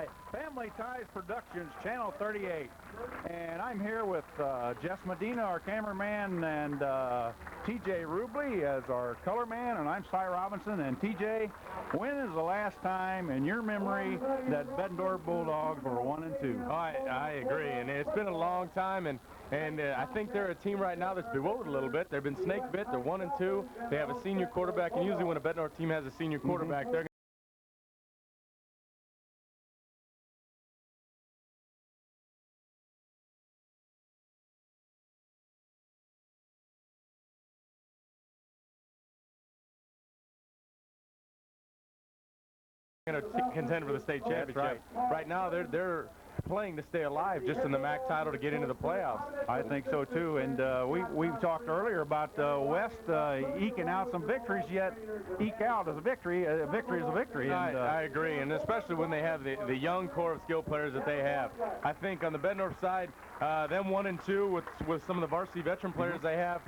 Hi, Family Ties Productions, Channel 38. And I'm here with Jess Medina, our cameraman, and TJ Rubley as our color man, and I'm Cy Robinson. And TJ, when is the last time in your memory that Bettendorf Bulldogs were 1-2? I agree, and it's been a long time, and I think they're a team right now that's bewildered a little bit. They've been snake bit. They're 1-2. They have a senior quarterback, and usually when a Bettendorf team has a senior quarterback, they're going to contend for the state championship. Right now, they're playing to stay alive just in the MAC title to get into the playoffs. I think so too, and we talked earlier about West eking out some victories, yet eke out as a victory. A victory is a victory. And, I agree, and especially when they have the young core of skill players that they have. I think on the Bettendorf side, them 1-2 with some of the varsity veteran players they have,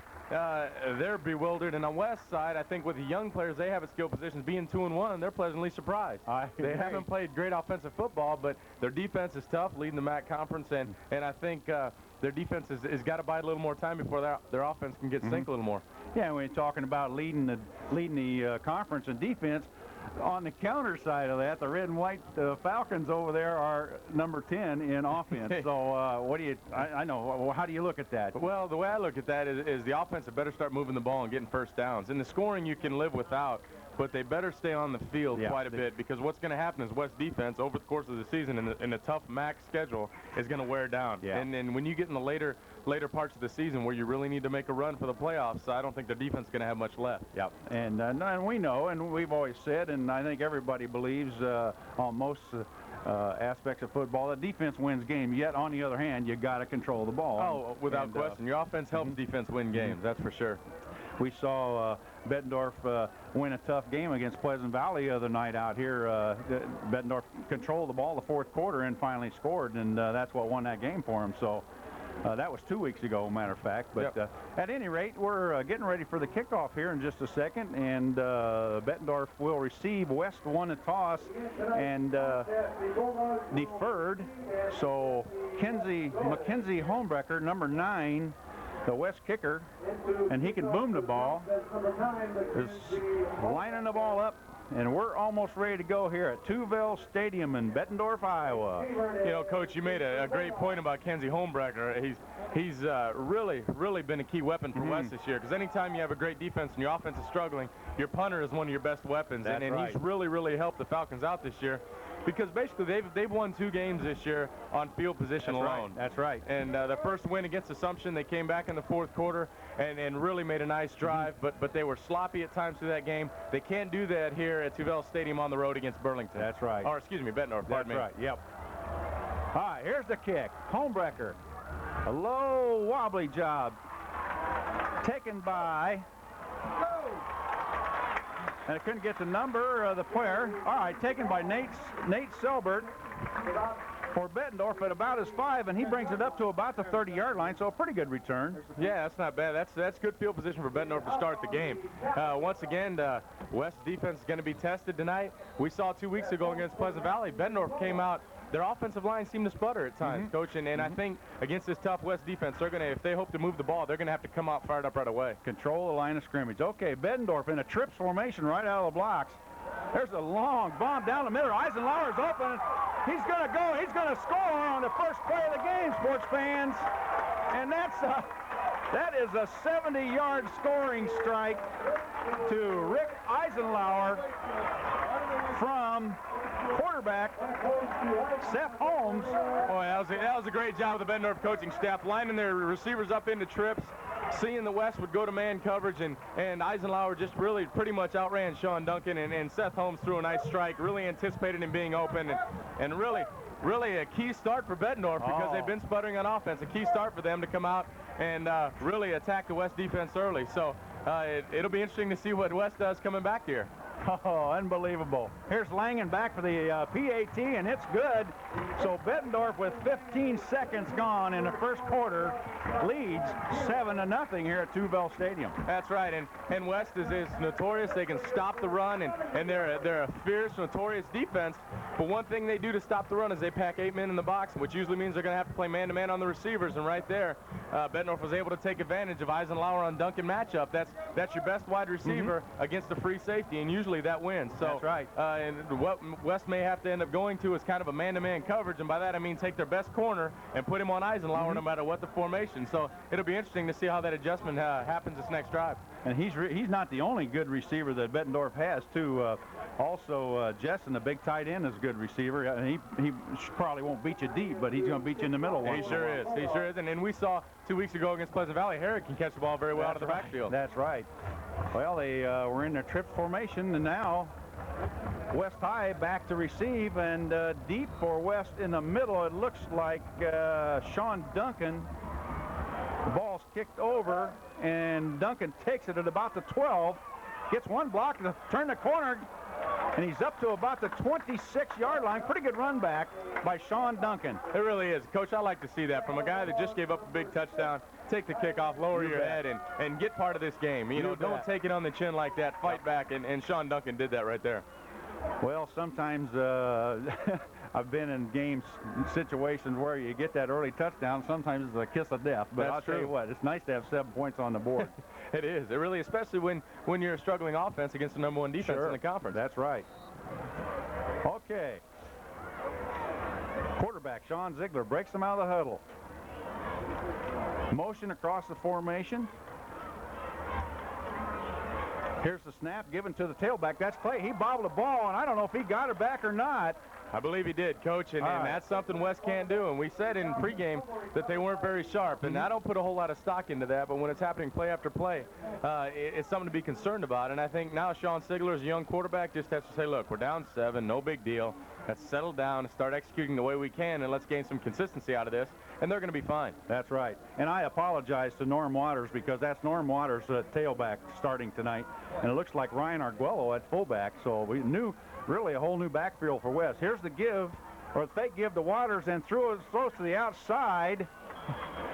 they're bewildered. And on West side, I think with the young players they have at skill positions being 2-1, they're pleasantly surprised. They haven't played great offensive football, but their defense is tough, leading the MAC conference, and I think their defense has got to bide a little more time before their offense can get synced a little more. Yeah, when you're talking about leading the conference in defense, on the counter side of that, the red and white Falcons over there are number 10 in offense. So what do you, I know, how do you look at that? Well, the way I look at that is the offense had better start moving the ball and getting first downs. And the scoring you can live without, but they better stay on the field quite a bit, because what's going to happen is West defense over the course of the season in a tough MAC schedule is going to wear down. Yeah. And when you get in the later parts of the season where you really need to make a run for the playoffs, I don't think their defense is going to have much left. Yep. And we know, and we've always said, and I think everybody believes on most aspects of football, that defense wins games. Yet on the other hand, you got to control the ball. Oh, without question. Your offense helps defense win games. That's for sure. We saw Bettendorf win a tough game against Pleasant Valley the other night out here. Bettendorf controlled the ball the fourth quarter and finally scored, and that's what won that game for them. So that was 2 weeks ago, matter of fact. But at any rate, we're getting ready for the kickoff here in just a second, and Bettendorf will receive. West won a toss and deferred. So Mackenzie Homebrecker, number 9, the West kicker, and he can boom the ball, is lining the ball up, and we're almost ready to go here at Tuville Stadium in Bettendorf, Iowa. You know, Coach, you made a great point about Kenzie Homebrecker. He's really been a key weapon for West this year, because anytime you have a great defense and your offense is struggling, your punter is one of your best weapons. And he's really helped the Falcons out this year, because basically they've won 2 games this year on field position alone. That's right. And the first win against Assumption, they came back in the fourth quarter and really made a nice drive, but they were sloppy at times through that game. They can't do that here at Tuville Stadium on the road against Burlington. That's right. Or excuse me, Bettendorf. That's right. Yep. All right, here's the kick. Homebrecker. A low wobbly job. Taken by... And I couldn't get the number of the player. All right, taken by Nate Selbert for Bettendorf at about his 5, and he brings it up to about the 30-yard line, so a pretty good return. Yeah, that's not bad. That's good field position for Bettendorf to start the game. Once again, West defense is going to be tested tonight. We saw 2 weeks ago against Pleasant Valley, Bettendorf came out. Their offensive line seemed to sputter at times, Coach, and I think against this tough West defense, they're going to, if they hope to move the ball, they're going to have to come out fired up right away. Control the line of scrimmage. Okay, Bettendorf in a trips formation right out of the blocks. There's a long bomb down the middle. Eisenlauer's open. He's going to go. He's going to score on the first play of the game, sports fans. And that is a 70-yard scoring strike to Rick Eisenlauer from quarterback Seth Holmes. Boy, that was a great job of the Bettendorf coaching staff, lining their receivers up into trips, seeing the West would go to man coverage, and Eisenlauer just really pretty much outran Sean Duncan, and Seth Holmes threw a nice strike, really anticipated him being open, and really a key start for Bettendorf, because they've been sputtering on offense. A key start for them to come out and really attack the West defense early. So it'll be interesting to see what West does coming back here. Oh, unbelievable. Here's Langen back for the PAT, and it's good. So Bettendorf, with 15 seconds gone in the first quarter, leads 7-0 here at Tubell Stadium. That's right, and West is notorious. They can stop the run, and they're a fierce, notorious defense. But one thing they do to stop the run is they pack 8 men in the box, which usually means they're going to have to play man-to-man on the receivers. And right there, Bettendorf was able to take advantage of Eisenhower on Duncan matchup. That's your best wide receiver against a free safety, and usually that wins. So that's right. And what West may have to end up going to is kind of a man-to-man coverage, and by that I mean take their best corner and put him on Eisenhower no matter what the formation. So it'll be interesting to see how that adjustment happens this next drive. And he's not the only good receiver that Bettendorf has, too. Also, Jessen, the big tight end, is a good receiver. And he probably won't beat you deep, but he's going to beat you in the middle. He sure is. He sure is. And we saw 2 weeks ago against Pleasant Valley, Herrick can catch the ball very well out of the backfield. That's right. Well, they were in their trip formation, and now West High back to receive, and deep for West in the middle. It looks like Sean Duncan. The ball's kicked over, and Duncan takes it at about the 12, gets one block to turn the corner, and he's up to about the 26-yard line. Pretty good run back by Sean Duncan. It really is. Coach, I like to see that from a guy that just gave up a big touchdown. Take the kickoff, lower your head, and get part of this game. You know, don't take it on the chin like that. Fight back, and Sean Duncan did that right there. Well, sometimes I've been in games, situations where you get that early touchdown. Sometimes it's a kiss of death. But I'll tell you what, it's nice to have 7 points on the board. It is. It really, especially when you're a struggling offense against the #1 defense in the conference. That's right. Okay. Quarterback Sean Ziegler breaks them out of the huddle. Motion across the formation. Here's the snap given to the tailback. That's Clay. He bobbled the ball, and I don't know if he got it back or not. I believe he did, Coach, and that's something West can't do. And we said in pregame that they weren't very sharp, and I don't put a whole lot of stock into that, but when it's happening play after play, it's something to be concerned about. And I think now Sean Ziegler, as a young quarterback, just has to say, look, we're down 7, no big deal. Let's settle down and start executing the way we can, and let's gain some consistency out of this, and they're going to be fine. That's right. And I apologize to Norm Waters, because that's Norm Waters at tailback starting tonight, and it looks like Ryan Arguello at fullback, so we knew really a whole new backfield for West. Here's the give, or fake give to Waters, and throws to the outside,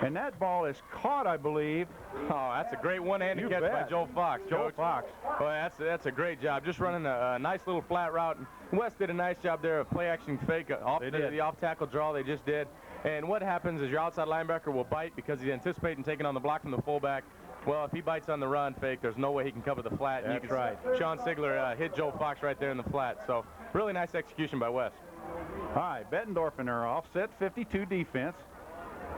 and that ball is caught, I believe. Oh, that's a great one-handed catch by Joe Fox. Joe Fox. Boy, that's a great job. Just running a nice little flat route. And West did a nice job there of play-action fake. The off-tackle draw they just did. And what happens is your outside linebacker will bite because he's anticipating taking on the block from the fullback. Well, if he bites on the run fake, there's no way he can cover the flat. That's right. Sean Ziegler hit Joe Fox right there in the flat. So really nice execution by West. All right, Bettendorf in their offset 52 defense.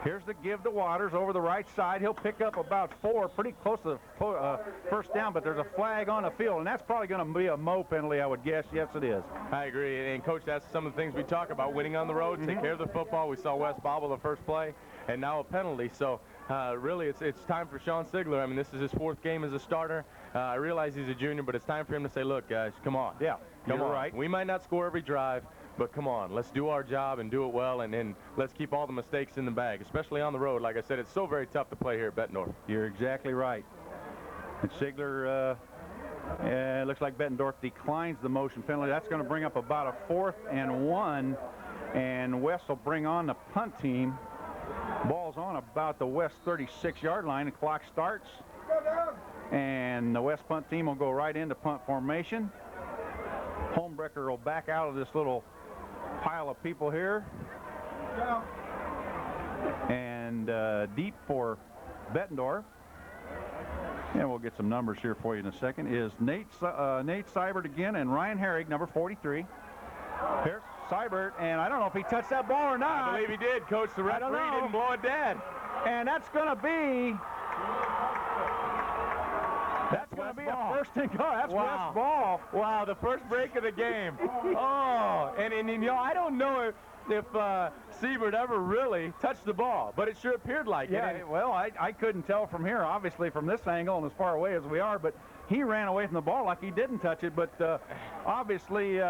Here's the give to Waters over the right side. He'll pick up about 4, pretty close to the first down, but there's a flag on the field, and that's probably going to be a Mo penalty, I would guess. Yes, it is. I agree. And, Coach, that's some of the things we talk about, winning on the road, take care of the football. We saw West bobble the first play, and now a penalty. So, really, it's time for Sean Ziegler. I mean, this is his 4th game as a starter. I realize he's a junior, but it's time for him to say, look, guys, come on. Yeah, come on. Right. We might not score every drive, but come on, let's do our job and do it well, and then let's keep all the mistakes in the bag, especially on the road. Like I said, it's so very tough to play here at Bettendorf. You're exactly right. And Ziegler, looks like Bettendorf declines the motion penalty. That's going to bring up about a 4th and 1, and West will bring on the punt team. Ball's on about the West 36-yard line. The clock starts, and the West punt team will go right into punt formation. Homebrecker will back out of this little pile of people here. And deep for Bettendorf. And we'll get some numbers here for you in a second. Is Nate Seibert again, and Ryan Herrig, number 43. Here's Seibert, and I don't know if he touched that ball or not. I believe he did, Coach. The referee didn't blow it dead. And that's going to be... That's going to be a first and goal. That's West ball. Wow, the first break of the game. Oh, and you know, I don't know if Seibert ever really touched the ball, but it sure appeared like it. Yeah, well, I couldn't tell from here, obviously, from this angle and as far away as we are, but he ran away from the ball like he didn't touch it, but obviously...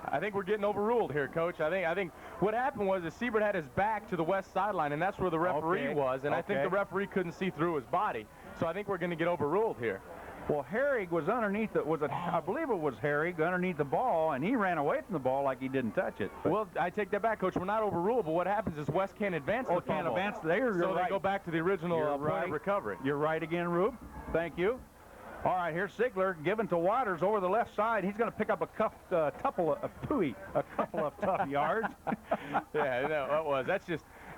I think we're getting overruled here, Coach. I think what happened was that Seibert had his back to the West sideline, and that's where the referee was, and I think the referee couldn't see through his body. So I think we're going to get overruled here. Well, Herrig was underneath I believe it was Herrig underneath the ball, and he ran away from the ball like he didn't touch it. Well, I take that back, Coach. We're not overruled, but what happens is West can't advance the can't fumble. advance there. So they go back to the original point of recovery. You're right again, Rube. Thank you. All right, here's Ziegler given to Waters over the left side. He's going to pick up a couple of tough yards. Yeah, that was.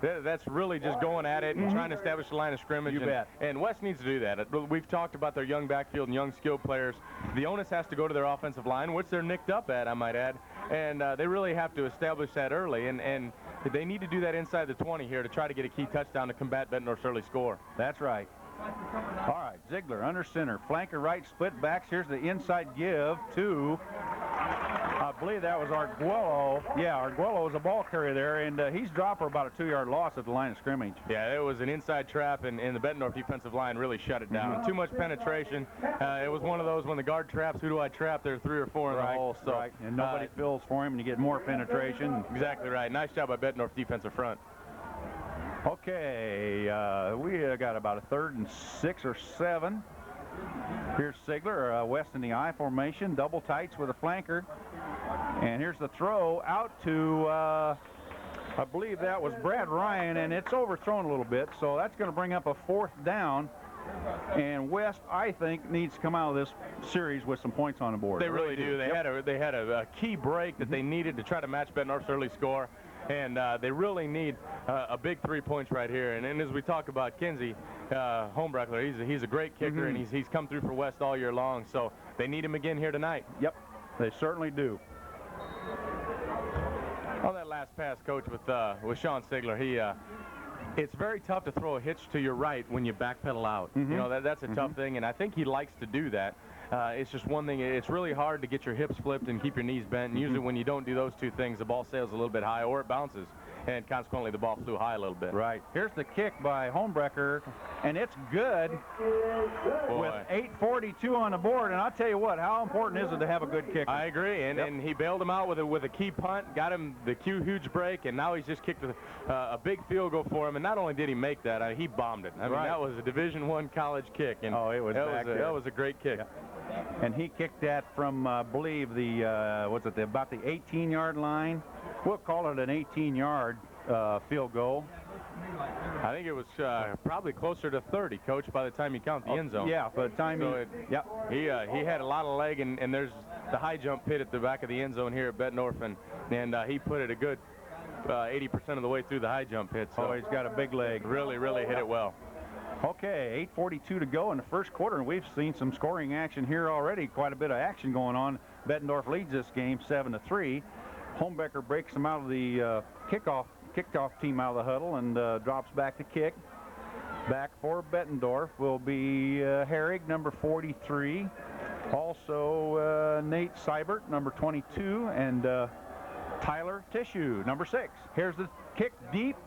That's really just going at it and trying to establish the line of scrimmage. You bet. And West needs to do that. We've talked about their young backfield and young skilled players. The onus has to go to their offensive line, which they're nicked up at, I might add. And they really have to establish that early. And they need to do that inside the 20 here to try to get a key touchdown to combat Bettendorf's early score. That's right. All right, Ziegler under center. Flanker right, split backs. Here's the inside give to, I believe that was Arguello. Yeah, Arguello was a ball carrier there, and he's dropped for about a 2-yard loss at the line of scrimmage. Yeah, it was an inside trap, and the Bettendorf defensive line really shut it down. Too much penetration. It was one of those when the guard traps, who do I trap? There are 3 or 4 in the hole. So, right, and nobody fills for him, and you get more penetration. Exactly right. Nice job by Bettendorf defensive front. Okay, we got about a 3rd and 6 or 7. Here's Ziegler, West in the I formation, double tights with a flanker. And here's the throw out to, I believe that was Brad Ryan, and it's overthrown a little bit, so that's going to bring up a 4th down. And West, I think, needs to come out of this series with some points on the board. They really do. They had a key break that they needed to try to match Bettendorf's early score. And they really need a big 3 points right here. And as we talk about Kinsey Homebreckler, he's a great kicker, and he's come through for West all year long. So they need him again here tonight. Yep, they certainly do. On that last pass, Coach, with Sean Ziegler, it's very tough to throw a hitch to your right when you backpedal out. You know, that's a tough thing, and I think he likes to do that. It's just one thing. It's really hard to get your hips flipped and keep your knees bent. And usually when you don't do those two things, the ball sails a little bit high or it bounces. And consequently, the ball flew high a little bit. Right. Here's the kick by Homebrecker, and it's good. Boy. With 8:42 on the board. And I'll tell you what, how important is it to have a good kicker? I agree. And he bailed him out with a key punt, got him the huge break, and now he's just kicked a big field goal for him. And not only did he make that, he bombed it. I mean, that was a Division I college kick. And it was that was a great kick. Yeah. And he kicked that from, I believe, about the 18-yard line. We'll call it an 18-yard field goal. I think it was probably closer to 30, Coach, by the time you count the end zone. Yeah, by the time he had a lot of leg, and there's the high jump pit at the back of the end zone here at Bettendorf, and he put it a good 80% of the way through the high jump pit. So he's got a big leg. Really hit it well. Okay, 8:42 to go in the first quarter, and we've seen some scoring action here already. Quite a bit of action going on. Bettendorf leads this game 7-3. Hombecker breaks them out of the kickoff team out of the huddle and drops back to kick. Back for Bettendorf will be Herrig, number 43. Also Nate Seibert, number 22, and Tyler Tissue, number 6. Here's the kick deep.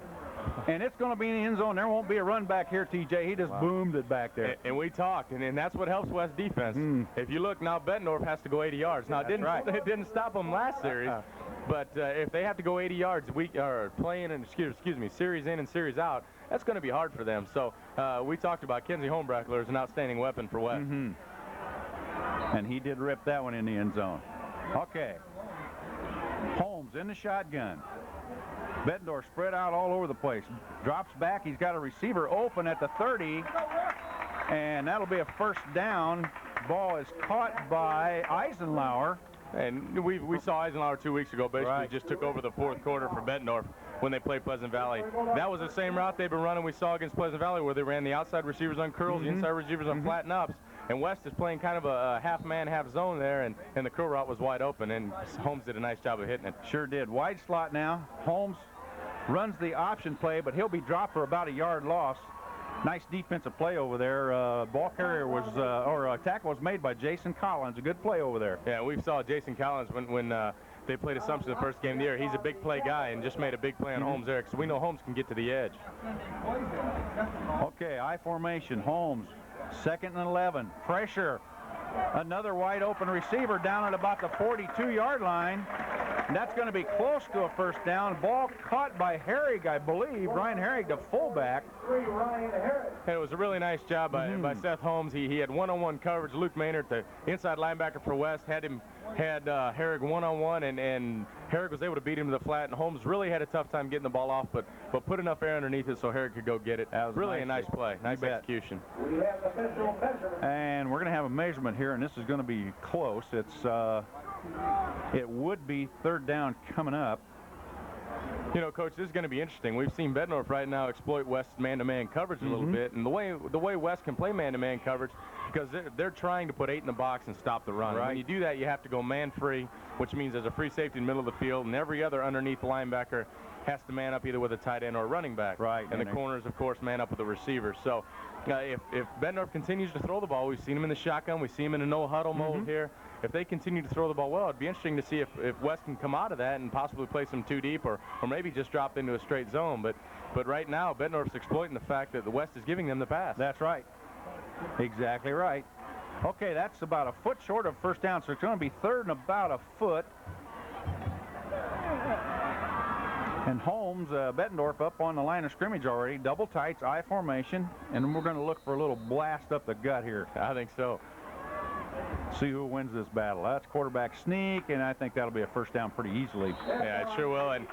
And it's going to be in the end zone. There won't be a run back here, TJ. He just boomed it back there. And we talked, and that's what helps West defense. If you look now, Bettendorf has to go 80 yards. Now, it didn't stop them last series, but if they have to go 80 yards series in and series out, that's going to be hard for them. So we talked about Kinsey Homebreckler as an outstanding weapon for West. And he did rip that one in the end zone. Okay. Holmes in the shotgun. Bettendorf spread out all over the place. Drops back. He's got a receiver open at the 30. And that'll be a first down. Ball is caught by Eisenlauer. And we saw Eisenlauer 2 weeks ago. Basically just took over the fourth quarter for Bettendorf when they played Pleasant Valley. That was the same route they've been running we saw against Pleasant Valley, where they ran the outside receivers on curls, the inside receivers on flat and ups. And West is playing kind of a half-man, half-zone there, and the curl route was wide open, and Holmes did a nice job of hitting it. Sure did. Wide slot now. Holmes runs the option play, but he'll be dropped for about a yard loss. Nice defensive play over there. Ball carrier was, tackle was made by Jason Collins. A good play over there. Yeah, we saw Jason Collins when they played Assumption the first game of the year. He's a big play guy and just made a big play on Holmes there, because we know Holmes can get to the edge. Okay, I formation. Holmes, 2nd and 11. Pressure. Another wide open receiver down at about the 42-yard line. And that's going to be close to a first down. Ball caught by Herrig, I believe. Ryan Herrig, the fullback. Hey, it was a really nice job by Seth Holmes. He had one-on-one coverage. Luke Maynard, the inside linebacker for West, had Herrig one-on-one, and Herrig was able to beat him to the flat. And Holmes really had a tough time getting the ball off, but put enough air underneath it so Herrig could go get it. That was really a nice play. Nice execution. And we're going to have a measurement here, and this is going to be close. It would be third down coming up. You know, Coach, this is going to be interesting. We've seen Bettendorf right now exploit West's man-to-man coverage a little bit, and the way West can play man-to-man coverage, because they're trying to put 8 in the box and stop the run. Right. When you do that, you have to go man-free, which means there's a free safety in the middle of the field, and every other underneath linebacker has to man up either with a tight end or a running back. Right. And the corners, of course, man up with the receiver. So if Bettendorf continues to throw the ball, we've seen him in the shotgun, we see him in a no-huddle mode here. If they continue to throw the ball well, it'd be interesting to see if West can come out of that and possibly play some too deep or maybe just drop into a straight zone. But right now, Bettendorf's exploiting the fact that the West is giving them the pass. That's right. Exactly right. Okay, that's about a foot short of first down, so it's going to be third and about a foot. And Holmes, Bettendorf up on the line of scrimmage already. Double tights, I formation, and we're going to look for a little blast up the gut here. I think so. See who wins this battle. That's quarterback sneak, and I think that'll be a first down pretty easily. Yeah, it sure will. And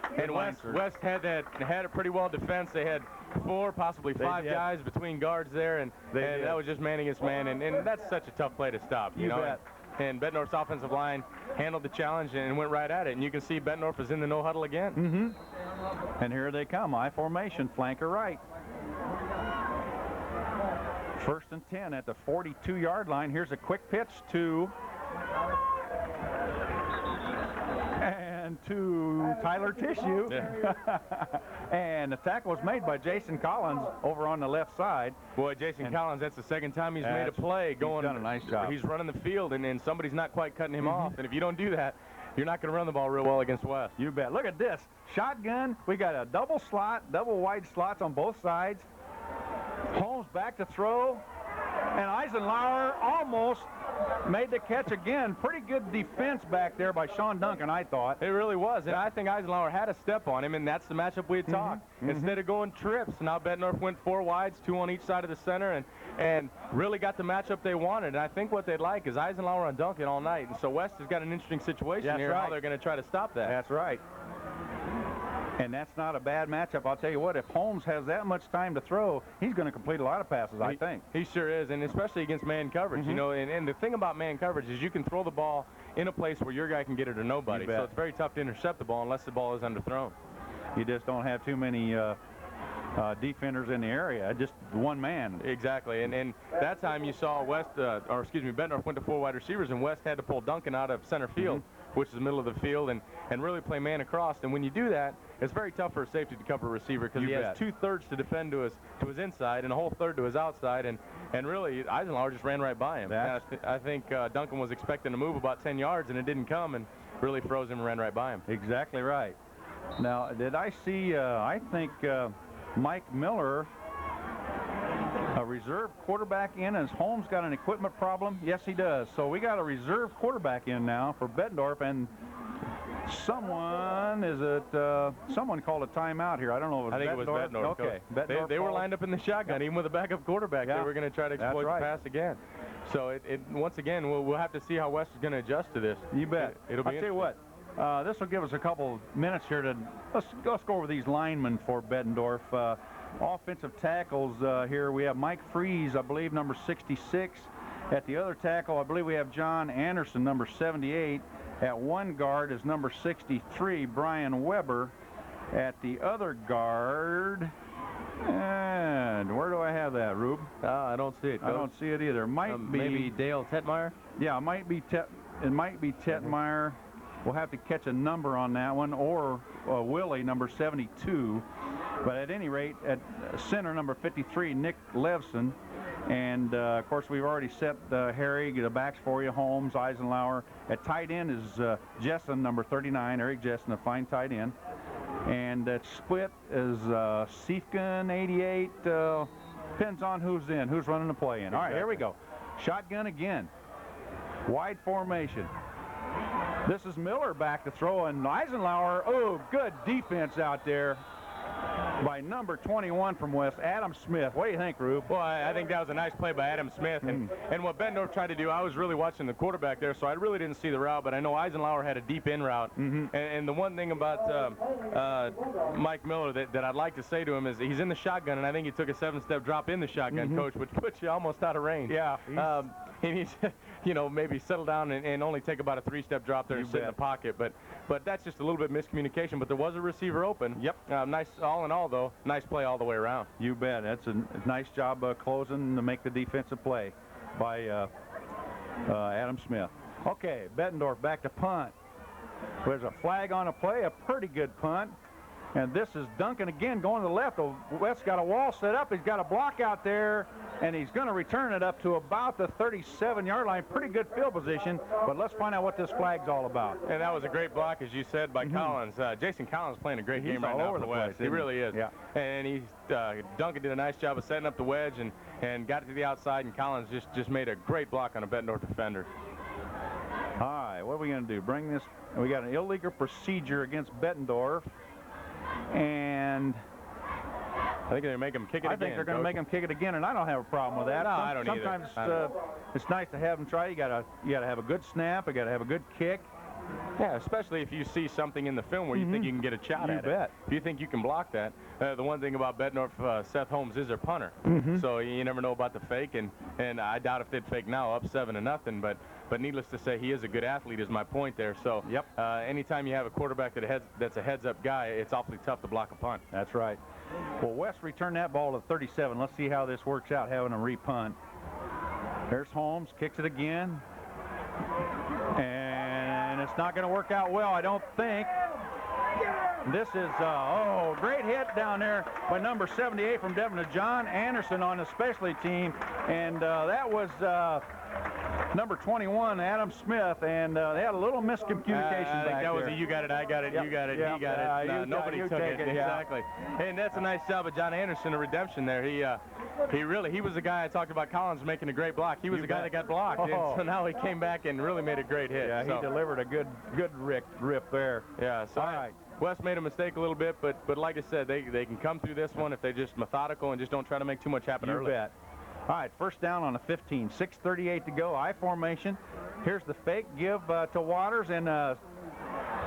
West had it pretty well defense. They had 4, possibly 5 guys between guards there, and that was just man against man, and that's such a tough play to stop. You know. Bet. And Bettendorf's offensive line handled the challenge and went right at it. And you can see Bettendorf is in the no-huddle again. And here they come. I formation, flanker right. First and 10 at the 42-yard line. Here's a quick pitch to Tyler Tissue. Yeah. And the tackle was made by Jason Collins over on the left side. Boy, Jason Collins, that's the second time he's made a play. He's done a nice job. He's running the field, and somebody's not quite cutting him off. And if you don't do that, you're not going to run the ball real well against West. You bet. Look at this. Shotgun. We got a double wide slots on both sides. Holmes back to throw. And Eisenlauer almost made the catch again. Pretty good defense back there by Sean Duncan, I thought. It really was. And I think Eisenlauer had a step on him, and that's the matchup we had talked. Instead of going trips, now Bettendorf went 4 wides, 2 on each side of the center, and really got the matchup they wanted. And I think what they'd like is Eisenlauer on Duncan all night. And so West has got an interesting situation here. How they're going to try to stop that. That's right. And that's not a bad matchup. I'll tell you what, if Holmes has that much time to throw, he's going to complete a lot of passes, I think. He sure is, and especially against man coverage. You know, and the thing about man coverage is you can throw the ball in a place where your guy can get it or nobody. So it's very tough to intercept the ball unless the ball is underthrown. You just don't have too many defenders in the area, just one man. Exactly, and that time you saw Bettendorf went to 4 wide receivers, and West had to pull Duncan out of center field, which is the middle of the field, and really play man across. And when you do that, it's very tough for a safety to cover a receiver because he has 2/3 to defend to his inside and a whole third to his outside, and really Eisenlauer just ran right by him. I think Duncan was expecting to move about 10 yards, and it didn't come, and really froze him and ran right by him. Exactly right. Now, did I see, I think Mike Miller, a reserve quarterback in, as Holmes got an equipment problem? Yes, he does. So we got a reserve quarterback in now for Bettendorf, and someone called a timeout here. I don't know if it was Bettendorf. Okay. They were lined up in the shotgun, even with a backup quarterback. They were going to try to exploit the pass again. So once again, we'll have to see how West is going to adjust to this. You bet. It'll be I'll tell you what. This will give us a couple minutes here to let's go over these linemen for Bettendorf. Offensive tackles here. We have Mike Freeze, I believe, number 66. At the other tackle, I believe we have John Anderson, number 78. At one guard is number 63, Brian Weber. At the other guard, and where do I have that, Rube? I don't see it. I don't see it either. Might be maybe Dale Tetmeyer. Yeah, it might be Tetmeyer. We'll have to catch a number on that one, or Willie, number 72. But at any rate, at center, number 53, Nick Levson. And, of course, we've already set Harry, the backs for you, Holmes, Eisenlauer. At tight end is Jessen, number 39, Eric Jessen, a fine tight end. And at split is Siefken, 88. Depends on who's in, who's running the play in. All right, here we go. Shotgun again. Wide formation. This is Miller back to throw, and Eisenlower, oh, good defense out there by number 21 from West, Adam Smith. What do you think, Rube? Well, I think that was a nice play by Adam Smith. And what Bettendorf tried to do, I was really watching the quarterback there, so I really didn't see the route, but I know Eisenlower had a deep in route. And the one thing about Mike Miller that I'd like to say to him is he's in the shotgun, and I think he took a 7-step drop in the shotgun, Coach, which puts you almost out of range. Yeah. He needs to, maybe settle down and only take about a 3-step drop there and sit in the pocket. But that's just a little bit miscommunication. But there was a receiver open. Yep. Nice, all in all, though, nice play all the way around. You bet. That's a nice job closing to make the defensive play by Adam Smith. Okay, Bettendorf back to punt. There's a flag on a play, a pretty good punt. And this is Duncan again going to the left. West's got a wall set up. He's got a block out there, and he's going to return it up to about the 37-yard line. Pretty good field position, but let's find out what this flag's all about. And that was a great block, as you said, by Collins. Jason Collins playing a great game right now for West. He really is. Yeah. And Duncan did a nice job of setting up the wedge and got it to the outside, and Collins just made a great block on a Bettendorf defender. All right, what are we going to do? Bring this. We got an illegal procedure against Bettendorf. And I think they're making him kick it again. I think they're going to make him kick it again, and I don't have a problem with that. No, I don't Sometimes either. It's nice to have them try. You got to have a good snap. You got to have a good kick. Yeah, especially if you see something in the film where you think you can get a shot at bet. it. If you think you can block that. The one thing about Bettendorf, Seth Holmes is their punter. So you never know about the fake, and I doubt if they'd fake now, up 7-0. But needless to say, he is a good athlete, is my point there. So anytime you have a quarterback that's a heads-up guy, it's awfully tough to block a punt. That's right. Well, West returned that ball to 37. Let's see how this works out, having a repunt. There's Holmes, kicks it again. And it's not going to work out well, I don't think. This is, great hit down there by number 78 from Devon, John Anderson on the specialty team. And that was number 21, Adam Smith, and they had a little miscommunication back there. That was a you got it, I got it, you got it, he got it. Nobody took it. Exactly. And that's a nice job of John Anderson, a redemption there. He was the guy I talked about. Collins making a great block. He was the guy that got blocked. And so now he came back and really made a great hit. Yeah, he delivered a good rip there. Yeah. So all right. West made a mistake a little bit, but like I said, they can come through this one if they just methodical and just don't try to make too much happen early. You bet. All right, first down on the 15, 6:38 to go, I formation. Here's the fake give to Waters, and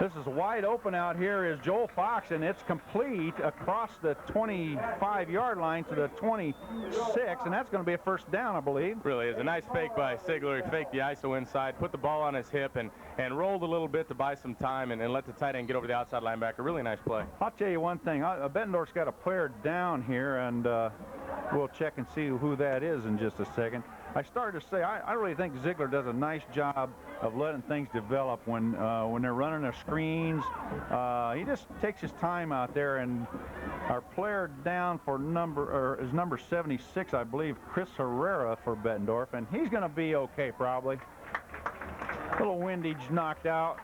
this is wide open out here is Joel Fox, and it's complete across the 25-yard line to the 26, and that's going to be a first down, I believe. Really is. A nice fake by Sigler. He faked the ISO inside, put the ball on his hip, and rolled a little bit to buy some time and let the tight end get over the outside linebacker. Really nice play. I'll tell you one thing. Bettendorf's got a player down here, and we'll check and see who that is in just a second. I started to say, I really think Ziegler does a nice job of letting things develop when they're running their screens. He just takes his time out there, and our player down for is number 76, I believe, Chris Herrera for Bettendorf, and he's going to be okay probably. A little windage knocked out.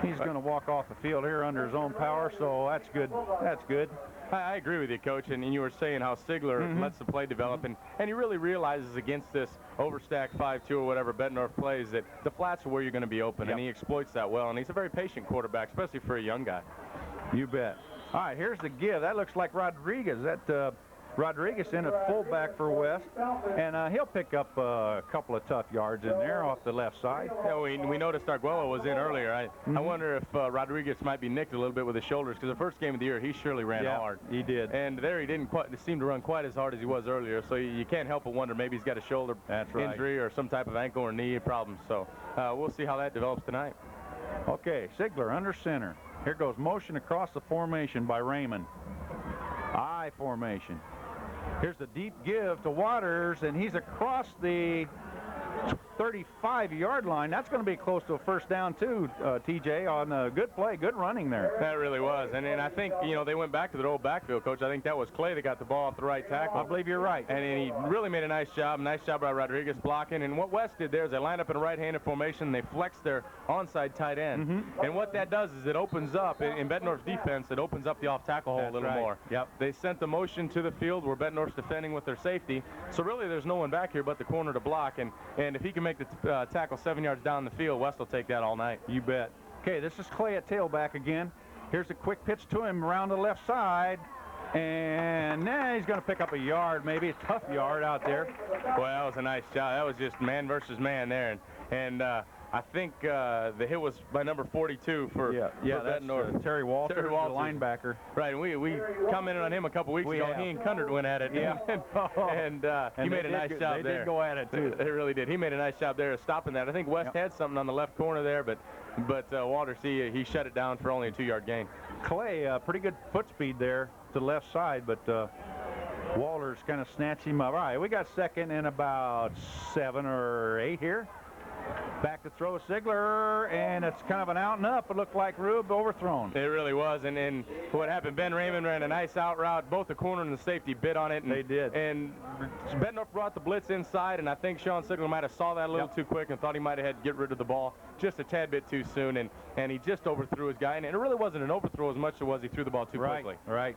He's going to walk off the field here under his own power, so that's good. That's good. I agree with you, Coach, and you were saying how Sigler lets the play develop, and he really realizes against this overstack 5-2 or whatever Bettendorf plays that the flats are where you're going to be open, and he exploits that well, and he's a very patient quarterback, especially for a young guy. You bet. All right, here's the give. That looks like Rodriguez. Rodriguez in at fullback for West, and he'll pick up a couple of tough yards in there off the left side. Yeah, we noticed Arguello was in earlier. I wonder if Rodriguez might be nicked a little bit with his shoulders, because the first game of the year he surely ran hard. He did. And there he didn't quite seem to run quite as hard as he was earlier, so you can't help but wonder maybe he's got a shoulder injury or some type of ankle or knee problem. So we'll see how that develops tonight. Okay, Sigler under center. Here goes motion across the formation by Raymond. I formation. Here's the deep give to Waters, and he's across the 35-yard line. That's going to be close to a first down, too, TJ, on a good play, good running there. That really was. And I think, they went back to their old backfield, Coach. I think that was Clay that got the ball off the right tackle. I believe you're right. And he really made a nice job by Rodriguez blocking. And what West did there is they lined up in a right-handed formation, and they flexed their onside tight end. And what that does is it opens up, in Bettendorf's defense, it opens up the off-tackle hole a little more. Yep. They sent the motion to the field where Bettendorf's defending with their safety. So really there's no one back here but the corner to block. And if he can make the tackle 7 yards down the field, West will take that all night. You bet. Okay, this is Clay at tailback again. Here's a quick pitch to him around the left side. And he's going to pick up a yard, maybe a tough yard out there. Well, that was a nice job. That was just man versus man there. And I think the hit was by number 42 for Bettendorf. Terry Walters, the linebacker. Right, and we commented on him a couple weeks ago. He and Cundert went at it. Yeah. and he made a nice job there. They did go at it, too. They really did. He made a nice job there of stopping that. I think West had something on the left corner there, but Walters, he shut it down for only a 2-yard gain. Clay, pretty good foot speed there to the left side, but Walters kind of snatched him up. All right, we got second and about 7 or 8 here. Back to throw Sigler, and it's kind of an out and up. It looked like Rube overthrown. It really was, and what happened, Ben Raymond ran a nice out route. Both the corner and the safety bit on it. And they did. And Bettendorf brought the blitz inside, and I think Sean Sigler might have saw that a little too quick and thought he might have had to get rid of the ball just a tad bit too soon, and he just overthrew his guy. And it really wasn't an overthrow as much as it was he threw the ball too quickly. Right.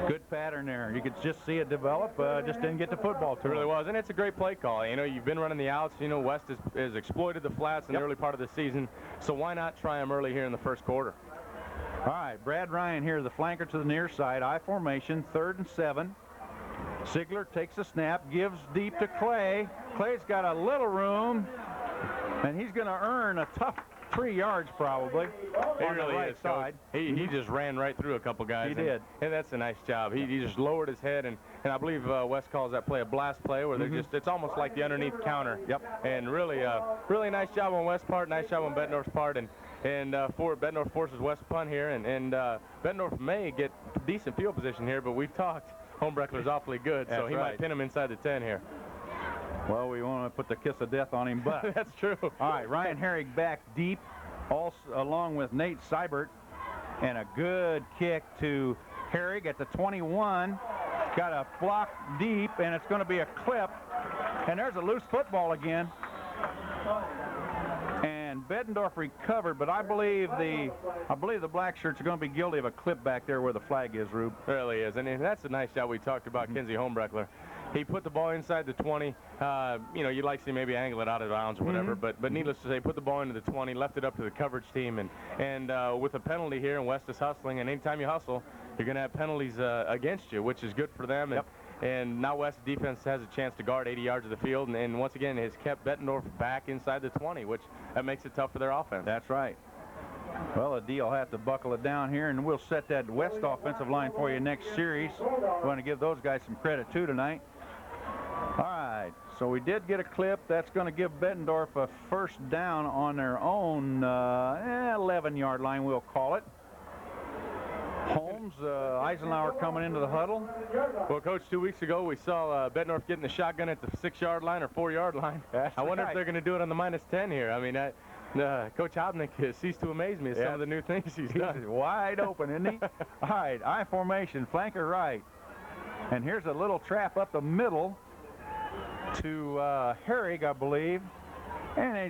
Good pattern there. You could just see it develop. Just didn't get the football to it. Really was, and it's a great play call. You know, you've been running the outs. You know, West has exploited the flats in the early part of the season, so why not try them early here in the first quarter? All right, Brad Ryan here, the flanker to the near side. I formation, 3rd and 7. Sigler takes a snap, gives deep to Clay. Clay's got a little room, and he's going to earn a tough 3 yards probably on the right side. He just ran right through a couple guys. He did. And that's a nice job. He just lowered his head, and I believe West calls that play a blast play, where they're it's almost like the underneath counter. Yep. And really nice job on West's part, nice job on Bettendorf's part, and Bettendorf forces West punt here, and Bettendorf may get decent field position here, but we've talked Homebreckler's awfully good, so he might pin him inside the 10 here. Well, we want to put the kiss of death on him, but that's true. All right, Ryan Herrig back deep, along with Nate Seibert, and a good kick to Herrig at the 21. Got a block deep, and it's going to be a clip, and there's a loose football again. And Bettendorf recovered, but I believe the black shirts are going to be guilty of a clip back there where the flag is, Rube. It really is, and that's a nice job we talked about, Kinsey Homebreckler. He put the ball inside the 20. You know, you'd like to see maybe angle it out of bounds or whatever, but needless to say, put the ball into the 20, left it up to the coverage team, and with a penalty here, and West is hustling, and anytime you hustle, you're going to have penalties against you, which is good for them. And now West's defense has a chance to guard 80 yards of the field, and once again has kept Bettendorf back inside the 20, which that makes it tough for their offense. That's right. Well, the D will have to buckle it down here, and we'll set that West offensive line for you next series. We want to give those guys some credit, too, tonight. All right, so we did get a clip. That's going to give Bettendorf a first down on their own 11-yard line, we'll call it. Holmes, Eisenhower coming into the huddle. Well, Coach, 2 weeks ago we saw Bettendorf getting the shotgun at the 6-yard line or 4-yard line. I wonder if they're going to do it on the -10 here. I mean, Coach Hobnick has ceased to amaze me at some of the new things he's done. He's wide open, isn't he? All right, I formation, flanker right. And here's a little trap up the middle to Herrig, I believe. And they're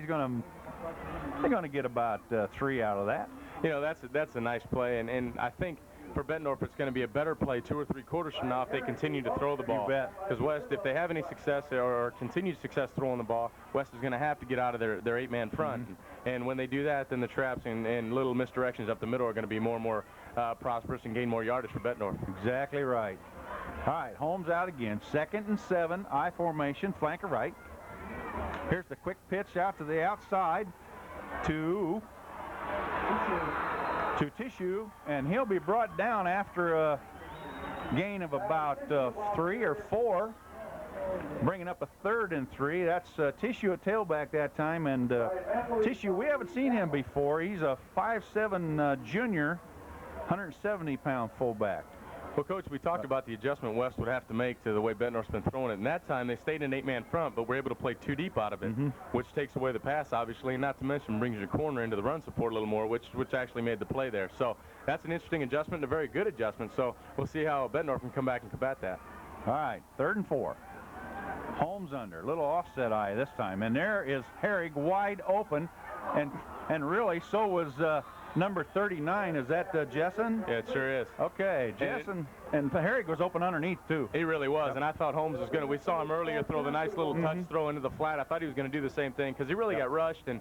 going to get about 3 out of that. You know, that's a nice play, and I think for Bettendorf it's going to be a better play 2 or 3 quarters from now if they continue to throw the ball. You bet. Because West, if they have any success or continued success throwing the ball, West is going to have to get out of their 8-man front. And when they do that, then the traps and little misdirections up the middle are going to be more and more prosperous and gain more yardage for Bettendorf. Exactly right. All right, Holmes out again. 2nd and 7, I formation, flanker right. Here's the quick pitch out to the outside to Tissue, and he'll be brought down after a gain of about 3 or 4, bringing up a 3rd and 3. That's Tissue at tailback that time, and Tissue, we haven't seen him before. He's a 5'7" junior, 170-pound fullback. Well, Coach, we talked about the adjustment West would have to make to the way Bettendorf's been throwing it. And that time, they stayed in an 8-man front, but were able to play 2 deep out of it, which takes away the pass, obviously, and not to mention brings your corner into the run support a little more, which actually made the play there. So that's an interesting adjustment, and a very good adjustment. So we'll see how Bettendorf can come back and combat that. All right, 3rd and 4. Holmes under, little offset eye this time, and there is Herrig wide open, and really so was number 39. Is that Jessen? Yeah, it sure is. Okay, Jessen. And Harry was open underneath, too. He really was, and I thought Holmes was going to. We saw him earlier throw the nice little touch throw into the flat. I thought he was going to do the same thing because he really got rushed, and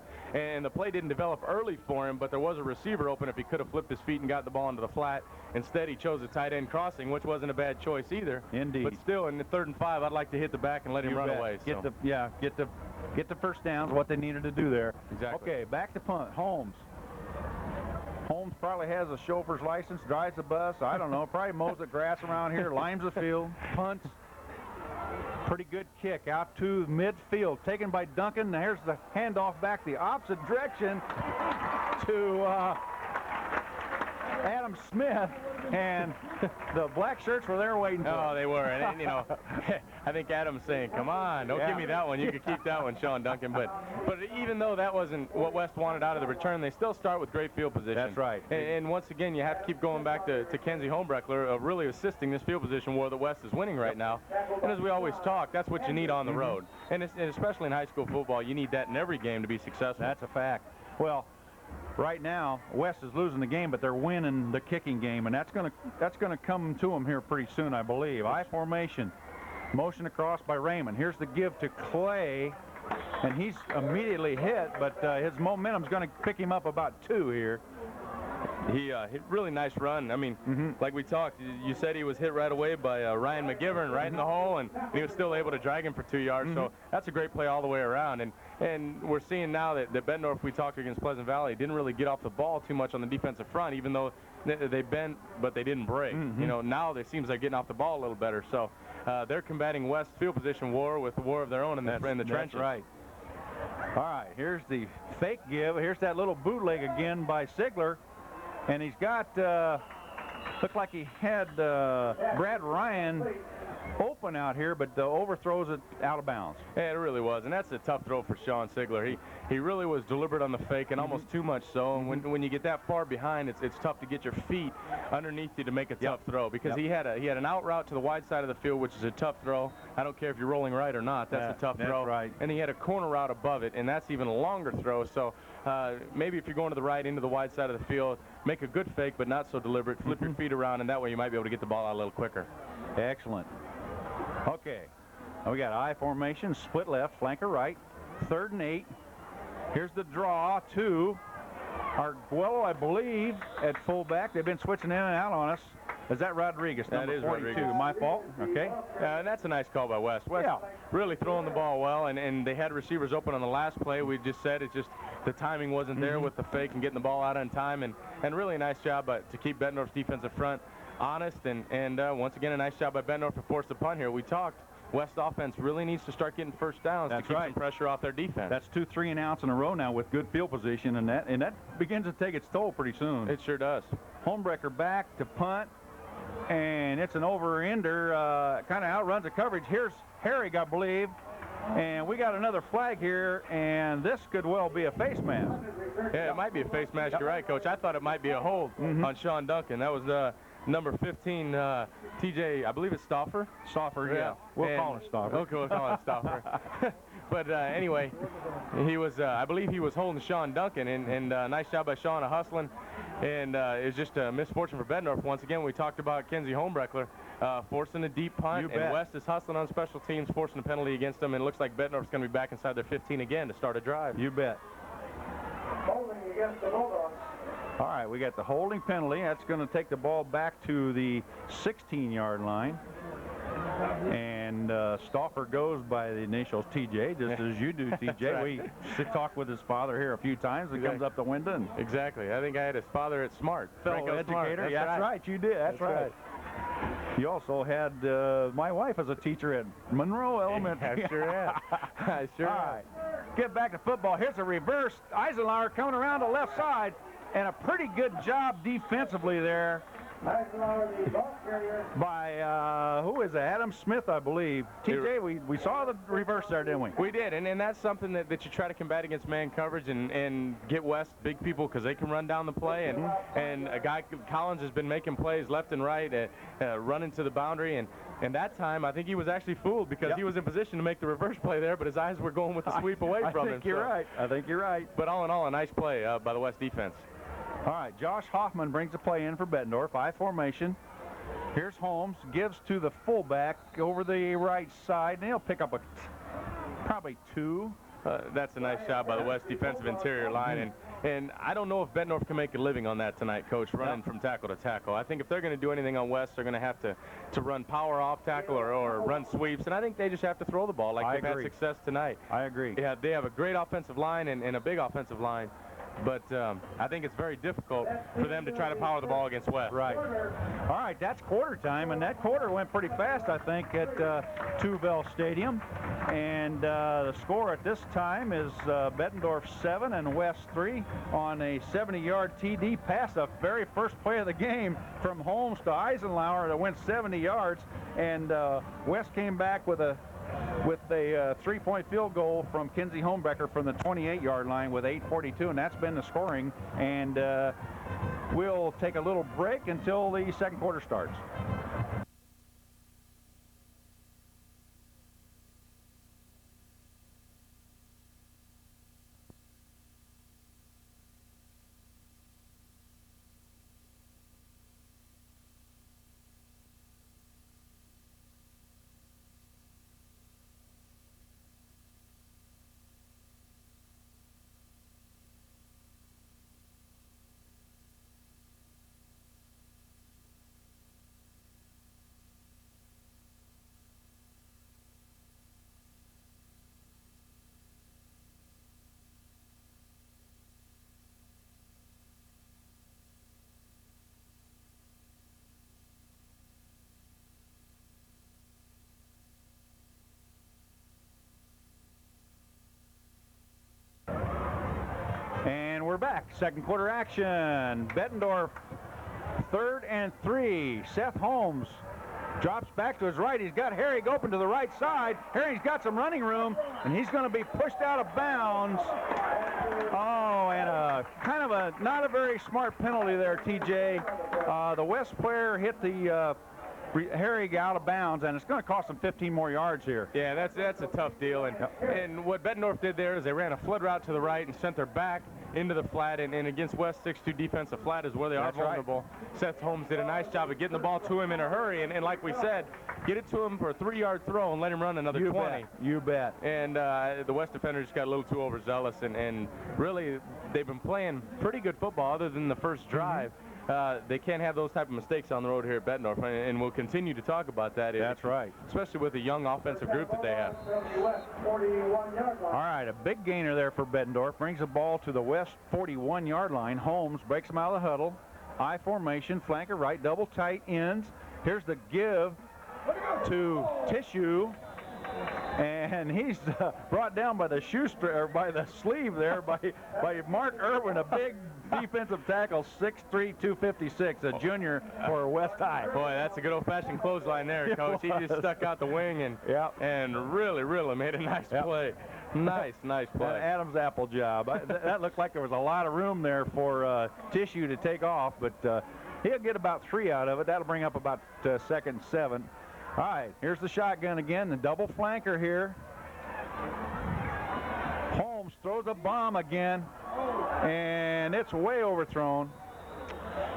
the play didn't develop early for him, but there was a receiver open if he could have flipped his feet and got the ball into the flat. Instead, he chose a tight end crossing, which wasn't a bad choice either. Indeed. But still, in the 3rd and 5, I'd like to hit the back and let him run away. Get the first downs, what they needed to do there. Exactly. Okay, back to punt. Holmes. Holmes probably has a chauffeur's license, drives the bus, I don't know, probably mows the grass around here, limes the field, punts. Pretty good kick out to midfield, taken by Duncan. Now here's the handoff back the opposite direction to Adam Smith, and the black shirts were there waiting for Oh, him. they were, and you know, I think Adam's saying, come on, don't give me that one. You could keep that one, Sean Duncan. But even though that wasn't what West wanted out of the return, they still start with great field position. That's right. And once again, you have to keep going back to Kenzie Holmbreckler of really assisting this field position war that West is winning right now. And as we always talk, that's what you need on the road. And especially in high school football, you need that in every game to be successful. That's a fact. Well, right now, West is losing the game, but they're winning the kicking game, and that's gonna come to them here pretty soon, I believe. I formation, motion across by Raymond. Here's the give to Clay, and he's immediately hit, but his momentum's going to pick him up about 2 here. He hit really nice run. I mean, like we talked, you said he was hit right away by Ryan McGivern right in the hole, and he was still able to drag him for 2 yards. So that's a great play all the way around. And we're seeing now that Bettendorf, we talked against Pleasant Valley, didn't really get off the ball too much on the defensive front, even though they bent, but they didn't break. You know, now it seems like getting off the ball a little better. So they're combating West's field position war with a war of their own in the trenches. That's right. All right, here's the fake give. Here's that little bootleg again by Sigler. And he's got, looked like he had Brad Ryan open out here, but overthrows it out of bounds. Yeah, it really was, and that's a tough throw for Sean Sigler. He really was deliberate on the fake, and almost too much so. And when you get that far behind, it's tough to get your feet underneath you to make a tough throw, because he had an out route to the wide side of the field, which is a tough throw. I don't care if you're rolling right or not. That's a tough throw. That's right. And he had a corner route above it, and that's even a longer throw. So maybe if you're going to the right into the wide side of the field, make a good fake, but not so deliberate. Flip your feet around, and that way you might be able to get the ball out a little quicker. Excellent. Okay, we got I formation, split left, flanker right, 3rd and 8. Here's the draw to Arguello, I believe, at fullback. They've been switching in and out on us. Is that Rodriguez? That is 42. Rodriguez. My fault. Okay. And that's a nice call by West. West really throwing the ball well, and they had receivers open on the last play. We just said it's just the timing wasn't there with the fake and getting the ball out on time, and really a nice job to keep Bettendorf's defensive front honest, and once again a nice job by Bettendorf to force the punt here. We talked West offense really needs to start getting first downs to keep some pressure off their defense. That's 2 3-and-outs in a row now with good field position, and that begins to take its toll pretty soon. It sure does. Homebrecker back to punt, and it's an over-ender, kind of outruns the coverage. Here's Herrig, I believe, and we got another flag here, and this could well be a face mask. Yeah, it might be a face mask. You're right, Coach. I thought it might be a hold on Sean Duncan. That was number 15, TJ, I believe it's Stauffer. Stauffer, yeah. We'll call him Stauffer. Okay, we'll call him Stauffer. But anyway, he was, I believe he was holding Sean Duncan, and nice job by Sean of hustling. And it's just a misfortune for Bettendorf. Once again, we talked about Kenzie Holmbreckler forcing a deep punt, and West is hustling on special teams, forcing a penalty against them, and it looks like Bettendorf's going to be back inside their 15 again to start a drive. You bet. Holding against the Bulldogs. All right, we got the holding penalty. That's going to take the ball back to the 16-yard line. And Stauffer goes by the initials TJ, just as you do, TJ. Right. We talked with his father here a few times. He comes up the window. And exactly. I think I had his father at Smart. Fellow educator. That's right. You did. That's right. You also had my wife as a teacher at Monroe Elementary. I sure am. I sure am. All right. Get back to football. Here's a reverse. Eisenhower coming around the left side. And a pretty good job defensively there by, who is that? Adam Smith, I believe. TJ, we saw the reverse there, didn't we? We did, and that's something that you try to combat against man coverage and get West big people, because they can run down the play. And a guy, Collins, has been making plays left and right, running to the boundary. And that time, I think he was actually fooled, because he was in position to make the reverse play there, but his eyes were going with the sweep away from him. I think you're right. I think you're right. But all in all, a nice play by the West defense. All right, Josh Hoffman brings the play in for Bettendorf. I formation. Here's Holmes, gives to the fullback over the right side, and he'll pick up probably 2. That's a nice job by the West defensive interior line, and I don't know if Bettendorf can make a living on that tonight, Coach, running from tackle to tackle. I think if they're going to do anything on West, they're going to have to run power off tackle or run sweeps, and I think they just have to throw the ball like they've had success tonight. I agree. Yeah, they have a great offensive line and a big offensive line, but I think it's very difficult for them to try to power the ball against West. Right. All right, that's quarter time, and that quarter went pretty fast, I think, at Tubell Stadium. And the score at this time is Bettendorf 7 and West 3 on a 70-yard TD pass, the very first play of the game from Holmes to Eisenlower that went 70 yards. And West came back with a 3-point field goal from Kinsey Homebecker from the 28-yard line with 8:42, and that's been the scoring. And we'll take a little break until the second quarter starts. We're back. Second quarter action. Bettendorf 3rd and 3. Seth Holmes drops back to his right. He's got Herrig open to the right side. Herrig's got some running room, and he's going to be pushed out of bounds. Oh, and kind of a not a very smart penalty there, TJ. The West player hit the Herrig out of bounds, and it's going to cost them 15 more yards here. Yeah, that's a tough deal. And what Bettendorf did there is they ran a flood route to the right and sent their back into the flat, and against West 6-2 defensive flat is where they are vulnerable. Right. Seth Holmes did a nice job of getting the ball to him in a hurry, and like we said, get it to him for a 3-yard throw and let him run another 20. You bet. And the West defenders just got a little too overzealous, and really they've been playing pretty good football other than the first drive. They can't have those type of mistakes on the road here at Bettendorf, and we'll continue to talk about that. That's right. Especially with the young offensive group that they have. All right, a big gainer there for Bettendorf. Brings the ball to the West 41-yard line. Holmes breaks him out of the huddle. I formation, flanker right, double tight ends. Here's the give to Tissue. And he's brought down by the or by the sleeve there by Mark Irwin, a big defensive tackle, 6'3", 256, a junior for West High. Boy, that's a good old-fashioned clothesline there, Coach. He just stuck out the wing and really made a nice play. Nice play. Adam's apple job. That looked like there was a lot of room there for Tissue to take off, but he'll get about 3 out of it. That'll bring up about 2nd and 7. All right, here's the shotgun again, the double flanker here. Holmes throws a bomb again, and it's way overthrown.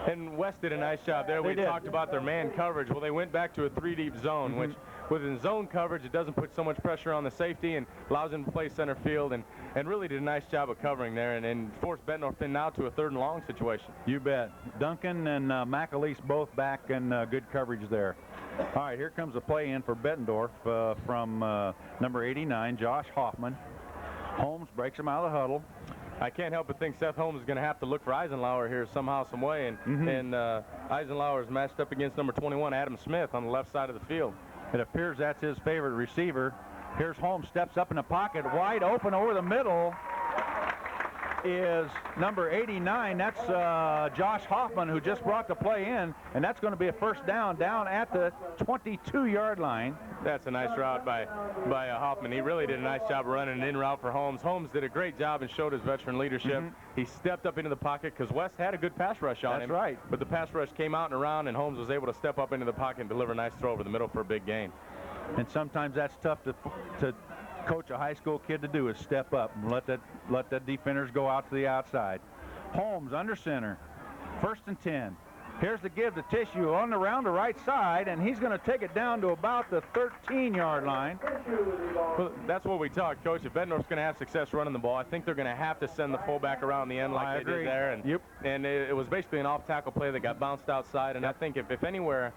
And West did a nice job there. We talked about their man coverage. Well, they went back to a 3-deep zone, which within zone coverage, it doesn't put so much pressure on the safety and allows him to play center field, and really did a nice job of covering there and forced Bettendorf in now to a 3rd and long situation. You bet. Duncan and McAleese both back and good coverage there. All right, here comes a play in for Bettendorf from number 89, Josh Hoffman. Holmes breaks him out of the huddle. I can't help but think Seth Holmes is going to have to look for Eisenlower here somehow, some way, and Eisenlower is matched up against number 21, Adam Smith, on the left side of the field. It appears that's his favorite receiver. Here's Holmes, steps up in the pocket, wide open over the middle is number 89. That's Josh Hoffman, who just brought the play in, and that's going to be a first down at the 22-yard line. That's a nice route by Hoffman. He really did a nice job running an in route for Holmes. Holmes did a great job and showed his veteran leadership. He stepped up into the pocket because West had a good pass rush on him. That's right. But the pass rush came out and around, and Holmes was able to step up into the pocket and deliver a nice throw over the middle for a big gain. And sometimes that's tough to coach a high school kid to do, is step up and let the defenders go out to the outside. Holmes under center. 1st and 10. Here's the give to Tissue on around the right side, and he's going to take it down to about the 13-yard line. Well, that's what we talked, Coach. If Bettendorf's going to have success running the ball, I think they're going to have to send the fullback around the end like they did there. And, and it was basically an off-tackle play that got bounced outside. And I think if anywhere,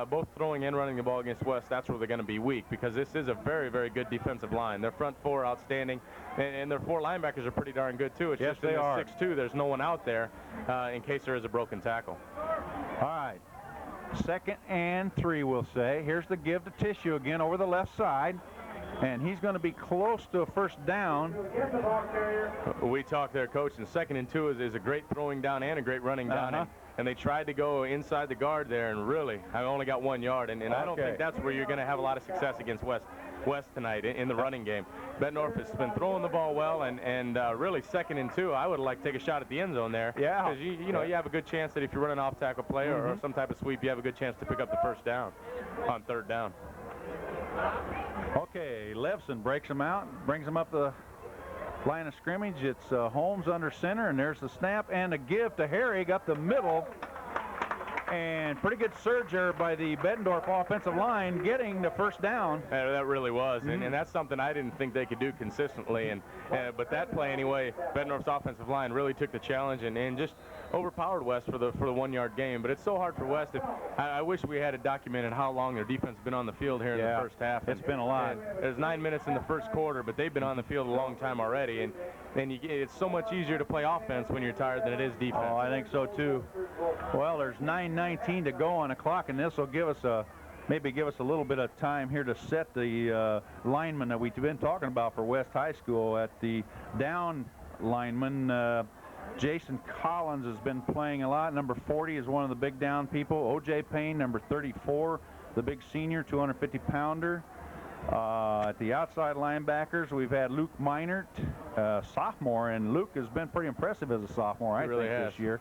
both throwing and running the ball against West, that's where they're going to be weak, because this is a very, very good defensive line. Their front four outstanding, and their 4 linebackers are pretty darn good, too. It's just in the 6'2", there's no one out there in case there is a broken tackle. All right, 2nd and 3, we'll say. Here's the give to Tissue again over the left side, and he's going to be close to a 1st down. We talked there, Coach, and 2nd and 2 is a great throwing down and a great running down. And they tried to go inside the guard there, and really, I only got 1 yard. And I don't think that's where you're going to have a lot of success against West tonight in the running game. Bettendorf has been throwing the ball well, and really 2nd and 2, I would like to take a shot at the end zone there. Yeah. Because you know, you have a good chance that if you run an off-tackle play or some type of sweep, you have a good chance to pick up the 1st down on 3rd down. Okay, Levson breaks him out, brings him up the line of scrimmage. It's Holmes under center, and there's the snap and a give to Herrig up the middle. And pretty good surge there by the Bettendorf offensive line, getting the 1st down. That really was, and that's something I didn't think they could do consistently. But that play anyway, Bettendorf's offensive line really took the challenge and just overpowered West for the 1-yard game. But it's so hard for West. I wish we had it documented how long their defense has been on the field here in the 1st half. It's been a lot. There's 9 minutes in the 1st quarter, but they've been on the field a long time already. And it's so much easier to play offense when you're tired than it is defense. Oh, I think so too. Well, there's 9:19 to go on the clock, and this will give us maybe give us a little bit of time here to set the lineman that we've been talking about for West High School. At the down lineman, Jason Collins has been playing a lot. Number 40 is one of the big down people. O.J. Payne, number 34, the big senior, 250-pounder. At the outside linebackers, we've had Luke Meinert, sophomore, and Luke has been pretty impressive as a sophomore, I think, this year.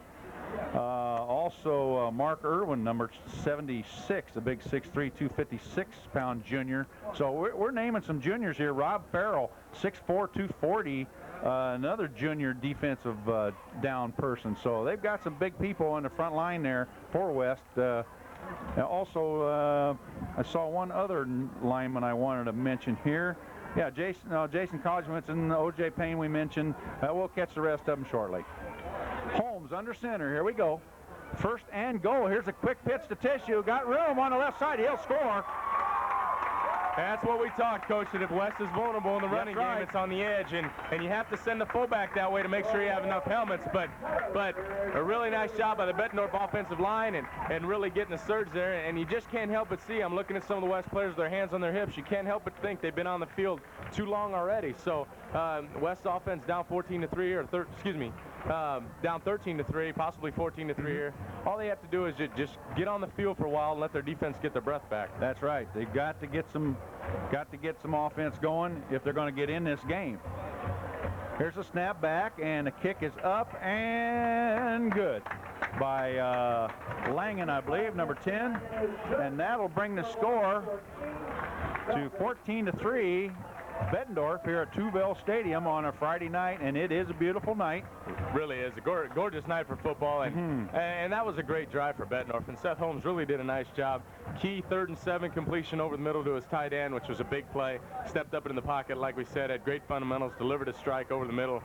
Also, Mark Irwin, number 76, a big 6'3", 256-pound junior. So we're naming some juniors here. Rob Farrell, 6'4", 240, another junior defensive down person. So they've got some big people on the front line there for West. Also, I saw one other lineman I wanted to mention here. Yeah, Jason Collins mentioned, O.J. Payne we mentioned. We'll catch the rest of them shortly. Holmes under center. Here we go. 1st and goal. Here's a quick pitch to Tissue. Got room on the left side. He'll score. That's what we talked, Coach, that if West is vulnerable in the running game, it's on the edge, and you have to send the fullback that way to make sure you have enough helmets. But a really nice job by the Bettendorf offensive line and really getting the surge there. And you just can't help but see, I'm looking at some of the West players with their hands on their hips. You can't help but think they've been on the field too long already. So West offense down 14-3, down 13-3, possibly 14-3 here. All they have to do is just get on the field for a while and let their defense get their breath back. That's right. They've got to get some offense going if they're going to get in this game. Here's a snap back, and the kick is up and good by Langen, I believe, number 10, and that'll bring the score to 14-3. Bettendorf here at Tuville Stadium on a Friday night, and it is a beautiful night. It really is a gorgeous night for football, and that was a great drive for Bettendorf, and Seth Holmes really did a nice job. Key 3rd and 7 completion over the middle to his tight end, which was a big play. Stepped up in the pocket, like we said, had great fundamentals, delivered a strike over the middle.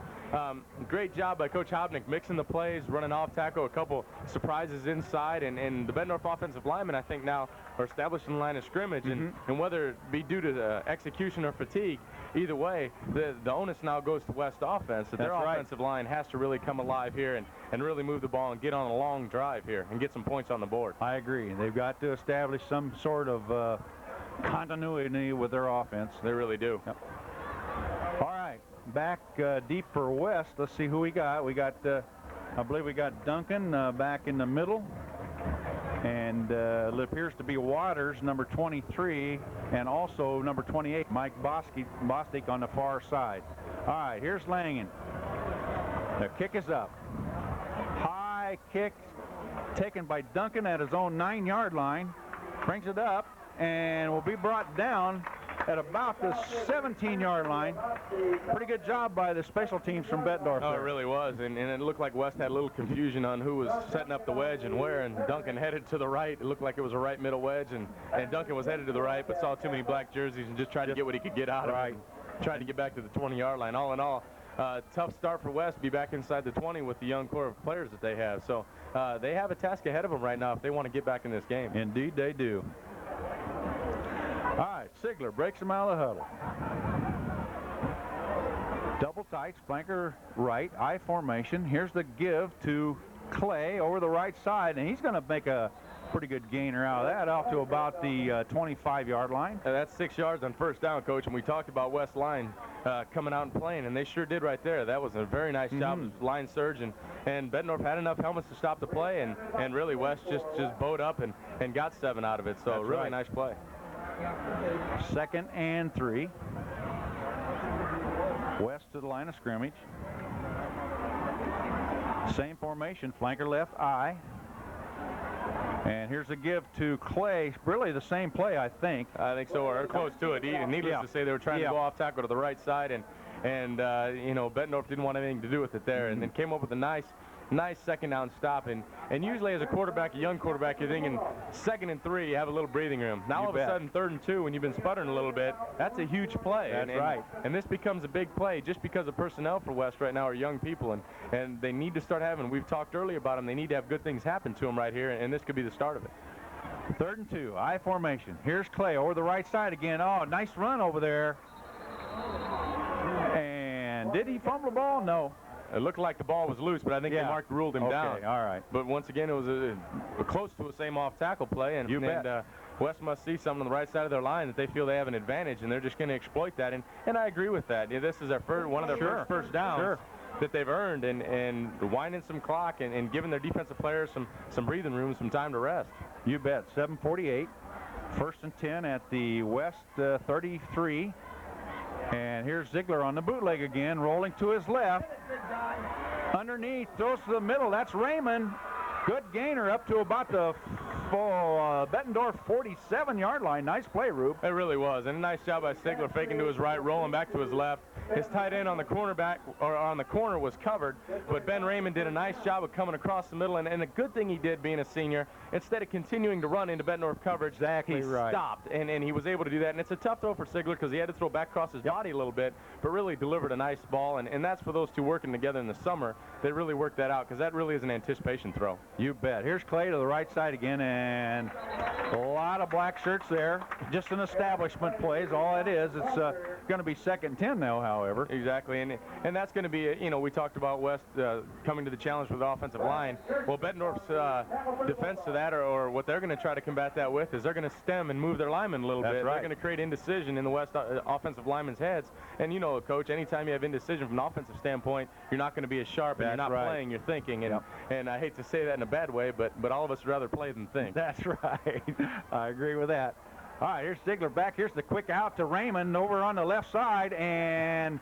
Great job by Coach Hobnick mixing the plays, running off tackle, a couple surprises inside, and the Bettendorf offensive linemen, I think, now are establishing the line of scrimmage, and whether it be due to execution or fatigue, either way, the onus now goes to West offense. That their offensive line has to really come alive here and really move the ball and get on a long drive here and get some points on the board. I agree. They've got to establish some sort of continuity with their offense. They really do. Yep. All right, back deep for West. Let's see who we got. We got, I believe we got Duncan back in the middle. And it appears to be Waters, number 23, and also number 28, Mike Bostic on the far side. All right, here's Langen. The kick is up. High kick taken by Duncan at his own 9-yard line. Brings it up and will be brought down at about the 17-yard line. Pretty good job by the special teams from Bettendorf. Oh, it really was, and it looked like West had a little confusion on who was setting up the wedge and where, and Duncan headed to the right. It looked like it was a right middle wedge, and Duncan was headed to the right, but saw too many black jerseys and just tried to get what he could get out of it. Tried to get back to the 20-yard line. All in all, tough start for West, be back inside the 20 with the young core of players that they have. So they have a task ahead of them right now if they want to get back in this game. Indeed they do. All right, Sigler breaks him out of the huddle. Double tight, flanker right, I formation. Here's the give to Clay over the right side, and he's going to make a pretty good gainer out of that, out to about the 25-yard line. That's 6 yards on first down, Coach, and we talked about West line coming out and playing, and they sure did right there. That was a very nice job of line surge, and Bettendorf had enough helmets to stop the play, and really West just bowed up and got 7 out of it. So That's really right. nice play. 2nd and 3. West to the line of scrimmage. Same formation, flanker left I. And here's a give to Clay. Really the same play, I think. I think so, or close to it. Needless to say, they were trying to go off tackle to the right side, and you know, Bettendorf didn't want anything to do with it there, and then came up with a nice second down stop. And usually as a quarterback, a young quarterback, you're thinking 2nd and 3, you have a little breathing room. Now all of a sudden 3rd and 2, when you've been sputtering a little bit, that's a huge play. That's right. And this becomes a big play just because the personnel for West right now are young people, and they need to start having, we've talked earlier about them, they need to have good things happen to them right here, and this could be the start of it. 3rd and 2, I formation. Here's Clay over the right side again. Oh, nice run over there. And did he fumble the ball? No. It looked like the ball was loose, but I think they ruled him down. All right. But once again, it was a close to a same off-tackle play, and West must see something on the right side of their line that they feel they have an advantage, and they're just going to exploit that. And I agree with that. Yeah, this is one of their first downs that they've earned, and winding some clock and giving their defensive players some breathing room, some time to rest. You bet. 7:48. 1st and 10 at the West 33. And here's Ziegler on the bootleg again, rolling to his left. Underneath, throws to the middle. That's Raymond. Good gainer up to about the Bettendorf 47-yard line. Nice play, Rube. It really was, and a nice job by Ziegler, faking to his right, rolling back to his left. His tight end on the cornerback, or on the corner, was covered, but Ben Raymond did a nice job of coming across the middle, and the good thing he did, being a senior, instead of continuing to run into Bettendorf coverage, he stopped, and he was able to do that. And it's a tough throw for Ziegler because he had to throw back across his body a little bit, but really delivered a nice ball, and that's for those two working together in the summer. They really worked that out because that really is an anticipation throw. You bet. Here's Clay to the right side again, and a lot of black shirts there. Just an establishment play is all it is. It's going to be 2nd and 10 now, however. Exactly, and that's going to be, you know, we talked about West coming to the challenge with the offensive line. Well, Bettendorf's defense to that, or what they're going to try to combat that with, is they're going to stem and move their linemen a little bit. They're going to create indecision in the West offensive linemen's heads. And you know, Coach, anytime you have indecision from an offensive standpoint, you're not going to be as sharp, and you're not playing, you're thinking. And I hate to say that in a bad way, but all of us would rather play than think. That's right. I agree with that. All right, here's Ziegler back. Here's the quick out to Raymond over on the left side, and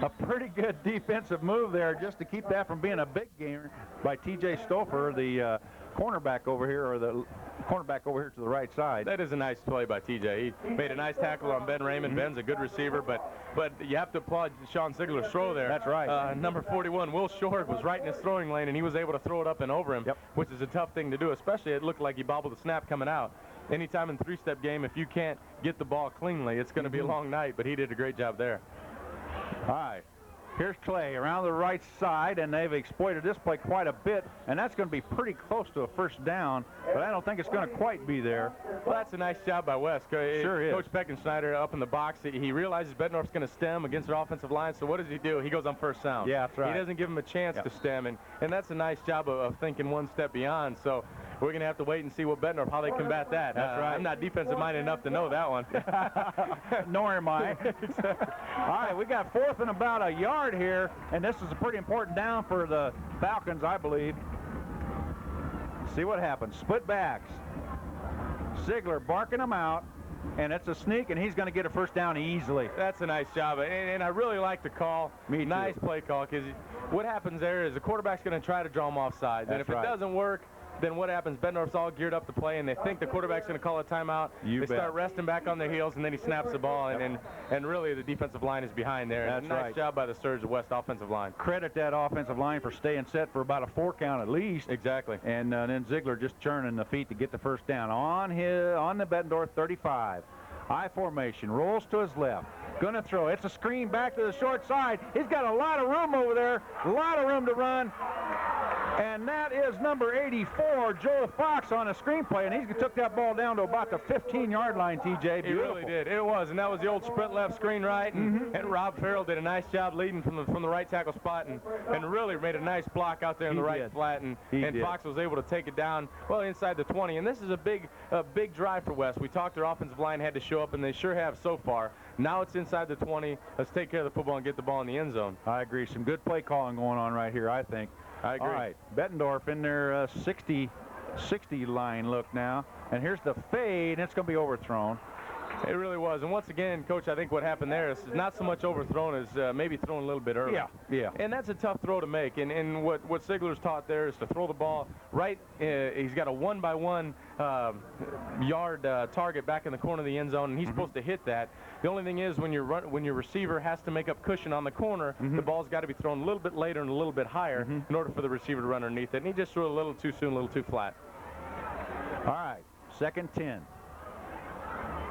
a pretty good defensive move there just to keep that from being a big gainer by T.J. Stouffer, the cornerback over here, or the cornerback over here to the right side. That is a nice play by T.J. He made a nice tackle on Ben Raymond. Ben's a good receiver, but you have to applaud Sean Ziegler's throw there. That's right. Number 41, Will Short, was right in his throwing lane, and he was able to throw it up and over him, which is a tough thing to do, especially it looked like he bobbled the snap coming out. Anytime in the three-step game, if you can't get the ball cleanly, it's going to be a long night, but he did a great job there. All right. Here's Clay around the right side, and they've exploited this play quite a bit, and that's going to be pretty close to a first down, but I don't think it's going to quite be there. Well, that's a nice job by West. Sure is. Coach Beckenschneider up in the box, he realizes Bettendorf's going to stem against their offensive line, so what does he do? He goes on first down. Yeah, that's right. He doesn't give him a chance to stem, and that's a nice job of thinking one step beyond. So we're going to have to wait and see what Bettendorf, how they combat that. That's right. I'm not defensive-minded enough to know that one. Nor am I. All right, we got 4th and about a yard here, and this is a pretty important down for the Falcons, I believe. See what happens. Split backs. Ziegler barking them out, and it's a sneak, and he's going to get a first down easily. That's a nice job, and I really like the call. Nice play call, because what happens there is the quarterback's going to try to draw him off sides, and if it doesn't work, then what happens? Bettendorf's all geared up to play, and they think the quarterback's going to call a timeout. They start resting back on their heels, and then he snaps the ball, and really the defensive line is behind there. That's nice job by the Sturge West offensive line. Credit that offensive line for staying set for about a 4 count at least. Exactly. And then Ziegler just churning the feet to get the first down on the Bettendorf 35. I formation, rolls to his left. Going to throw. It's a screen back to the short side. He's got a lot of room over there. A lot of room to run. And that is number 84, Joel Fox, on a screenplay, and he took that ball down to about the 15-yard line, TJ. He really did. It was, and that was the old sprint left, screen right, and Rob Farrell did a nice job leading from the right tackle spot and really made a nice block out there in the right flat, and Fox was able to take it down, well, inside the 20. And this is a big drive for West. We talked their offensive line had to show up, and they sure have so far. Now it's inside the 20. Let's take care of the football and get the ball in the end zone. I agree. Some good play calling going on right here, I think. I agree. All right, Bettendorf in their 60 line look now. And here's the fade, and it's going to be overthrown. It really was. And once again, Coach, I think what happened there is not so much overthrown as maybe thrown a little bit early. Yeah. And that's a tough throw to make. And what Ziegler's taught there is to throw the ball right. He's got a 1-by-1 yard target back in the corner of the end zone, and he's supposed to hit that. The only thing is when your receiver has to make up cushion on the corner, the ball's got to be thrown a little bit later and a little bit higher in order for the receiver to run underneath it. And he just threw a little too soon, a little too flat. All right, 2nd 10.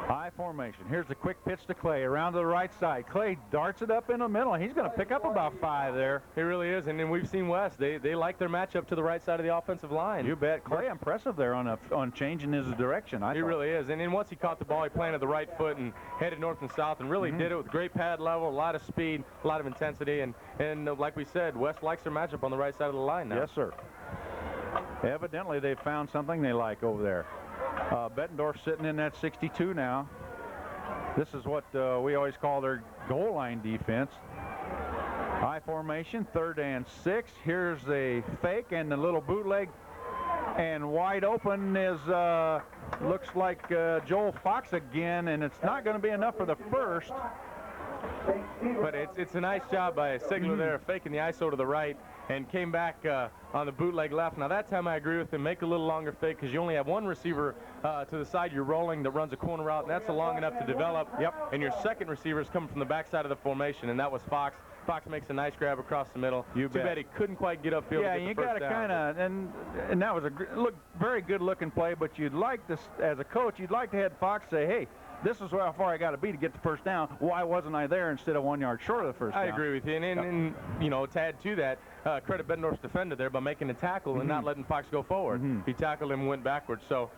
I formation. Here's the quick pitch to Clay around to the right side. Clay darts it up in the middle, and he's going to pick up about 5 there. He really is, and then we've seen West. They like their matchup to the right side of the offensive line. You bet. Clay impressive there on changing his direction. He really is, and then once he caught the ball, he planted the right foot and headed north and south, and really did it with great pad level, a lot of speed, a lot of intensity, and like we said, West likes their matchup on the right side of the line now. Yes, sir. Evidently, they've found something they like over there. Bettendorf sitting in that 62 now. This is what we always call their goal line defense. I formation, 3rd and 6. Here's a fake and the little bootleg. And wide open is, looks like Joel Fox again, and it's not going to be enough for the first. But it's a nice job by Ziegler there, faking the ISO to the right, and came back on the bootleg left. Now that time I agree with him, make a little longer fake because you only have one receiver to the side you're rolling that runs a corner route, and that's long enough to develop. And your second receiver is coming from the backside of the formation, and that was Fox. Fox makes a nice grab across the middle. Too bad he couldn't quite get upfield. Yeah, to get you the got to kind of, and that was a very good looking play, but you'd like this, as a coach, you'd like to have Fox say, hey, this is how far I got to be to get the first down. Why wasn't I there instead of 1 yard short of the first down? I agree with you. And you know, to add to that, credit Bettendorf's defender there by making a tackle and not letting Fox go forward. He tackled him and went backwards. So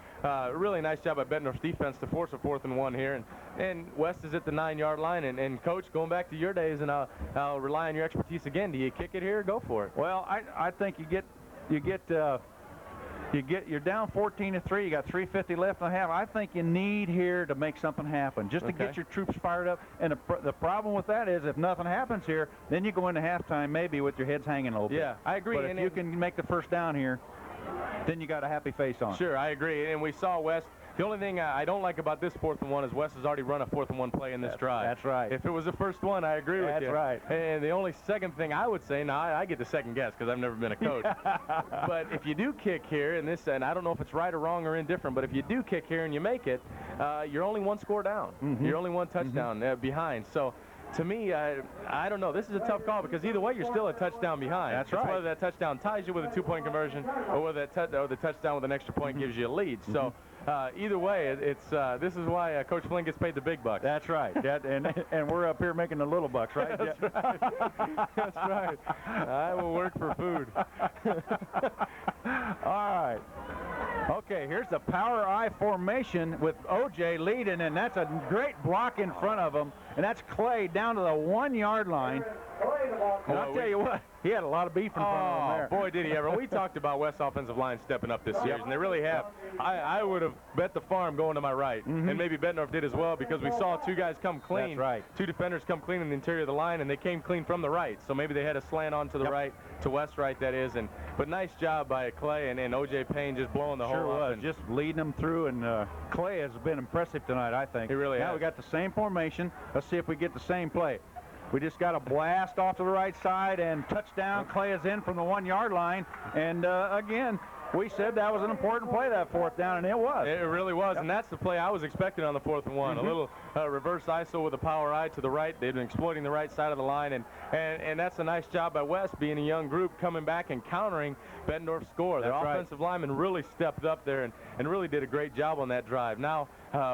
really nice job by Bettendorf's defense to force a 4th and 1 here. And West is at the 9-yard line. And Coach, going back to your days, and I'll rely on your expertise again. Do you kick it here or go for it? Well, I think you're down 14-3. You got 3:50 left in the half. I think you need here to make something happen, just to get your troops fired up. And the problem with that is if nothing happens here, then you go into halftime maybe with your heads hanging a little bit. Yeah, I agree. But if you can make the first down here, then you got a happy face on. Sure, I agree. And we saw West. The only thing I don't like about this 4th and 1 is West has already run a 4th and 1 play in this drive. That's right. If it was the first one, I agree with you. That's right. And the only second thing I would say, now I get the second guess because I've never been a coach. But if you do kick here, and I don't know if it's right or wrong or indifferent, but if you do kick here and you make it, you're only 1 score down. You're only 1 touchdown behind. So to me, I don't know. This is a tough call because either way, you're still a touchdown behind. That's right. Whether that touchdown ties you with a 2-point conversion or whether the touchdown with an extra point gives you a lead. So either way, this is why Coach Flynn gets paid the big bucks. That's right. And we're up here making the little bucks, right? That's right. That's right. I will work for food. All right. Okay, here's the power I formation with O.J. leading, and that's a great block in front of him. And that's Clay down to the 1-yard line. And I'll tell you what, he had a lot of beef in front of him there. Boy, did he ever. We talked about West offensive line stepping up this series, and they really have. I would have bet the farm going to my right, and maybe Bettendorf did as well, because we saw 2 guys come clean. That's right. 2 defenders come clean in the interior of the line, and they came clean from the right. So maybe they had a slant on to the right, to West right, that is. But nice job by Clay and O.J. Payne just blowing the whole up. Just leading them through, and Clay has been impressive tonight, I think. He really has. Now we got the same formation. Let's see if we get the same play. We just got a blast off to the right side, and touchdown. Clay is in from the 1-yard line. And again, we said that was an important play, that fourth down, and it was. It really was, and that's the play I was expecting on the 4th and 1. A little reverse ISO with a power eye to the right. They've been exploiting the right side of the line, and that's a nice job by West, being a young group, coming back and countering Bettendorf's score. Their offensive lineman really stepped up there and really did a great job on that drive. Now,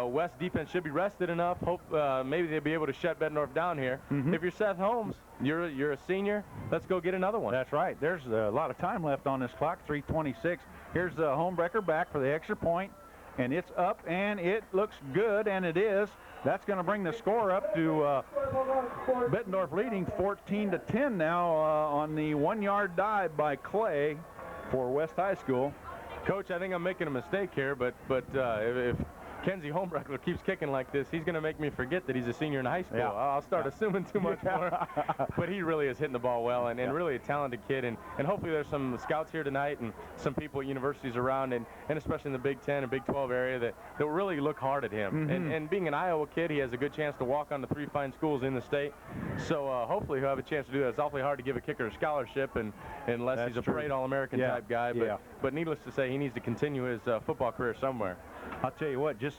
West defense should be rested enough. Hope maybe they'll be able to shut Bettendorf down here. If you're Seth Holmes, you're a senior, let's go get another one. That's right. There's a lot of time left on this clock, 3:26. Here's the Homebrecker back for the extra point, and it's up, and it looks good, and it is. That's going to bring the score up to Bettendorf leading 14-10 now on the 1-yard dive by Clay for West High School. Coach, I think I'm making a mistake here, but if Kenzie Homebrecker keeps kicking like this, he's going to make me forget that he's a senior in high school. Yeah. I'll start assuming too much more. But he really is hitting the ball well, and really a talented kid. And hopefully there's some scouts here tonight and some people at universities around, and especially in the Big 10 and Big 12 area that will really look hard at him. And being an Iowa kid, he has a good chance to walk on to 3 fine schools in the state. So hopefully he'll have a chance to do that. It's awfully hard to give a kicker a scholarship unless he's a parade All-American type guy. But needless to say, he needs to continue his football career somewhere. I'll tell you what, just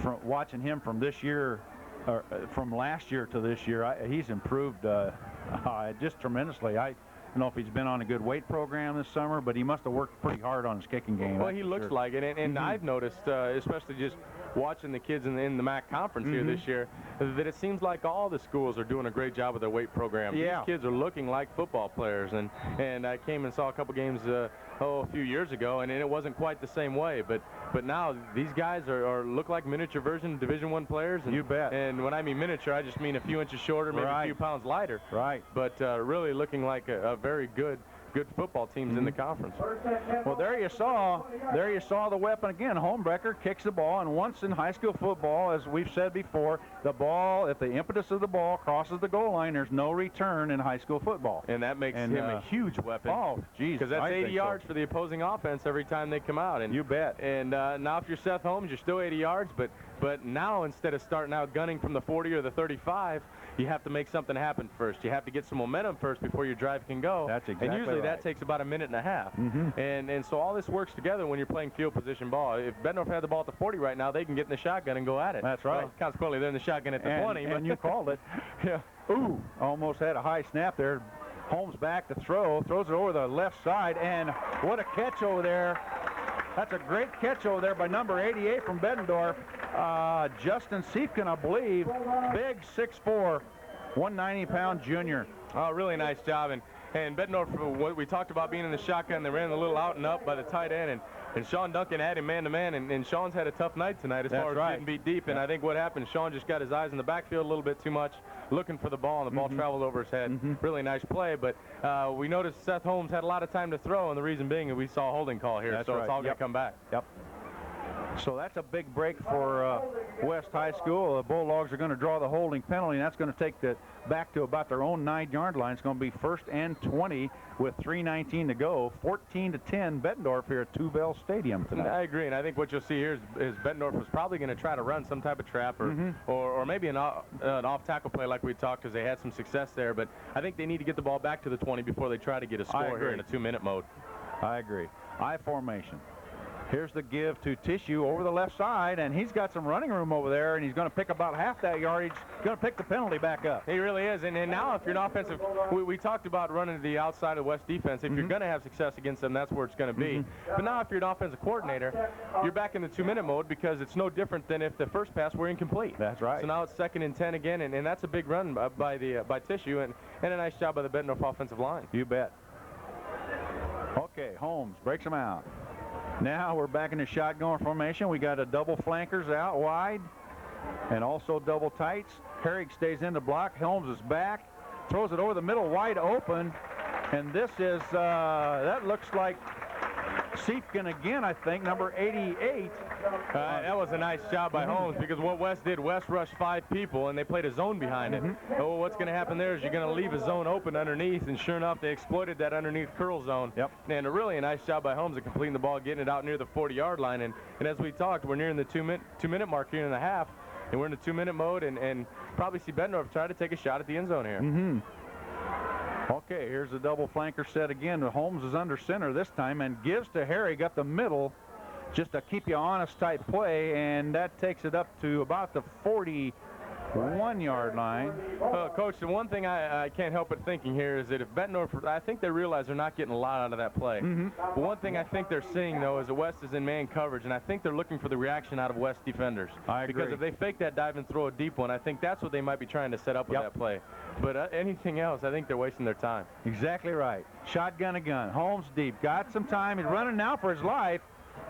from watching him from this year, or from last year to this year, he's improved just tremendously. I don't know if he's been on a good weight program this summer, but he must have worked pretty hard on his kicking game. Well, he looks like it, and I've noticed, especially just watching the kids in the MAC conference here this year, that it seems like all the schools are doing a great job with their weight program. These kids are looking like football players, and I came and saw a couple games a few years ago, and it wasn't quite the same way, but now these guys are look like miniature version Division I players. And, you bet. And when I mean miniature, I just mean a few inches shorter, maybe a few pounds lighter. Right. But really looking like a very good football teams in the conference. Well, there you saw the weapon again. Homebrecker kicks the ball, and once in high school football, as we've said before, the ball, if the impetus of the ball crosses the goal line, there's no return in high school football. And that makes him a huge weapon. Oh, geez. Because that's 80 yards for the opposing offense every time they come out. And you bet. And now if you're Seth Holmes, you're still 80 yards, but now instead of starting out gunning from the 40 or the 35, you have to make something happen first. You have to get some momentum first before your drive can go. That's exactly And usually right. that takes about a minute and a half. And so all this works together when you're playing field position ball. If Bettendorf had the ball at the 40 right now, they can get in the shotgun and go at it. That's right. Well, consequently, they're in the shotgun at the 20. And you called it. Yeah. Ooh, almost had a high snap there. Holmes back to throw, throws it over the left side, and what a catch over there. That's a great catch over there by number 88 from Bettendorf. Justin Siefkin, I believe. Big 6'4", 190-pound junior. Oh, really nice job. And Bettendorf, what we talked about being in the shotgun, they ran a little out and up by the tight end, and Sean Duncan had him man-to-man, and Sean's had a tough night tonight as far as getting beat deep. And I think what happened, Sean just got his eyes in the backfield a little bit too much, looking for the ball, and the ball traveled over his head. Really nice play, but we noticed Seth Holmes had a lot of time to throw, and the reason being that we saw a holding call here, so it's all going to come back. Yep. So that's a big break for West High School. The Bulldogs are going to draw the holding penalty, and that's going to take it back to about their own 9-yard line. It's going to be 1st and 20 with 3:19 to go. 14-10 Bettendorf here at Tubell Stadium tonight. I agree, and I think what you'll see here is Bettendorf was probably going to try to run some type of trap or maybe an off-tackle play like we talked, because they had some success there. But I think they need to get the ball back to the 20 before they try to get a score here in a 2-minute mode. I agree. I formation. Here's the give to Tissue over the left side, and he's got some running room over there, and he's going to pick about half that yardage. He's going to pick the penalty back up. He really is, and now if you're an offensive, we talked about running to the outside of West defense. If you're going to have success against them, that's where it's going to be. But now if you're an offensive coordinator, you're back in the 2-minute mode, because it's no different than if the first pass were incomplete. That's right. So now it's 2nd and 10 again, and that's a big run by Tissue, and a nice job by the Bettendorf offensive line. You bet. Okay, Holmes breaks him out. Now we're back in the shotgun formation. We got a double flankers out wide and also double tights. Herrig stays in the block. Holmes is back, throws it over the middle wide open, and this is that looks like Siefkin again, I think, number 88. That was a nice job by Holmes, because what West did, West rushed 5 people, and they played a zone behind it. Oh, what's going to happen there is you're going to leave a zone open underneath, and sure enough, they exploited that underneath curl zone. And really a nice job by Holmes of completing the ball, getting it out near the 40-yard line. And as we talked, we're nearing the 2-minute mark here in the half, and we're in the 2-minute mode, and probably see Bettendorf try to take a shot at the end zone here. Okay, here's the double flanker set again. Holmes is under center this time and gives to Harry, got the middle, just a keep you honest type play, and that takes it up to about the 41-yard line. Well, Coach, the one thing I can't help but thinking here is that if Bettendorf, I think they realize they're not getting a lot out of that play. But one thing I think they're seeing, though, is that West is in man coverage, and I think they're looking for the reaction out of West defenders. I agree. Because if they fake that dive and throw a deep one, I think that's what they might be trying to set up with that play. But anything else, I think they're wasting their time. Exactly right. Shotgun gun. Holmes deep. Got some time. He's running now for his life.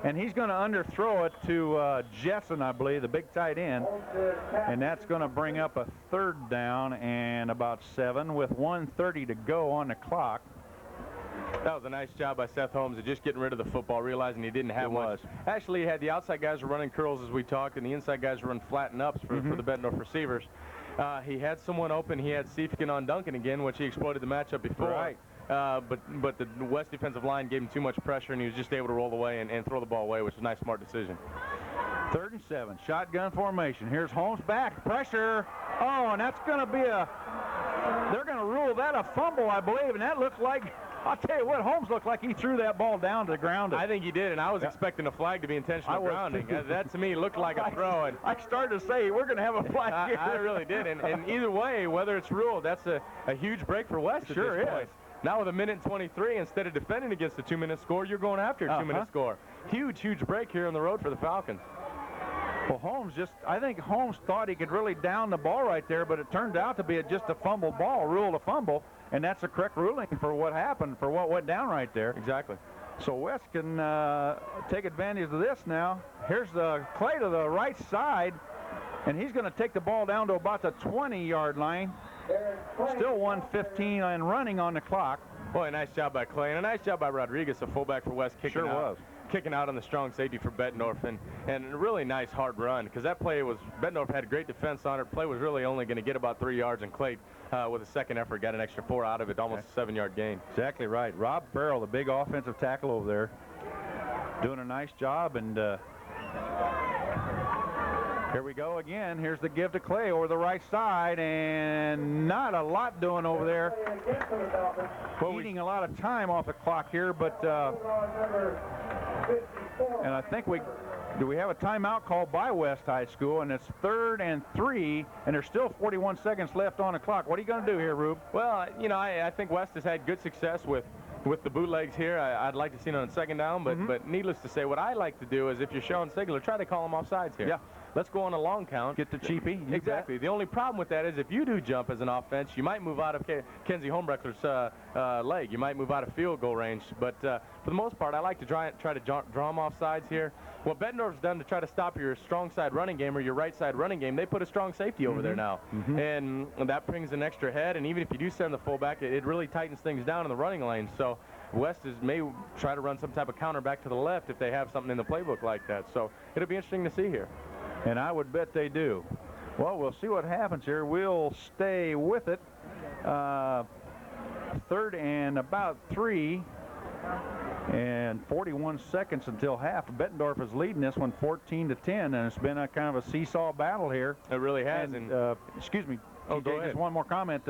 And he's going to underthrow it to Jessen, I believe, the big tight end. And that's going to bring up a 3rd down and about 7 with 1:30 to go on the clock. That was a nice job by Seth Holmes of just getting rid of the football, realizing he didn't have much. Actually, he had the outside guys were running curls as we talked, and the inside guys were running flatten ups for the Bettendorf receivers. He had someone open. He had Siefken on Duncan again, which he exploited the matchup before. Right. But the West defensive line gave him too much pressure, and he was just able to roll away and throw the ball away, which was a nice, smart decision. 3rd and 7, shotgun formation. Here's Holmes back, pressure. Oh, and that's going to be they're going to rule that a fumble, I believe, and that looks like, I'll tell you what, Holmes looked like he threw that ball down to the ground. I think he did, and I was expecting a flag to be intentional grounding. That, to me, looked like a throw. And I started to say, we're going to have a flag here. I really did, and either way, whether it's ruled, that's a huge break for West at this point. Now with 1:23, instead of defending against the 2-minute score, you're going after a 2-minute score. Huge break here on the road for the Falcons. Well, I think Holmes thought he could really down the ball right there, but it turned out to be just a fumble ball, ruled a fumble, and that's the correct ruling for what happened, for what went down right there. Exactly. So West can take advantage of this now. Here's Clay to the right side, and he's going to take the ball down to about the 20-yard line. Still 1:15 and running on the clock. Boy, a nice job by Clay, and a nice job by Rodriguez, a fullback for West, kicking out. Kicking out on the strong safety for Bettendorf, and a really nice hard run, because that play was, Bettendorf had great defense on it. Play was really only going to get about 3 yards, and Clay, with a second effort, got an extra 4 out of it, almost a 7-yard gain. Exactly right. Rob Farrell, the big offensive tackle over there, doing a nice job, and here we go again. Here's the give to Clay over the right side, and not a lot doing over there. Eating a lot of time off the clock here, but and I think do we have a timeout called by West High School, and it's 3rd and 3, and there's still 41 seconds left on the clock. What are you going to do here, Rube? Well, you know, I think West has had good success with the bootlegs here. I'd like to see it on 2nd down, but needless to say, what I like to do is, if you're showing Sigler, try to call him offsides here. Yeah. Let's go on a long count. Get the cheapie. Exactly. The only problem with that is if you do jump as an offense, you might move out of Kenzie Holmbrechtler's leg. You might move out of field goal range. But for the most part, I like to try to draw them off sides here. What Bettendorf's done to try to stop your strong side running game or your right side running game, they put a strong safety over there now. And that brings an extra head. And even if you do send the fullback, it really tightens things down in the running lane. So West may try to run some type of counter back to the left if they have something in the playbook like that. So it'll be interesting to see here. And I would bet they do. Well, we'll see what happens here. We'll stay with it. 3rd and about 3. And 41 seconds until half. Bettendorf is leading this one 14-10, and it's been a kind of a seesaw battle here. It really has. And, excuse me. Oh, go ahead. Just one more comment.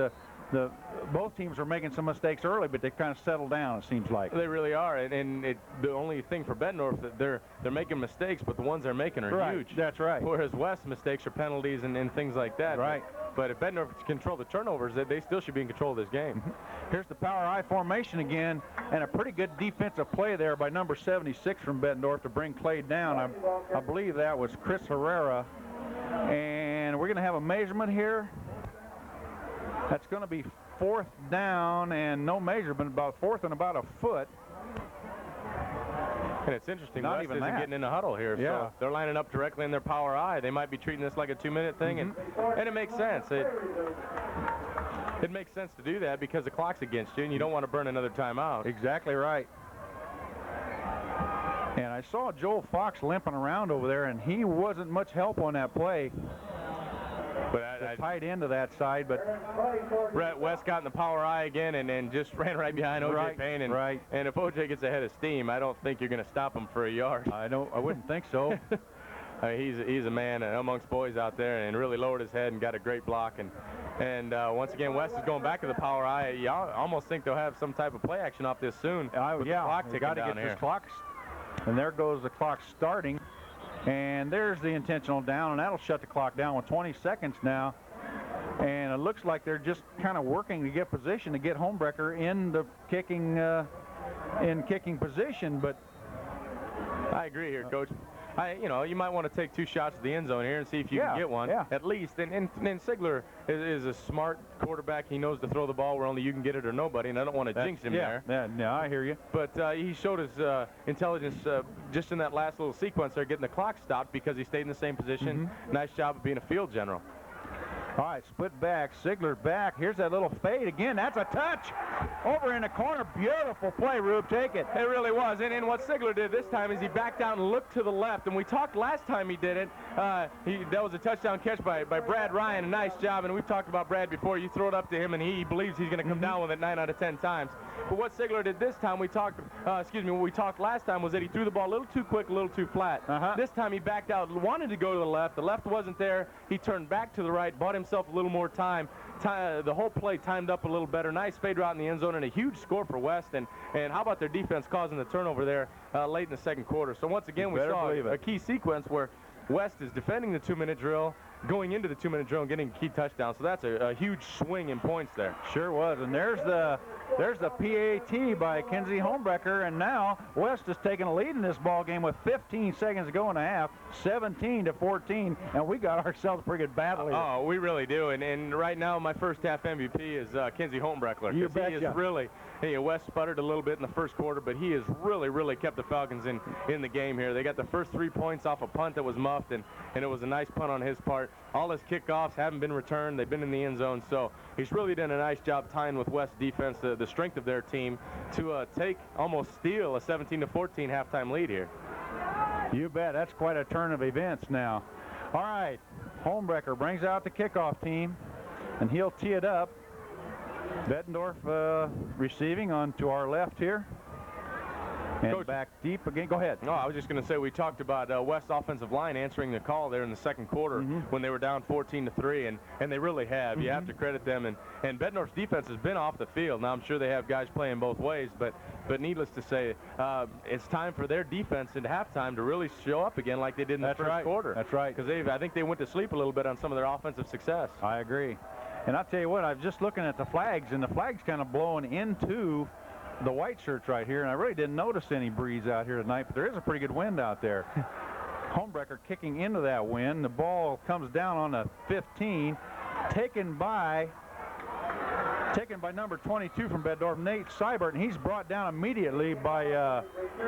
Both teams are making some mistakes early, but they've kind of settled down, it seems like. They really are, and the only thing for Bettendorf that they're making mistakes, but the ones they're making are huge. That's right. Whereas West's mistakes are penalties and things like that. Right. But if Bettendorf can control the turnovers, they still should be in control of this game. Here's the power I formation again, and a pretty good defensive play there by number 76 from Bettendorf to bring Clay down. I believe that was Chris Herrera. And we're going to have a measurement here. That's going to be 4th down and no measurement, about 4th and about a foot. And it's interesting, Not West even isn't that. getting in a huddle here. Yeah. So they're lining up directly in their power eye. They might be treating this like a 2-minute thing, and it makes sense. It makes sense to do that because the clock's against you, and you don't want to burn another timeout. Exactly right. And I saw Joel Fox limping around over there, and he wasn't much help on that play. But I tied into that side, but Brett West got in the power eye again and just ran right behind O.J. Payne. And if O.J. gets ahead of steam, I don't think you're going to stop him for a yard. I wouldn't think so. He's a man amongst boys out there and really lowered his head and got a great block. And And once again, West is going back to the power. I almost think they'll have some type of play action off this soon. With the clock ticking got to down get here. this clock. And there goes the clock starting. And there's the intentional down, and that'll shut the clock down with 20 seconds now. And it looks like they're just kind of working to get position to get Homebrecker in the kicking position. But I agree here, Coach. You might want to take 2 shots at the end zone here and see if you can get one at least. And Sigler is a smart quarterback. He knows to throw the ball where only you can get it or nobody, and I don't want to jinx him there. Yeah, I hear you. But he showed his intelligence just in that last little sequence there, getting the clock stopped because he stayed in the same position. Nice job of being a field general. All right, split back, Sigler back. Here's that little fade again. That's a touch. Over in the corner. Beautiful play, Rube. Take it. It really was. And what Sigler did this time is he backed out and looked to the left. And we talked last time he did it. That was a touchdown catch by Brad Ryan. A nice job. And we've talked about Brad before. You throw it up to him, and he believes he's going to come down with it 9 out of 10 times. But what Sigler did this time, what we talked last time was that he threw the ball a little too quick, a little too flat. This time he backed out, wanted to go to the left. The left wasn't there. He turned back to the right, bought himself a little more time. The whole play timed up a little better. Nice fade route in the end zone and a huge score for West. And how about their defense causing the turnover there late in the second quarter? So once again, we saw a key sequence where West is defending the 2-minute drill, going into the 2-minute drill and getting a key touchdown. So that's a huge swing in points there. Sure was. And there's the PAT by Kinsey Homebrecker, and now West is taking a lead in this ball game with 15 seconds to go in the half, 17-14, and we got ourselves a pretty good battle here. Oh, we really do. And right now, my first half MVP is Kinsey Homebrecker. You betcha. He is really. West sputtered a little bit in the first quarter, but he has really kept the Falcons in the game here. They got the first 3 points off a punt that was muffed, and it was a nice punt on his part. All his kickoffs haven't been returned. They've been in the end zone, so he's really done a nice job tying with West defense, the strength of their team, to almost steal a 17-14 halftime lead here. You bet. That's quite a turn of events now. All right, Homebrecker brings out the kickoff team, and he'll tee it up. Bettendorf receiving on to our left here. And Coach, back deep again. Go ahead. No, I was just going to say we talked about West's offensive line answering the call there in the second quarter when they were down 14-3, and they really have. You have to credit them. And Bettendorf's defense has been off the field. Now I'm sure they have guys playing both ways, but needless to say, it's time for their defense at halftime to really show up again like they did in the first quarter. That's right. Because I think they went to sleep a little bit on some of their offensive success. I agree. And I'll tell you what, I'm just looking at the flags, and the flag's kind of blowing into the white shirts right here, and I really didn't notice any breeze out here tonight, but there is a pretty good wind out there. Homebrecker kicking into that wind. The ball comes down on the 15, taken by number 22 from Bettendorf, Nate Seibert, and he's brought down immediately by,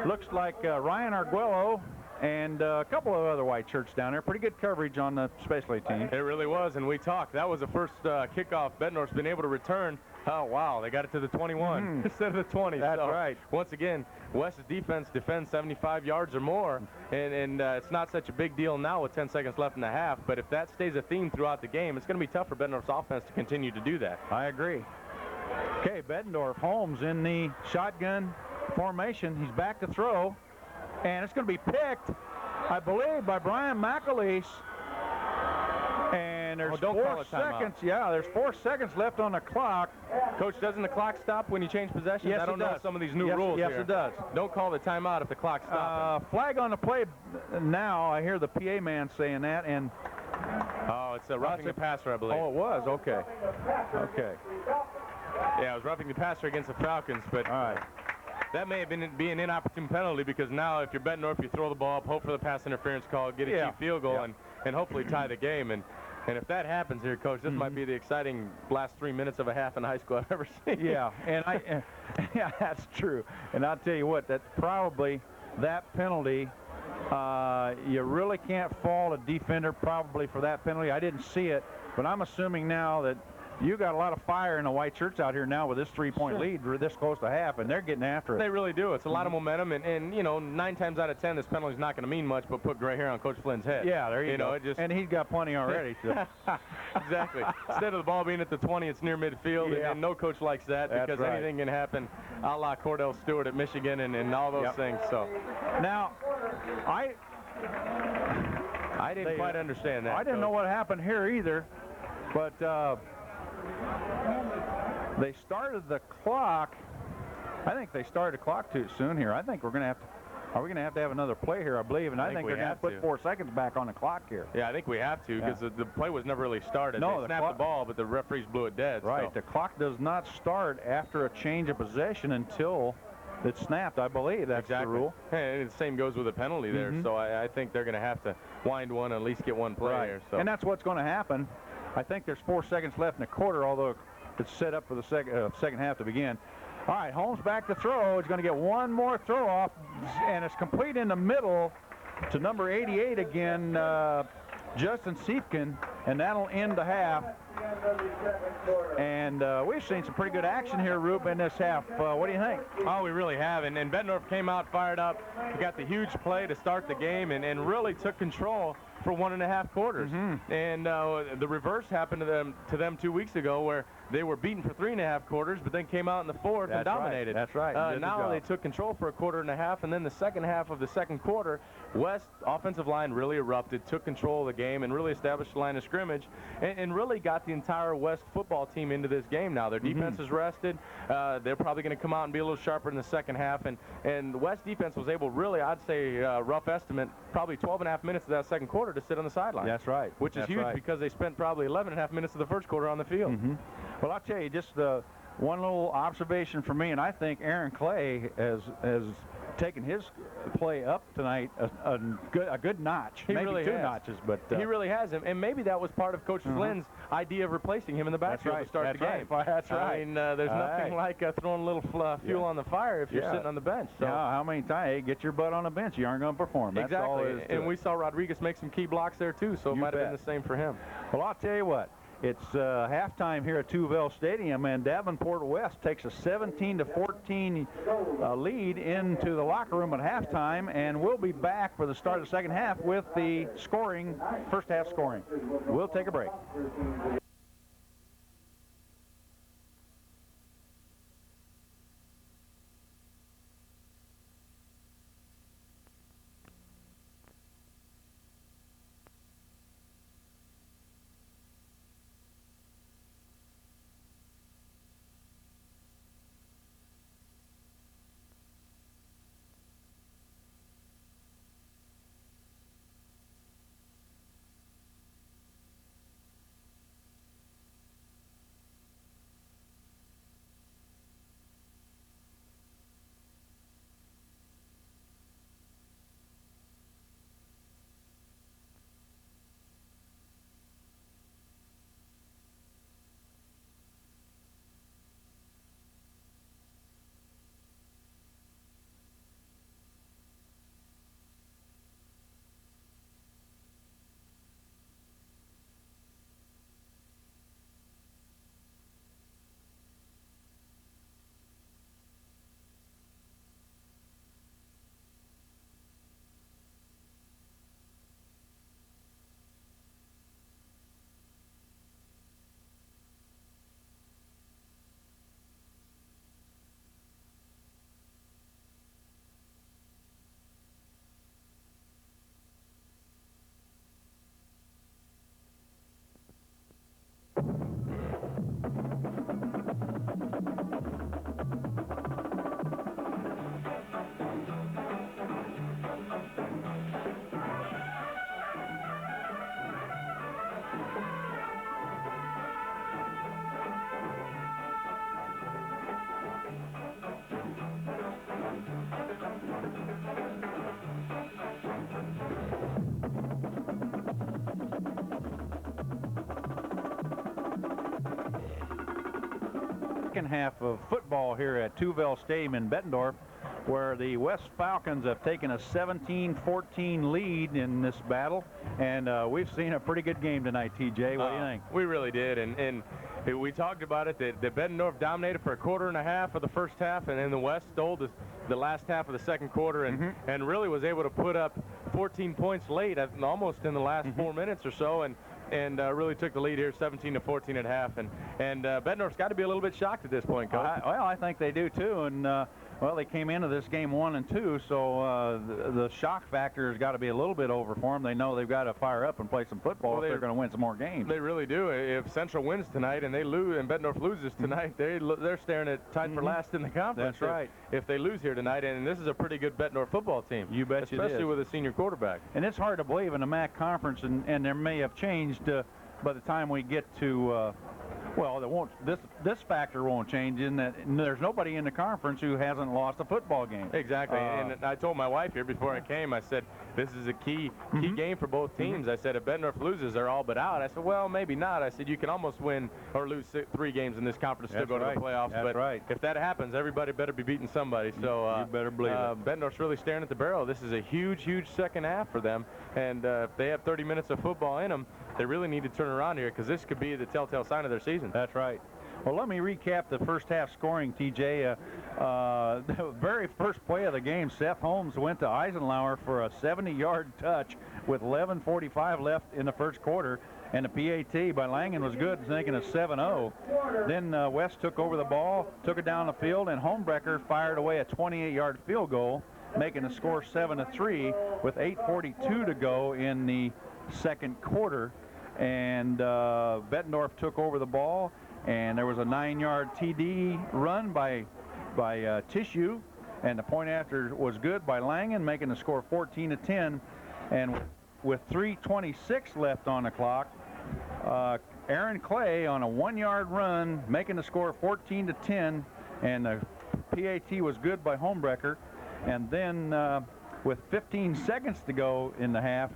looks like Ryan Arguello and a couple of other white shirts down there. Pretty good coverage on the special team. It really was, and we talked. That was the first kickoff Bettendorf's been able to return. Oh, wow, they got it to the 21 instead of the 20. That's right. Once again, West's defense defends 75 yards or more, and it's not such a big deal now with 10 seconds left in the half, but if that stays a theme throughout the game, it's going to be tough for Bettendorf's offense to continue to do that. I agree. Okay, Bettendorf, Holmes in the shotgun formation. He's back to throw, and it's going to be picked, I believe, by Brian McAleese. And there's 4 seconds. Yeah, there's 4 seconds left on the clock. Coach, doesn't the clock stop when you change possessions? Yes, I don't know some of these new rules here. Yes, it does. Don't call the timeout if the clock stops. Flag on the play now. I hear the PA man saying that. And oh, it's a roughing the passer, I believe. Oh, it was? Okay. Okay. Yeah, it was roughing the passer against the Falcons, but all right. That may have been an inopportune penalty because now if you're Bettendorf, you throw the ball up, hope for the pass interference call, get a cheap field goal, and hopefully tie the game. And if that happens here, Coach, this might be the exciting last 3 minutes of a half in high school I've ever seen. Yeah, and yeah, that's true. And I'll tell you what, that's probably that penalty. You really can't fault a defender probably for that penalty. I didn't see it, but I'm assuming now that you got a lot of fire in the white shirts out here now with this 3-point lead. We're this close to half, and they're getting after it. They really do. It's a lot of momentum, and you know, 9 times out of 10, this penalty's not going to mean much, but put gray hair on Coach Flynn's head. Yeah, there you go. And he's got plenty already. So. Exactly. Instead of the ball being at the 20, it's near midfield, and no coach likes that because anything can happen, a la Cordell Stewart at Michigan and all those things. So now, I didn't quite understand that. I didn't know what happened here either, but They started the clock. I think they started the clock too soon here. I think we're going to have to. Are we going to have another play here, I believe? And I think they're going to put 4 seconds back on the clock here. Yeah, I think we have to because the play was never really started. No, they snapped the ball, but the referees blew it dead. Right. So. The clock does not start after a change of possession until it's snapped, I believe. That's the rule. And the same goes with a penalty there. So I think they're going to have to wind one and at least get one play here. So. And that's what's going to happen. I think there's 4 seconds left in the quarter, although it's set up for the second half to begin. All right, Holmes back to throw. He's going to get one more throw off, and it's complete in the middle to number 88 again, Justin Siefkin, and that'll end the half. And we've seen some pretty good action here, Rube, in this half. What do you think? Oh, we really have. And Bettendorf came out fired up. He got the huge play to start the game and really took control for 1.5 quarters. And the reverse happened to them 2 weeks ago, where they were beaten for 3.5 quarters, but then came out in the fourth and dominated. That's right. Now they took control for 1.25, and then the second half of the second quarter, West offensive line really erupted, took control of the game, and really established the line of scrimmage, and really got the entire West football team into this game now. Their defense is rested. They're probably going to come out and be a little sharper in the second half, and the West defense was able, really, I'd say, rough estimate, probably 12.5 minutes of that second quarter to sit on the sideline. That's right. Which is huge because they spent probably 11.5 minutes of the first quarter on the field. Well, I'll tell you, just one little observation for me, and I think Aaron Clay has taken his play up tonight a good notch. He maybe really 2 has. notches, but he really has, and maybe that was part of Coach Flynn's idea of replacing him in the backfield to start the game. That's right. I mean, there's nothing like throwing a little fuel on the fire if you're sitting on the bench. So. Yeah, how many times? Hey, get your butt on the bench. You aren't going to perform. That's exactly. all it is and we saw Rodriguez make some key blocks there too, so it might have been the same for him. Well, I'll tell you what. It's halftime here at Tuvell Stadium, and Davenport West takes a 17-14 lead into the locker room at halftime, and we'll be back for the start of the second half with the first half scoring. We'll take a break. Second half of football here at Tuvell Stadium in Bettendorf, where the West Falcons have taken a 17-14 lead in this battle, and we've seen a pretty good game tonight, TJ. What do you think? We really did, and we talked about it, that Bettendorf dominated for 1.25 of the first half, and then the West stole the last half of the second quarter and really was able to put up 14 points late, almost in the last 4 minutes or so, and really took the lead here 17-14 at half. And Bettendorf's got to be a little bit shocked at this point, Coach. Well, I think they do, too. And Well, they came into this game 1-2, so the shock factor has got to be a little bit over for them. They know they've got to fire up and play some football if they're going to win some more games. They really do. If Central wins tonight and they lose, and Bettendorf loses tonight, they're staring at tied for last in the conference. That's right. If they lose here tonight, and this is a pretty good Bettendorf football team. You bet you especially with a senior quarterback. And it's hard to believe in the MAC conference, and there may have changed by the time we get to. Well, there won't. This factor won't change in that there's nobody in the conference who hasn't lost a football game. Exactly. And I told my wife here before I came, I said, this is a key game for both teams. I said, if Bettendorf loses, they're all but out. I said, well, maybe not. I said, you can almost win or lose 3 games in this conference to still go to the playoffs. That's right. If that happens, everybody better be beating somebody. So you better believe it. Bettendorf's really staring at the barrel. This is a huge, huge second half for them. And if they have 30 minutes of football in them, they really need to turn around here because this could be the telltale sign of their season. That's right. Well, let me recap the first half scoring, TJ. The very first play of the game, Seth Holmes went to Eisenhower for a 70-yard touch with 11:45 left in the first quarter, and the PAT by Langen was good, making a 7-0. Then West took over the ball, took it down the field, and Homebrecker fired away a 28-yard field goal, making the score 7-3 with 8:42 to go in the second quarter. And Bettendorf took over the ball, and there was a 9-yard TD run by Tissue, and the point after was good by Langen, making the score 14-10. And with 3:26 left on the clock, Aaron Clay on a 1-yard run, making the score 14-10, and the PAT was good by Homebrecker. And then with 15 seconds to go in the half,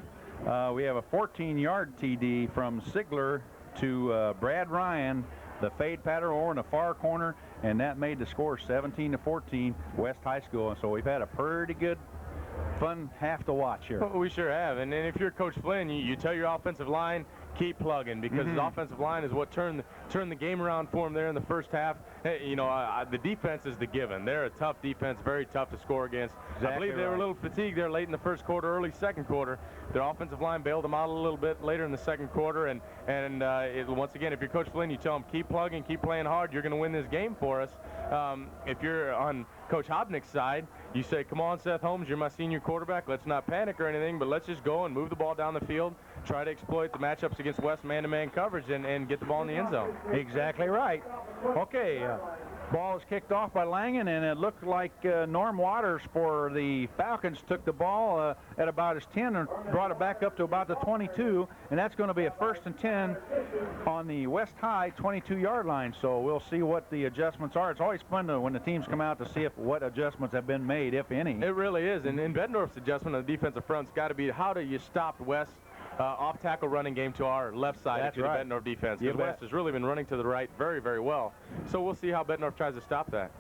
we have a 14-yard TD from Sigler to Brad Ryan, the fade pattern over in the far corner, and that made the score 17-14 West High School. And so we've had a pretty good, fun half to watch here. Well, we sure have. And then if you're Coach Flynn, you tell your offensive line, keep plugging, because the offensive line is what turned the game around for them there in the first half. Hey, you know, the defense is the given. They're a tough defense, very tough to score against. Exactly. I believe they were a little fatigued there late in the first quarter, early second quarter. Their offensive line bailed them out a little bit later in the second quarter. And once again, if you're Coach Flynn, you tell them keep plugging, keep playing hard. You're going to win this game for us. If you're on Coach Hobnick's side, you say, come on, Seth Holmes, you're my senior quarterback. Let's not panic or anything, but let's just go and move the ball down the field, try to exploit the matchups against West man-to-man coverage and get the ball in the end zone. Exactly right. Okay, ball is kicked off by Langen, and it looked like Norm Waters for the Falcons took the ball at about his 10 and brought it back up to about the 22, and that's going to be a 1st and 10 on the West High 22-yard line. So we'll see what the adjustments are. It's always fun when the teams come out to see what adjustments have been made, if any. It really is, and Bettendorf's adjustment on the defensive front's got to be how do you stop West off-tackle running game to our left side to the Bettendorf defense, because West has really been running to the right very, very well. So we'll see how Bettendorf tries to stop that.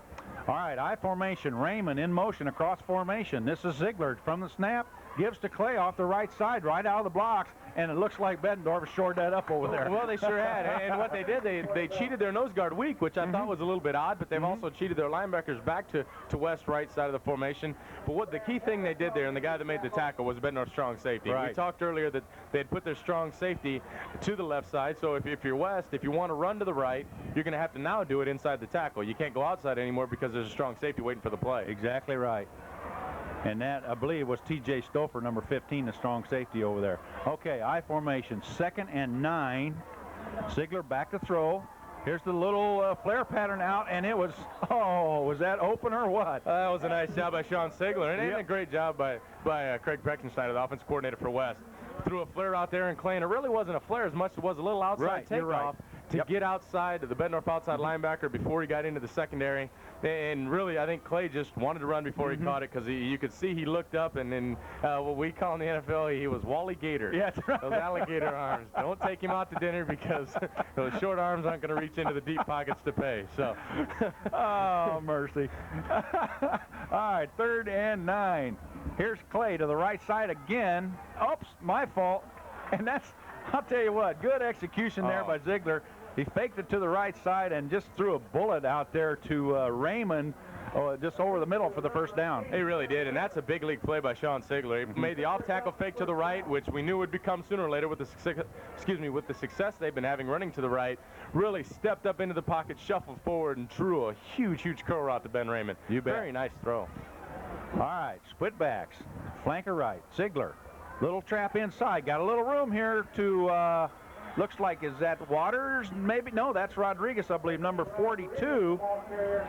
All right, I formation, Raymond in motion across formation. This is Ziegler from the snap, gives to Clay off the right side, right out of the blocks, and it looks like Bettendorf shored that up over there. Well, they sure had, and what they did, they cheated their nose guard weak, which I thought was a little bit odd, but they've also cheated their linebackers back to West right side of the formation. But what the key thing they did there, and the guy that made the tackle, was Bettendorf's strong safety. Right. We talked earlier that they had put their strong safety to the left side, so if you're West, if you want to run to the right, you're going to have to now do it inside the tackle. You can't go outside anymore because there's a strong safety waiting for the play. Exactly right. And that, I believe, was T.J. Stouffer, number 15, the strong safety over there. Okay, I formation, 2nd and 9. Ziegler back to throw. Here's the little flare pattern out, and it was, was that open or what? That was a nice job by Sean Ziegler, and a great job by Craig Breckenstein, the offensive coordinator for West. Threw a flare out there, and Clay, and it really wasn't a flare as much as it was a little outside takeoff to get outside the Bettendorf outside linebacker before he got into the secondary. And really, I think Clay just wanted to run before he caught it, because you could see he looked up, and then what we call in the NFL, he was Wally Gator. Yeah, that's right. Those alligator arms. Don't take him out to dinner, because those short arms aren't going to reach into the deep pockets to pay. So, oh, mercy. All right, 3rd and 9. Here's Clay to the right side again. Oops, my fault. And that's, I'll tell you what, good execution there by Ziegler. He faked it to the right side and just threw a bullet out there to Raymond, just over the middle for the first down. He really did, and that's a big league play by Sean Sigler. He made the off-tackle fake to the right, which we knew would become sooner or later with the success they've been having running to the right. Really stepped up into the pocket, shuffled forward, and drew a huge curl route to Ben Raymond. You bet. Very nice throw. All right, split backs, flanker right, Sigler. Little trap inside, got a little room here to, looks like, is that Waters? Maybe, no, that's Rodriguez, I believe, number 42.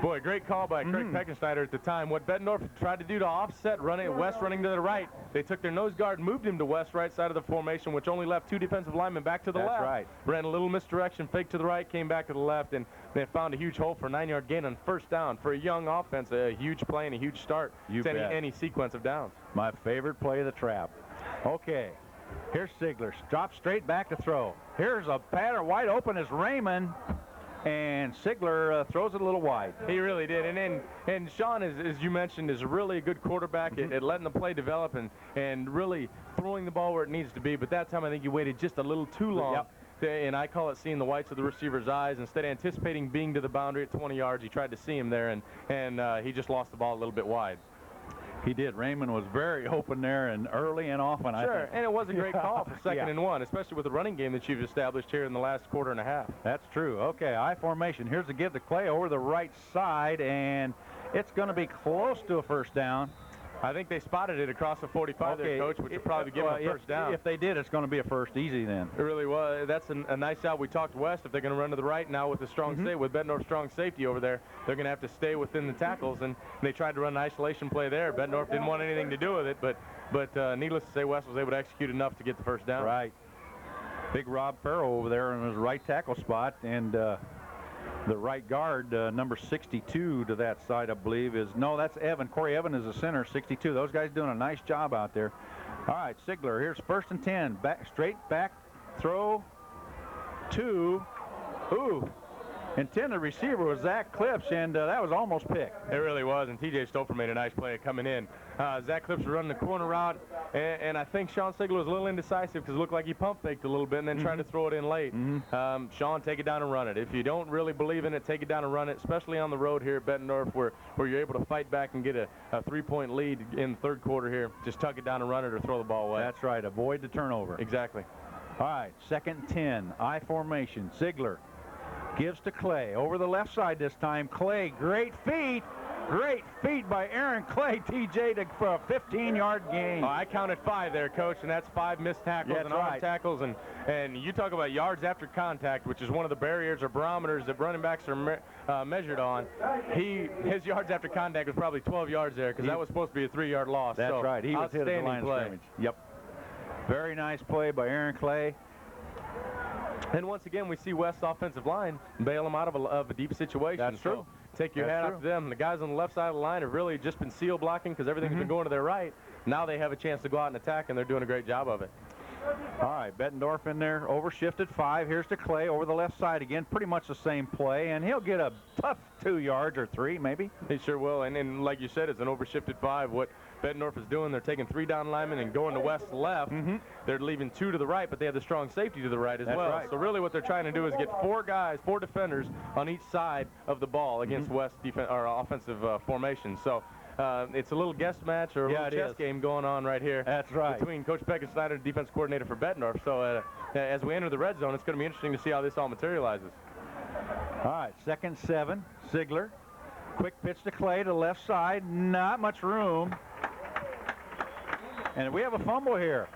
Boy, great call by Craig Peckenschneider at the time. What Bettendorf tried to do to offset West running to the right, they took their nose guard, moved him to West right side of the formation, which only left 2 defensive linemen back to the left. That's right. Ran a little misdirection, fake to the right, came back to the left, and they found a huge hole for a 9-yard gain on first down. For a young offense, a huge play and a huge start to any sequence of downs. My favorite play of the trap. Okay, here's Sigler. Drop straight back to throw. Here's a pattern wide open is Raymond, and Sigler throws it a little wide. He really did. And Sean, as you mentioned, is really a good quarterback at letting the play develop and really throwing the ball where it needs to be. But that time I think he waited just a little too long. Yep. And I call it seeing the whites of the receiver's eyes. Instead of anticipating being to the boundary at 20 yards, he tried to see him there, and he just lost the ball a little bit wide. He did. Raymond was very open there and early and often, I think. And it was a great call for second and 1, especially with the running game that you've established here in the last quarter and a half. That's true. Okay, I formation. Here's the give to Clay over the right side, and it's going to be close to a first down. I think they spotted it across the 45 there, Coach, which would probably give them a first down. If they did, it's going to be a first easy then. It really was. That's a nice out. We talked West. If they're going to run to the right now with the strong safety, with Bettendorf's strong safety over there, they're going to have to stay within the tackles. And they tried to run an isolation play there. Bettendorf didn't want anything to do with it, but needless to say, West was able to execute enough to get the first down. Right. Big Rob Farrow over there in his right tackle spot, and the right guard, number 62 to that side, I believe, that's Evan. Corey Evan is the center, 62. Those guys doing a nice job out there. All right, Sigler, here's 1st and 10. Straight back, throw, 2. Ooh. Intended receiver was Zach Clips, and that was almost picked. It really was, and T.J. Stouffer made a nice play coming in. Zach Clips was running the corner route, and I think Sean Sigler was a little indecisive because it looked like he pump faked a little bit and then tried to throw it in late. Sean, take it down and run it. If you don't really believe in it, take it down and run it, especially on the road here at Bettendorf where you're able to fight back and get a 3-point lead in the third quarter here. Just tuck it down and run it or throw the ball away. That's right. Avoid the turnover. Exactly. All right, 2nd and 10. I formation. Sigler gives to Clay. Over the left side this time. Clay, great feet. Great feet by Aaron Clay, TJ, for a 15-yard gain. I counted 5 there, Coach, and that's 5 missed tackles and arm tackles. And you talk about yards after contact, which is one of the barriers or barometers that running backs are measured on. His yards after contact was probably 12 yards there because that was supposed to be a 3-yard loss. That's right. He was hit at the line of play. scrimmage. Yep. Very nice play by Aaron Clay. And once again, we see West's offensive line bail them out of a deep situation. That's true. Take your hat off to them. The guys on the left side of the line have really just been seal blocking because everything's been going to their right. Now they have a chance to go out and attack, and they're doing a great job of it. All right, Bettendorf in there, overshifted 5. Here's to Clay over the left side again. Pretty much the same play, and he'll get a tough 2 yards or 3 maybe. He sure will, and like you said, it's an overshifted 5. What Bettendorf is doing, they're taking 3 down linemen and going to West's left. They're leaving 2 to the right, but they have the strong safety to the right as well. Right. So really what they're trying to do is get 4 defenders on each side of the ball against West's offensive formation. So it's a little guess match or a little chess game going on right here. That's right. Between Coach Peckenschneider, defense coordinator for Bettendorf. So as we enter the red zone, it's going to be interesting to see how this all materializes. All right, 2nd 7, Sigler. Quick pitch to Clay to the left side. Not much room. And we have a fumble here.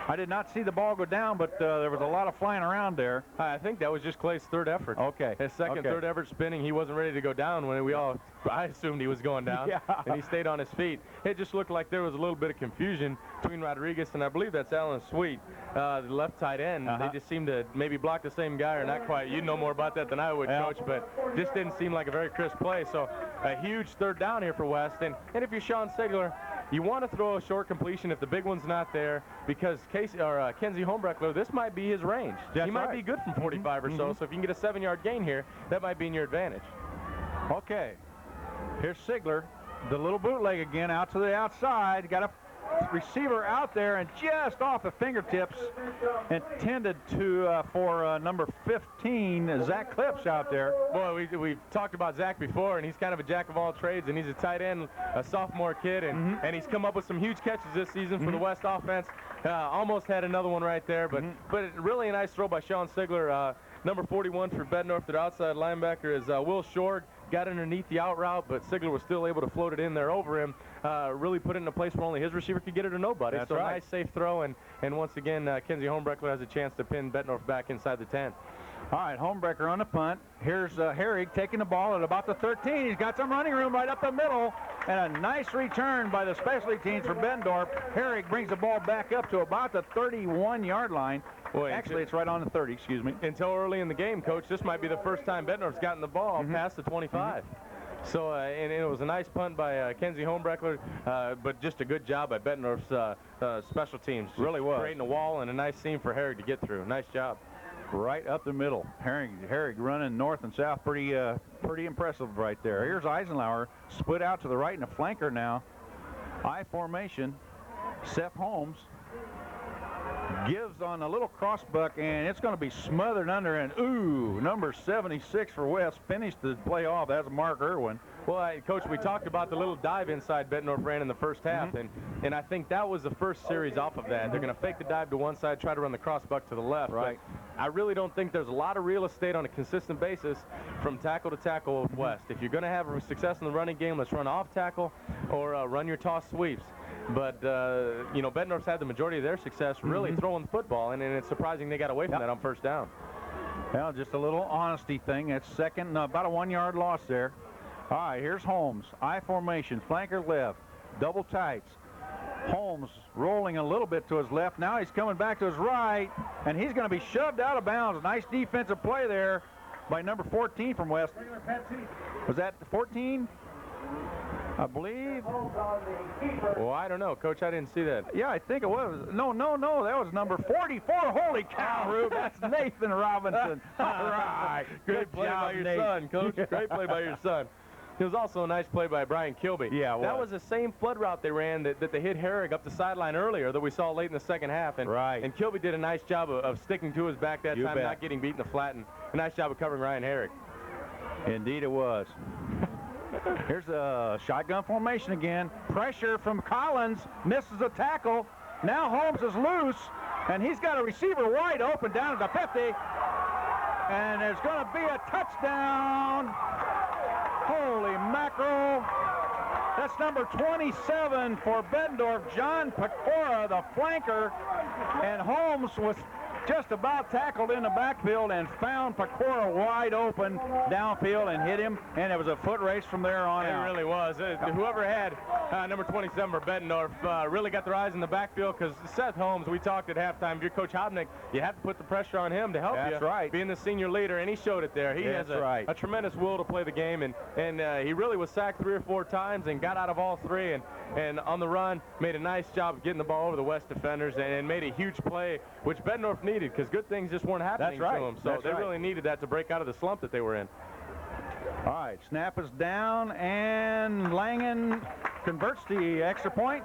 I did not see the ball go down, but there was a lot of flying around there. I think that was just Clay's 3rd effort. Okay. His third effort spinning. He wasn't ready to go down when I assumed he was going down. And he stayed on his feet. It just looked like there was a little bit of confusion between Rodriguez and I believe that's Alan Sweet, the left tight end. They just seemed to maybe block the same guy or not quite. You know more about that than I would, Coach, but this didn't seem like a very crisp play. So a huge 3rd down here for West. And if you're Sean Sigler, you want to throw a short completion if the big one's not there because Kenzie Holmbreckler, this might be his range. He might be good from 45 or so, so if you can get a 7-yard gain here, that might be in your advantage. Okay, here's Sigler, the little bootleg again out to the outside. Got a receiver out there and just off the fingertips, intended to for number 15, Zach Clips out there. Boy, we've talked about Zach before, and he's kind of a jack of all trades, and he's a tight end, a sophomore kid, and he's come up with some huge catches this season for the West offense. Almost had another one right there, but really a nice throw by Sean Sigler. Number 41 for Bettendorf, their outside linebacker is Will Short. Got underneath the out route, but Sigler was still able to float it in there over him. Really put it in a place where only his receiver could get it or nobody. That's so right. Nice, safe throw, and once again, Kenzie Homebreckler has a chance to pin Bettendorf back inside the 10. All right, Homebrecker on the punt. Here's Herrig taking the ball at about the 13. He's got some running room right up the middle, and a nice return by the specialty teams for Bettendorf. Herrig brings the ball back up to about the 31-yard line. Boy, actually, it's right on the 30, excuse me. Until early in the game, Coach, this might be the first time Bettendorf's gotten the ball past the 25. So, and it was a nice punt by Kenzie Homebreckler, but just a good job by Bettendorf's special teams. Really was. Creating a wall and a nice seam for Herrig to get through. Nice job. Right up the middle. Herrig running north and south, pretty impressive right there. Here's Eisenhower, split out to the right in a flanker now. I formation. Seth Holmes gives on a little crossbuck, and it's going to be smothered under, and ooh, number 76 for West finished the play off. That's Mark Irwin. Well, Coach, we talked about the little dive inside Bettendorf ran in the first half, and I think that was the first series off of that. They're going to fake the dive to one side, try to run the crossbuck to the left. Right. But I really don't think there's a lot of real estate on a consistent basis from tackle to tackle with West. If you're going to have success in the running game, let's run off tackle or run your toss sweeps. But, you know, Bettendorf's had the majority of their success really throwing the football, and it's surprising they got away from that on first down. Well, just a little honesty thing. It's second, about a 1-yard loss there. All right, here's Holmes. I formation, flanker left, double tights. Holmes rolling a little bit to his left. Now he's coming back to his right, and he's going to be shoved out of bounds. Nice defensive play there by number 14 from West. Was that 14? I believe. Well, I don't know, Coach. I didn't see that. Yeah, I think it was. No. That was number 44. Holy cow, Rube. That's Nathan Robinson. All right. Great play by your son, Coach. Great play by your son. It was also a nice play by Brian Kilby. Yeah, that was the same flood route they ran that they hit Herrig up the sideline earlier that we saw late in the second half. And, and Kilby did a nice job of sticking to his back that time, not getting beat in the flat, and a nice job of covering Ryan Herrig. Indeed it was. Here's a shotgun formation again. Pressure from Collins. Misses a tackle. Now Holmes is loose, and he's got a receiver wide open down at the 50. And there's going to be a touchdown. Holy mackerel. That's number 27 for Bettendorf, John Pecora, the flanker. And Holmes was just about tackled in the backfield and found Pecora wide open downfield and hit him, and it was a foot race from there on out. It really was. Whoever had number 27 for Bettendorf really got their eyes in the backfield, because Seth Holmes, we talked at halftime, if you're Coach Hopnick, you have to put the pressure on him to help you. That's right. Being the senior leader, and he showed it there. He has a tremendous will to play the game, and he really was sacked 3 or 4 times and got out of all 3, and on the run made a nice job of getting the ball over the West defenders and made a huge play, which Bettendorf needed, because good things just weren't happening to them. So they really needed that to break out of the slump that they were in. All right, snap is down, and Langen converts the extra point,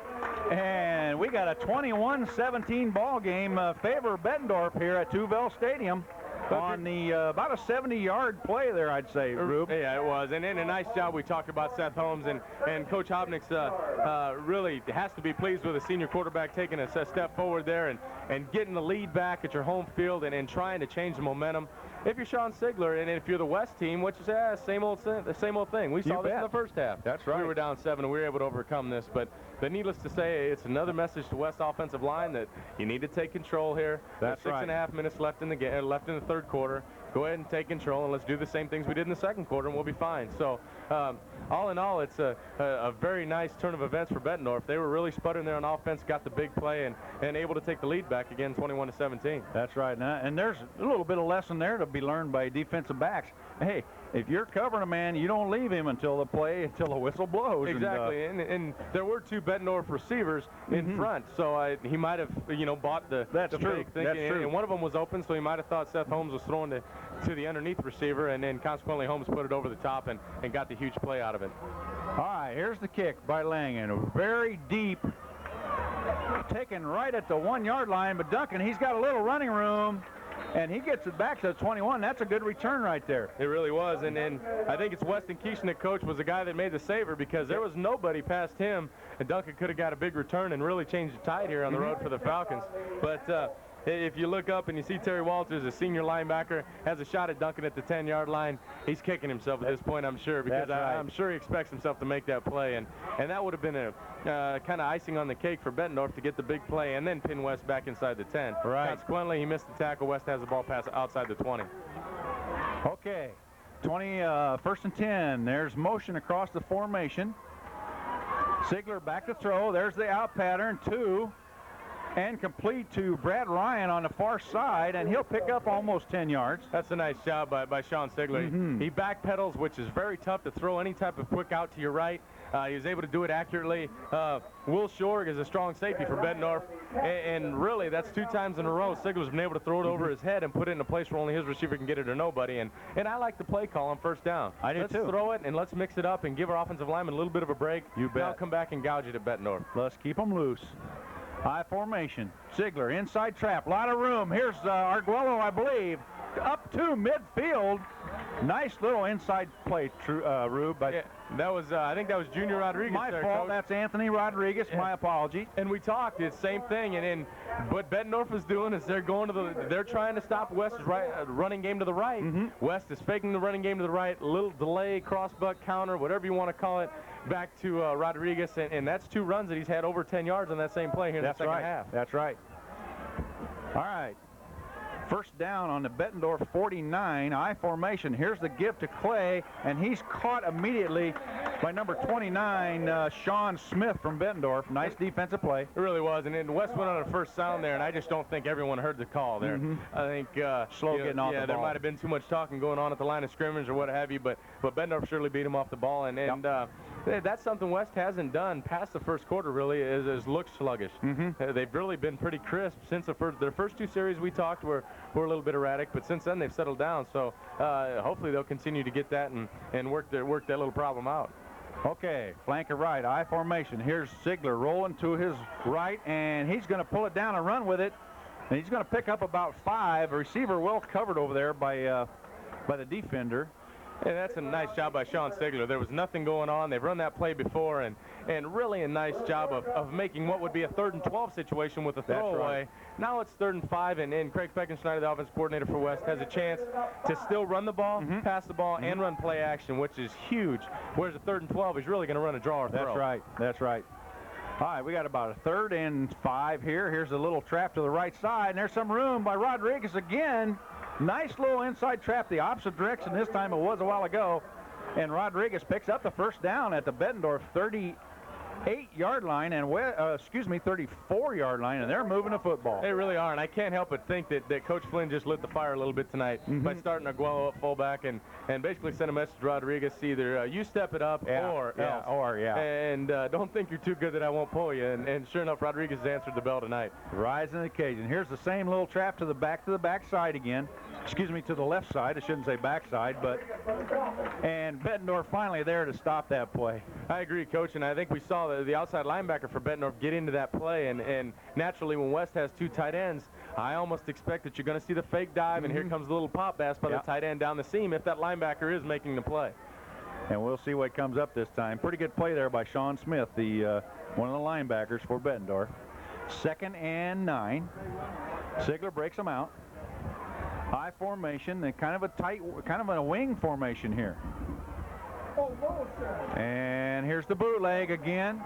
and we got a 21-17 ball game favor Bettendorf here at Tuvel Stadium. On the about a 70-yard play there, I'd say, Rube. Yeah, it was. And then a nice job. We talked about Seth Holmes, and Coach Hopnick's really has to be pleased with a senior quarterback taking a step forward there and getting the lead back at your home field and trying to change the momentum. If you're Sean Sigler, and if you're the West team, which is the same old thing. We saw this in the first half. That's right. We were down 7, and we were able to overcome this. But needless to say, it's another message to West offensive line that you need to take control here. That's There's 6.5 minutes left in the game, left in the third quarter. Go ahead and take control, and let's do the same things we did in the second quarter, and we'll be fine. So, all in all, it's a very nice turn of events for Bettendorf. They were really sputtering there on offense, got the big play, and able to take the lead back again, 21-17. That's right. And there's a little bit of lesson there to be learned by defensive backs. Hey, if you're covering a man, you don't leave him until the whistle blows. Exactly, and there were 2 Bettendorf receivers in front, so he might have, bought the fake thing. That's true. And one of them was open, so he might have thought Seth Holmes was throwing to the underneath receiver, and then consequently Holmes put it over the top and got the huge play out of it. All right, here's the kick by Langen. A very deep taken right at the 1-yard line, but Duncan, he's got a little running room, and he gets it back to the 21. That's a good return right there. It really was, and I think it's Weston Kieschnick, coach, was the guy that made the saver because there was nobody past him, and Duncan could have got a big return and really changed the tide here on the road for the Falcons. But if you look up and you see Terry Walters, a senior linebacker, has a shot at Duncan at the 10-yard line, he's kicking himself at this point, I'm sure, because I'm sure he expects himself to make that play. And that would have been a kind of icing on the cake for Bettendorf to get the big play and then pin West back inside the 10. Right. Consequently, he missed the tackle. West has the ball pass outside the 20. Okay, 1st and 10. There's motion across the formation. Sigler back to throw. There's the out pattern, 2. And complete to Brad Ryan on the far side, and he'll pick up almost 10 yards. That's a nice job by Sean Sigler. He backpedals, which is very tough to throw any type of quick out to your right. He was able to do it accurately. Will Shorg is a strong safety for Bettendorf, and really that's 2 times in a row Sigler's been able to throw it over his head and put it in a place where only his receiver can get it or nobody. And I like the play call on 1st down. I do let's too. Throw it and let's mix it up and give our offensive lineman a little bit of a break. You bet. Now come back and gouge it at Bettendorf. Let's keep them loose. High formation. Sigler, inside trap. A lot of room. Here's Arguello, I believe, up to midfield. Nice little inside play, Rube. But yeah, that was, I think that was Junior Rodriguez. My there, fault. Coach. That's Anthony Rodriguez. Yeah. My apology. And we talked. It's the same thing. And what Bettendorf is doing is they're trying to stop West's running game to the right. West is faking the running game to the right. A little delay, crossbuck, counter, whatever you want to call it, back to Rodriguez. And that's 2 runs that he's had over 10 yards on that same play here in the second half. That's right. All right. 1st down on the Bettendorf 49, I formation. Here's the give to Clay, and he's caught immediately by number 29, Sean Smith from Bettendorf. Nice defensive play. It really was, and then West went on a first sound there, and I just don't think everyone heard the call there. I think slow getting off the ball. There might have been too much talking going on at the line of scrimmage or what have you, but Bettendorf surely beat him off the ball, and that's something West hasn't done past the first quarter. Really is look sluggish. They've really been pretty crisp since their first 2 series we talked were a little bit erratic, but since then they've settled down. So hopefully they'll continue to get that and work that little problem out. Okay, flanker right, I formation. Here's Sigler rolling to his right, and he's going to pull it down and run with it. And he's going to pick up about 5. A receiver well covered over there by the defender. And that's a nice job by Sean Sigler. There was nothing going on. They've run that play before, and really a nice job of making what would be a 3rd and 12 situation with a throwaway. Right. Now it's 3rd and 5, and Craig Feckenschneider, the offense coordinator for West, has a chance to still run the ball, pass the ball, and run play action, which is huge. Whereas a 3rd and 12, he's really going to run a draw or throw. That's right. That's right. All right, we got about a 3rd and 5 here. Here's a little trap to the right side, and there's some room by Rodriguez again. Nice little inside trap the opposite direction. This time it was a while ago. And Rodriguez picks up the 1st down at the Bettendorf 38-yard line and 34-yard line, and they're moving the football. They really are, and I can't help but think that Coach Flynn just lit the fire a little bit tonight by starting Arguello up fullback and basically sent a message to Rodriguez, either you step it up or else. And don't think you're too good that I won't pull you. And sure enough, Rodriguez has answered the bell tonight. Rising to the occasion. Here's the same little trap to the back side again. Excuse me, to the left side. I shouldn't say backside, and Bettendorf finally there to stop that play. I agree, Coach, and I think we saw the outside linebacker for Bettendorf get into that play, and naturally when West has 2 tight ends, I almost expect that you're going to see the fake dive, and here comes the little pop pass by the tight end down the seam if that linebacker is making the play. And we'll see what comes up this time. Pretty good play there by Sean Smith, the one of the linebackers for Bettendorf. 2nd and 9. Sigler breaks them out. High formation and kind of a wing formation here. And here's the bootleg again.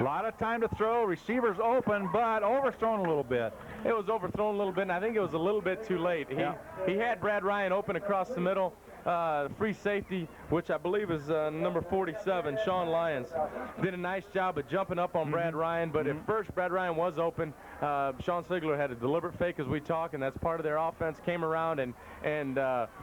A lot of time to throw. Receivers open, but overthrown a little bit. It was overthrown a little bit, and I think it was a little bit too late. He had Brad Ryan open across the middle. Free safety, which I believe is number 47, Sean Lyons, did a nice job of jumping up on Brad Ryan, but at first Brad Ryan was open. Sean Sigler had a deliberate fake as we talk, and that's part of their offense, came around and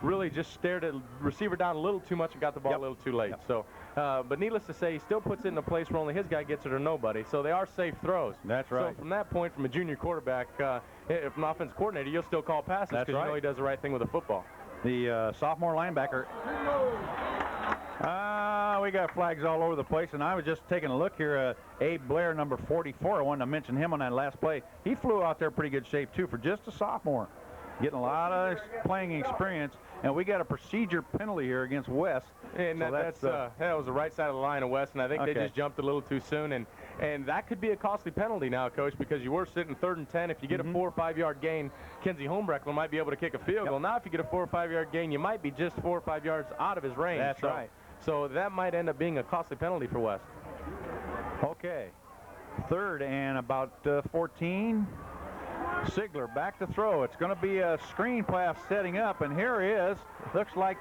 really just stared at receiver down a little too much and got the ball a little too late. So, but needless to say, he still puts it in a place where only his guy gets it or nobody, so they are safe throws. That's right. So from that point, from a junior quarterback, if an offense coordinator, you'll still call passes because you know he does the right thing with the football. The sophomore linebacker. we got flags all over the place, and I was just taking a look here. Abe Blair, number 44, I wanted to mention him on that last play. He flew out there pretty good shape, too, for just a sophomore. Getting a lot of playing experience, and we got a procedure penalty here against West. And so that was the right side of the line of West, and I think they just jumped a little too soon, and that could be a costly penalty now, Coach, because you were sitting 3rd and 10. If you get a 4 or 5 yard gain, Kenzie Holmbreckler might be able to kick a field goal. Now, if you get a 4 or 5 yard gain, you might be just 4 or 5 yards out of his range. That's right. So that might end up being a costly penalty for West. Okay, 3rd and about 14. Sigler back to throw. It's going to be a screen pass setting up, and here he is. Looks like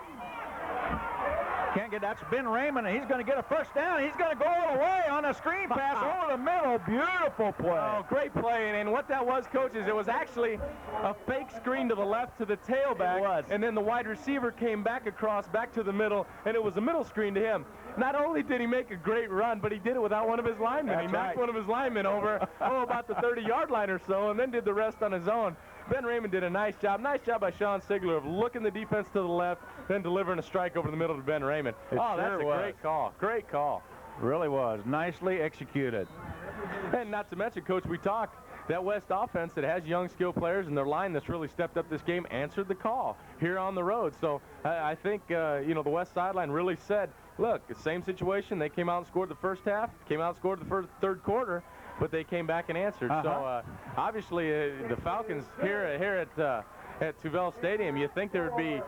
can't get. That's Ben Raymond, and he's going to get a first down. He's going to go all the way on a screen pass over the middle. Beautiful play. Oh, great play. And what that was, Coach, is it was actually a fake screen to the left to the tailback. It was. And then the wide receiver came back across, back to the middle, and it was a middle screen to him. Not only did he make a great run, but he did it without one of his linemen. That's he knocked one of his linemen over, about the 30-yard line or so, and then did the rest on his own. Ben Raymond did a nice job. Nice job by Sean Sigler of looking the defense to the left, then delivering a strike over the middle to Ben Raymond. That's a great call. Great call. Really was. Nicely executed. And not to mention, Coach, we talked that West offense that has young skill players, and their line that's really stepped up this game answered the call here on the road. So I think, the West sideline really said, look, the same situation. They came out and scored the first half, came out and scored the third quarter, but they came back and answered. So obviously the Falcons here at Tuvell Stadium, you think there would be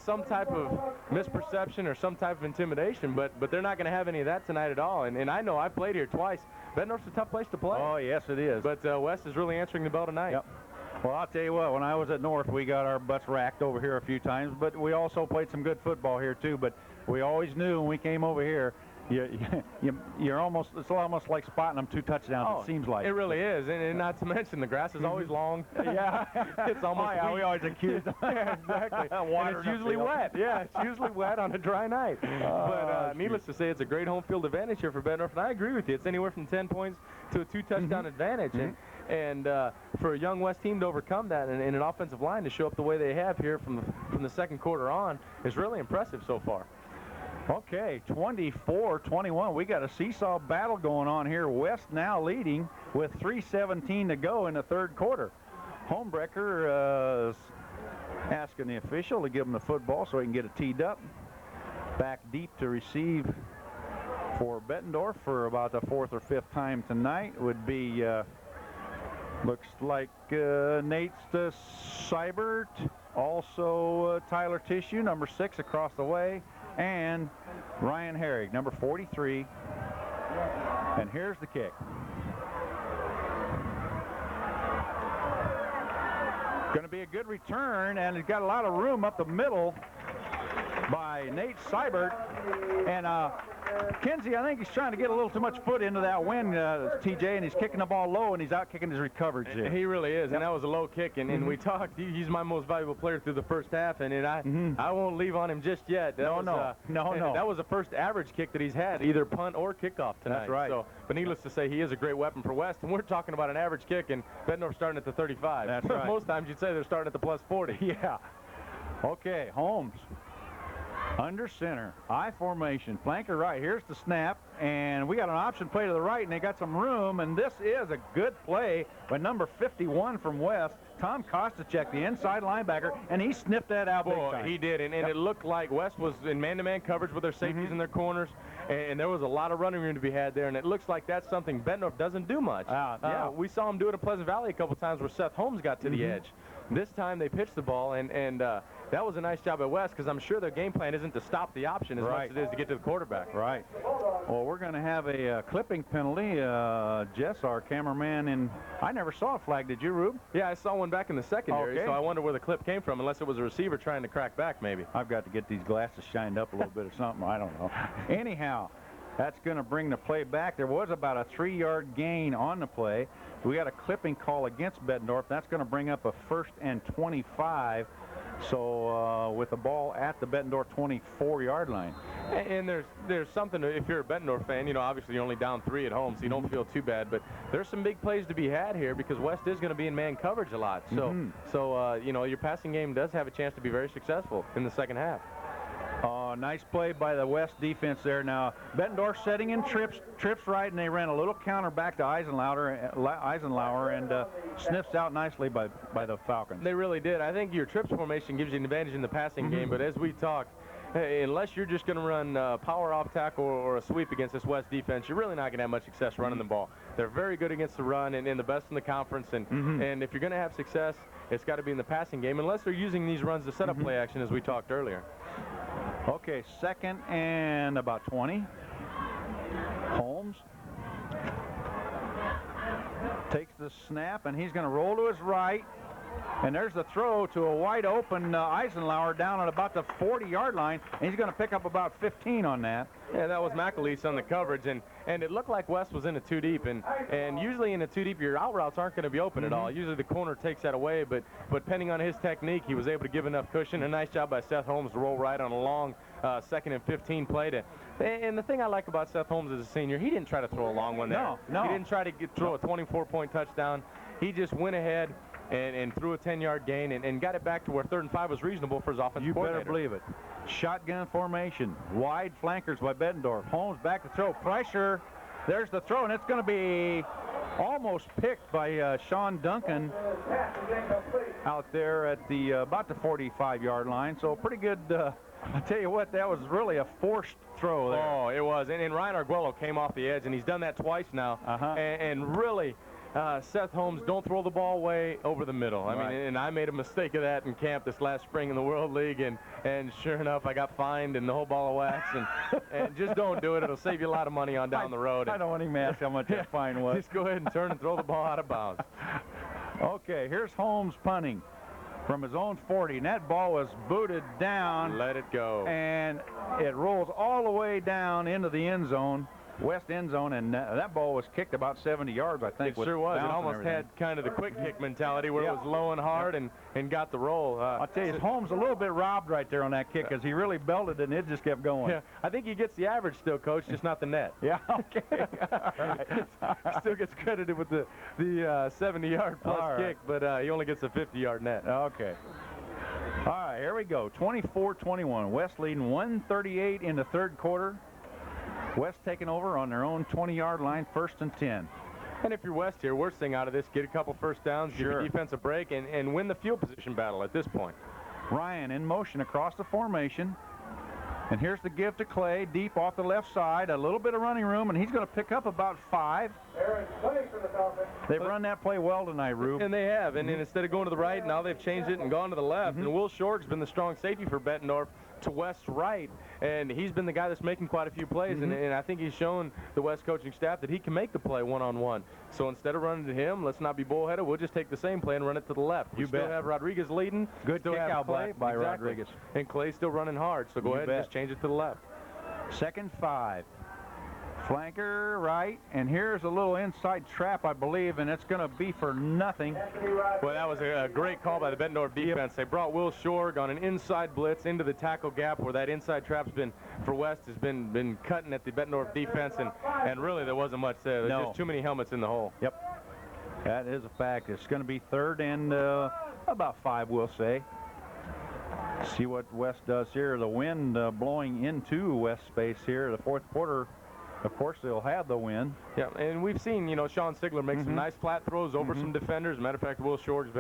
some type of misperception or some type of intimidation, but they're not going to have any of that tonight at all. And I know I've played here twice. Bettendorf's a tough place to play. Oh, yes, it is. But West is really answering the bell tonight. Yep. Well, I'll tell you what, when I was at North, we got our butts racked over here a few times, but we also played some good football here, too. But we always knew when we came over here, you're almost, it's almost like spotting them 2 touchdowns, it seems like. It really is, and not to mention the grass is always long. Yeah. It's almost we always accuse them. Yeah, exactly. And it's usually wet. Yeah, it's usually wet on a dry night. But needless to say, it's a great home field advantage here for Bettendorf, and I agree with you. It's anywhere from 10 points to a 2-touchdown advantage. And for a young West team to overcome that and an offensive line to show up the way they have here from the second quarter on is really impressive so far. Okay, 24-21. We got a seesaw battle going on here. West now leading with 3:17 to go in the third quarter. Holmbrecker is asking the official to give him the football so he can get it teed up. Back deep to receive for Bettendorf for about the 4th or 5th time tonight would be, looks like Nate Seibert, also Tyler Tissue, number 6 across the way, and Ryan Herrig, number 43. And here's the kick. Going to be a good return, and it's got a lot of room up the middle by Nate Seibert. And Kinsey, I think he's trying to get a little too much foot into that wind, TJ, and he's kicking the ball low, and he's out kicking his recoveries here. He really is, and that was a low kick. And we talked, he's my most valuable player through the first half, and I won't leave on him just yet. No. That was the first average kick that he's had, either punt or kickoff tonight. That's right. So, but needless to say, he is a great weapon for West, and we're talking about an average kick, and Bettendorf starting at the 35. That's right. Most times you'd say they're starting at the plus 40. Yeah. Okay, Holmes. Under center, I formation, flanker right. Here's the snap, and we got an option play to the right, and they got some room, and this is a good play by number 51 from West, Tom Kostacek, the inside linebacker, and he sniffed that out big time. He did, and it looked like West was in man-to-man coverage with their safeties in their corners, and there was a lot of running room to be had there, and it looks like that's something Bettendorf doesn't do much. We saw him do it at Pleasant Valley a couple times where Seth Holmes got to the edge. This time they pitched the ball, and that was a nice job at West, because I'm sure their game plan isn't to stop the option as much as it is to get to the quarterback. Right. Well, we're going to have a clipping penalty. Jess, our cameraman, and I never saw a flag. Did you, Rube? Yeah, I saw one back in the secondary, so I wonder where the clip came from, unless it was a receiver trying to crack back, maybe. I've got to get these glasses shined up a little bit or something. I don't know. Anyhow, that's going to bring the play back. There was about a 3-yard gain on the play. We got a clipping call against Bettendorf. That's going to bring up a 1st and 25. So with the ball at the Bettendorf 24-yard line. And there's something, if you're a Bettendorf fan, obviously you're only down 3 at home, so you don't feel too bad. But there's some big plays to be had here because West is going to be in man coverage a lot. So, your passing game does have a chance to be very successful in the second half. Oh, nice play by the West defense there. Now, Bettendorf setting in trips right, and they ran a little counter back to Eisenlower and sniffs out nicely by the Falcons. They really did. I think your trips formation gives you an advantage in the passing game, but as we talked, hey, unless you're just going to run power off tackle or a sweep against this West defense, you're really not going to have much success running the ball. They're very good against the run and the best in the conference, and if you're going to have success, it's got to be in the passing game, unless they're using these runs to set up play action, as we talked earlier. Okay, 2nd and about 20. Holmes takes the snap, and he's going to roll to his right. And there's the throw to a wide open Eisenlower down at about the 40-yard line, and he's going to pick up about 15 on that. Yeah, that was McAleese on the coverage, and it looked like West was in a 2-deep, and usually in a 2-deep, your out routes aren't going to be open at all. Usually the corner takes that away, but depending on his technique, he was able to give enough cushion. A nice job by Seth Holmes to roll right on a long 2nd and 15 play. And the thing I like about Seth Holmes as a senior, he didn't try to throw a long one there. No. He didn't try to throw a 24-point touchdown. He just went ahead and threw a 10-yard gain and got it back to where 3rd and 5 was reasonable for his offensive coordinator. You better believe it. Shotgun formation. Wide flankers by Bettendorf. Holmes back to throw. Pressure. There's the throw, and it's going to be almost picked by Sean Duncan out there at the about the 45-yard line. So pretty good. I tell you what, that was really a forced throw there. Oh, it was. And Ryan Arguello came off the edge, and he's done that twice now. And really, Seth Holmes, don't throw the ball way over the middle. I mean, and I made a mistake of that in camp this last spring in the World League, and sure enough, I got fined and the whole ball of wax. And just don't do it. It'll save you a lot of money on down the road. I don't want him to ask how much that fine was. Just go ahead and turn and throw the ball out of bounds. Okay, here's Holmes punting from his own 40, and that ball was booted down. Let it go. And it rolls all the way down into the end zone. West end zone, and that ball was kicked about 70 yards, I think. It sure was. It almost had kind of the quick kick mentality where it was low and hard and got the roll. I'll tell you, Holmes a little bit robbed right there on that kick because he really belted it and it just kept going. Yeah, I think he gets the average still, Coach, just not the net. Yeah, okay. All right. Still gets credited with the 70-yard plus kick, but he only gets a 50-yard net. Okay. All right, here we go. 24-21. West leading 138 in the 3rd quarter. West taking over on their own 20-yard line, 1st and 10. And if you're West here, worst thing out of this, get a couple first downs, give your defense a break, and win the field position battle at this point. Ryan in motion across the formation. And here's the give to Clay, deep off the left side. A little bit of running room, and he's going to pick up about 5. They've run that play well tonight, Rube. And they have. And then instead of going to the right, now they've changed it and gone to the left. And Will Short's been the strong safety for Bettendorf to West's right, and he's been the guy that's making quite a few plays, and I think he's shown the West coaching staff that he can make the play one-on-one. So instead of running to him, let's not be bullheaded. We'll just take the same play and run it to the left. We still have Rodriguez leading. Good kick out by Rodriguez. And Clay's still running hard, so go ahead and just change it to the left. 2nd 5. Flanker right, and here's a little inside trap, I believe, and it's going to be for nothing. Well, that was a great call by the Bettendorf defense. They brought Will Shorg on an inside blitz into the tackle gap where that inside trap's been for West has been cutting at the Bettendorf defense, and really there wasn't much there. There's just too many helmets in the hole. Yep, that is a fact. It's going to be 3rd and about 5, we'll say. See what West does here. The wind blowing into West space here. The 4th quarter. Of course, they'll have the win. Yeah, and we've seen, Sean Sigler make some nice flat throws over some defenders. As a matter of fact, Will Short's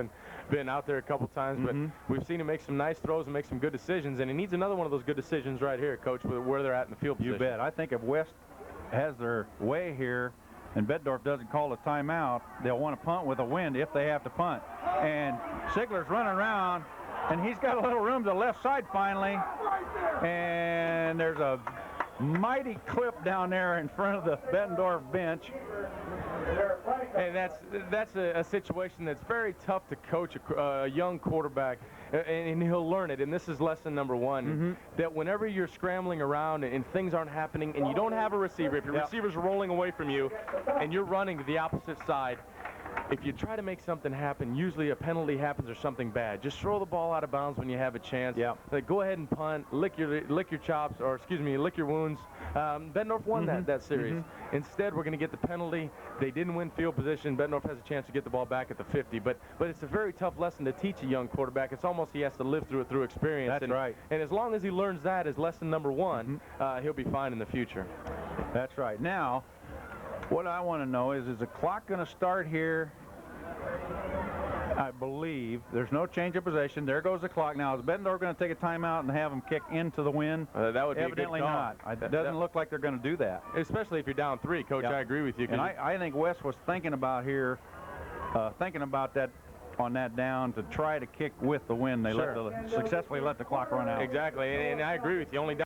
been out there a couple times, but we've seen him make some nice throws and make some good decisions, and he needs another one of those good decisions right here, Coach, with where they're at in the field position. You bet. I think if West has their way here and Bettendorf doesn't call a timeout, they'll want to punt with a wind if they have to punt. And Sigler's running around, and he's got a little room to the left side finally, and there's a mighty clip down there in front of the Bettendorf bench. And that's a situation that's very tough to coach a young quarterback, and he'll learn it. And this is lesson number 1, that whenever you're scrambling around and things aren't happening and you don't have a receiver, if your receiver's rolling away from you and you're running to the opposite side, if you try to make something happen, usually a penalty happens or something bad. Just throw the ball out of bounds when you have a chance. Yeah. Go ahead and punt, lick your chops, or excuse me, lick your wounds. Bettendorf won that series. Instead, we're going to get the penalty. They didn't win field position. Bettendorf has a chance to get the ball back at the 50. But it's a very tough lesson to teach a young quarterback. It's almost he has to live through it through experience. That's right. And as long as he learns that as lesson number one, he'll be fine in the future. That's right. Now, what I want to know is the clock going to start here? I believe there's no change of possession. There goes the clock. Now, is Bettendorf going to take a timeout and have them kick into the wind? That would be evidently a good call. not. It doesn't look like they're going to do that. Especially if you're down 3, Coach. Yep. I agree with you. And I think West was thinking about that on that down to try to kick with the wind. They successfully let the clock run out. Exactly, and I agree with you. Only down.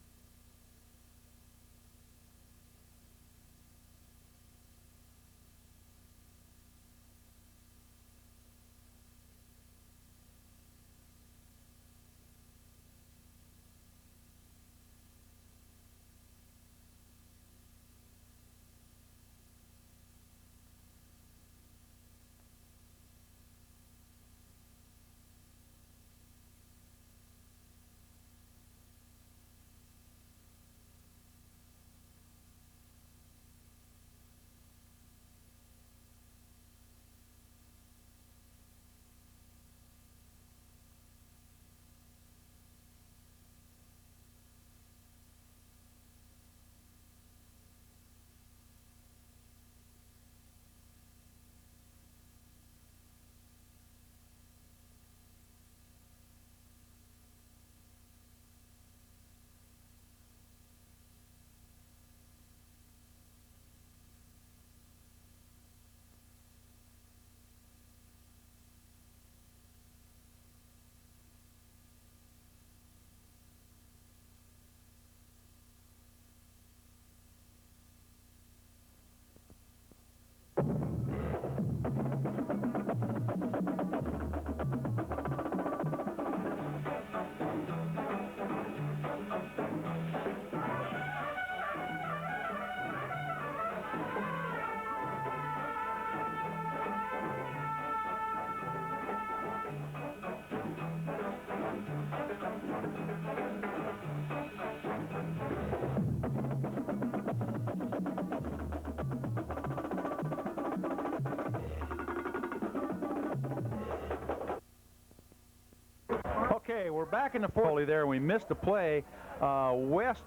Okay, we're back in the fourth there. We missed a play. West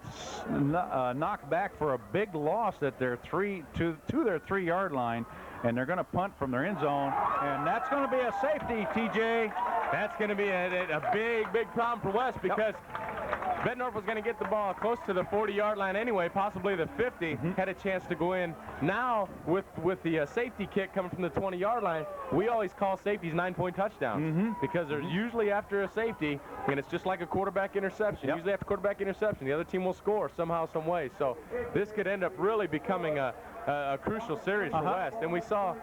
knocked back for a big loss at their to their 3-yard line, and they're going to punt from their end zone, and that's going to be a safety, TJ. That's going to be a big problem for West because Bettendorf was going to get the ball close to the 40-yard line anyway, possibly the 50, had a chance to go in. Now, with the safety kick coming from the 20-yard line, we always call safeties 9-point touchdowns because they're usually after a safety, and it's just like a quarterback interception. Usually after quarterback interception, the other team will score somehow, some way. So this could end up really becoming a crucial series for West. And we saw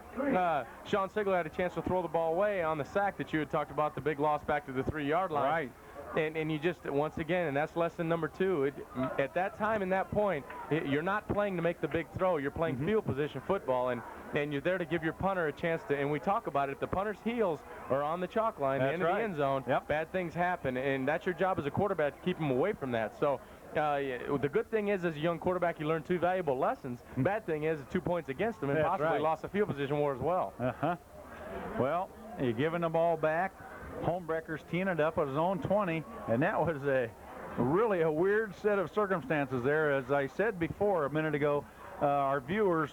Sean Sigler had a chance to throw the ball away on the sack that you had talked about, the big loss back to the 3-yard line. Right. And you just, once again, and that's lesson number 2, at that time and that point, you're not playing to make the big throw. You're playing field position football, and you're there to give your punter a chance to, and we talk about it, if the punter's heels are on the chalk line, the end of the end zone, bad things happen, and that's your job as a quarterback to keep them away from that. So the good thing is, as a young quarterback, you learn 2 valuable lessons. Bad thing is 2 points against them and possibly lost a field position war as well. Well, you're giving the ball back. Homebreaker's teeing it up at his own 20, and that was really a weird set of circumstances there. As I said before a minute ago, our viewers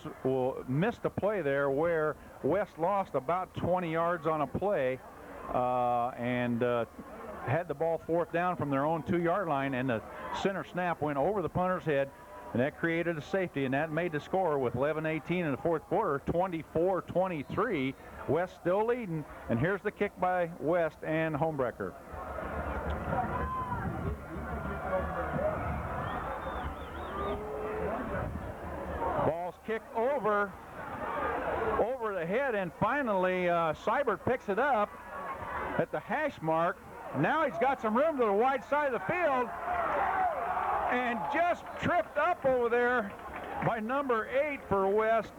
missed a play there where West lost about 20 yards on a play and had the ball 4th down from their own 2-yard line, and the center snap went over the punter's head, and that created a safety, and that made the score with 11:18 in the 4th quarter, 24-23. West still leading, and here's the kick by West and Homebreaker. Ball's kicked over the head, and finally Seibert picks it up at the hash mark. Now he's got some room to the wide side of the field, and just tripped up over there by number 8 for West.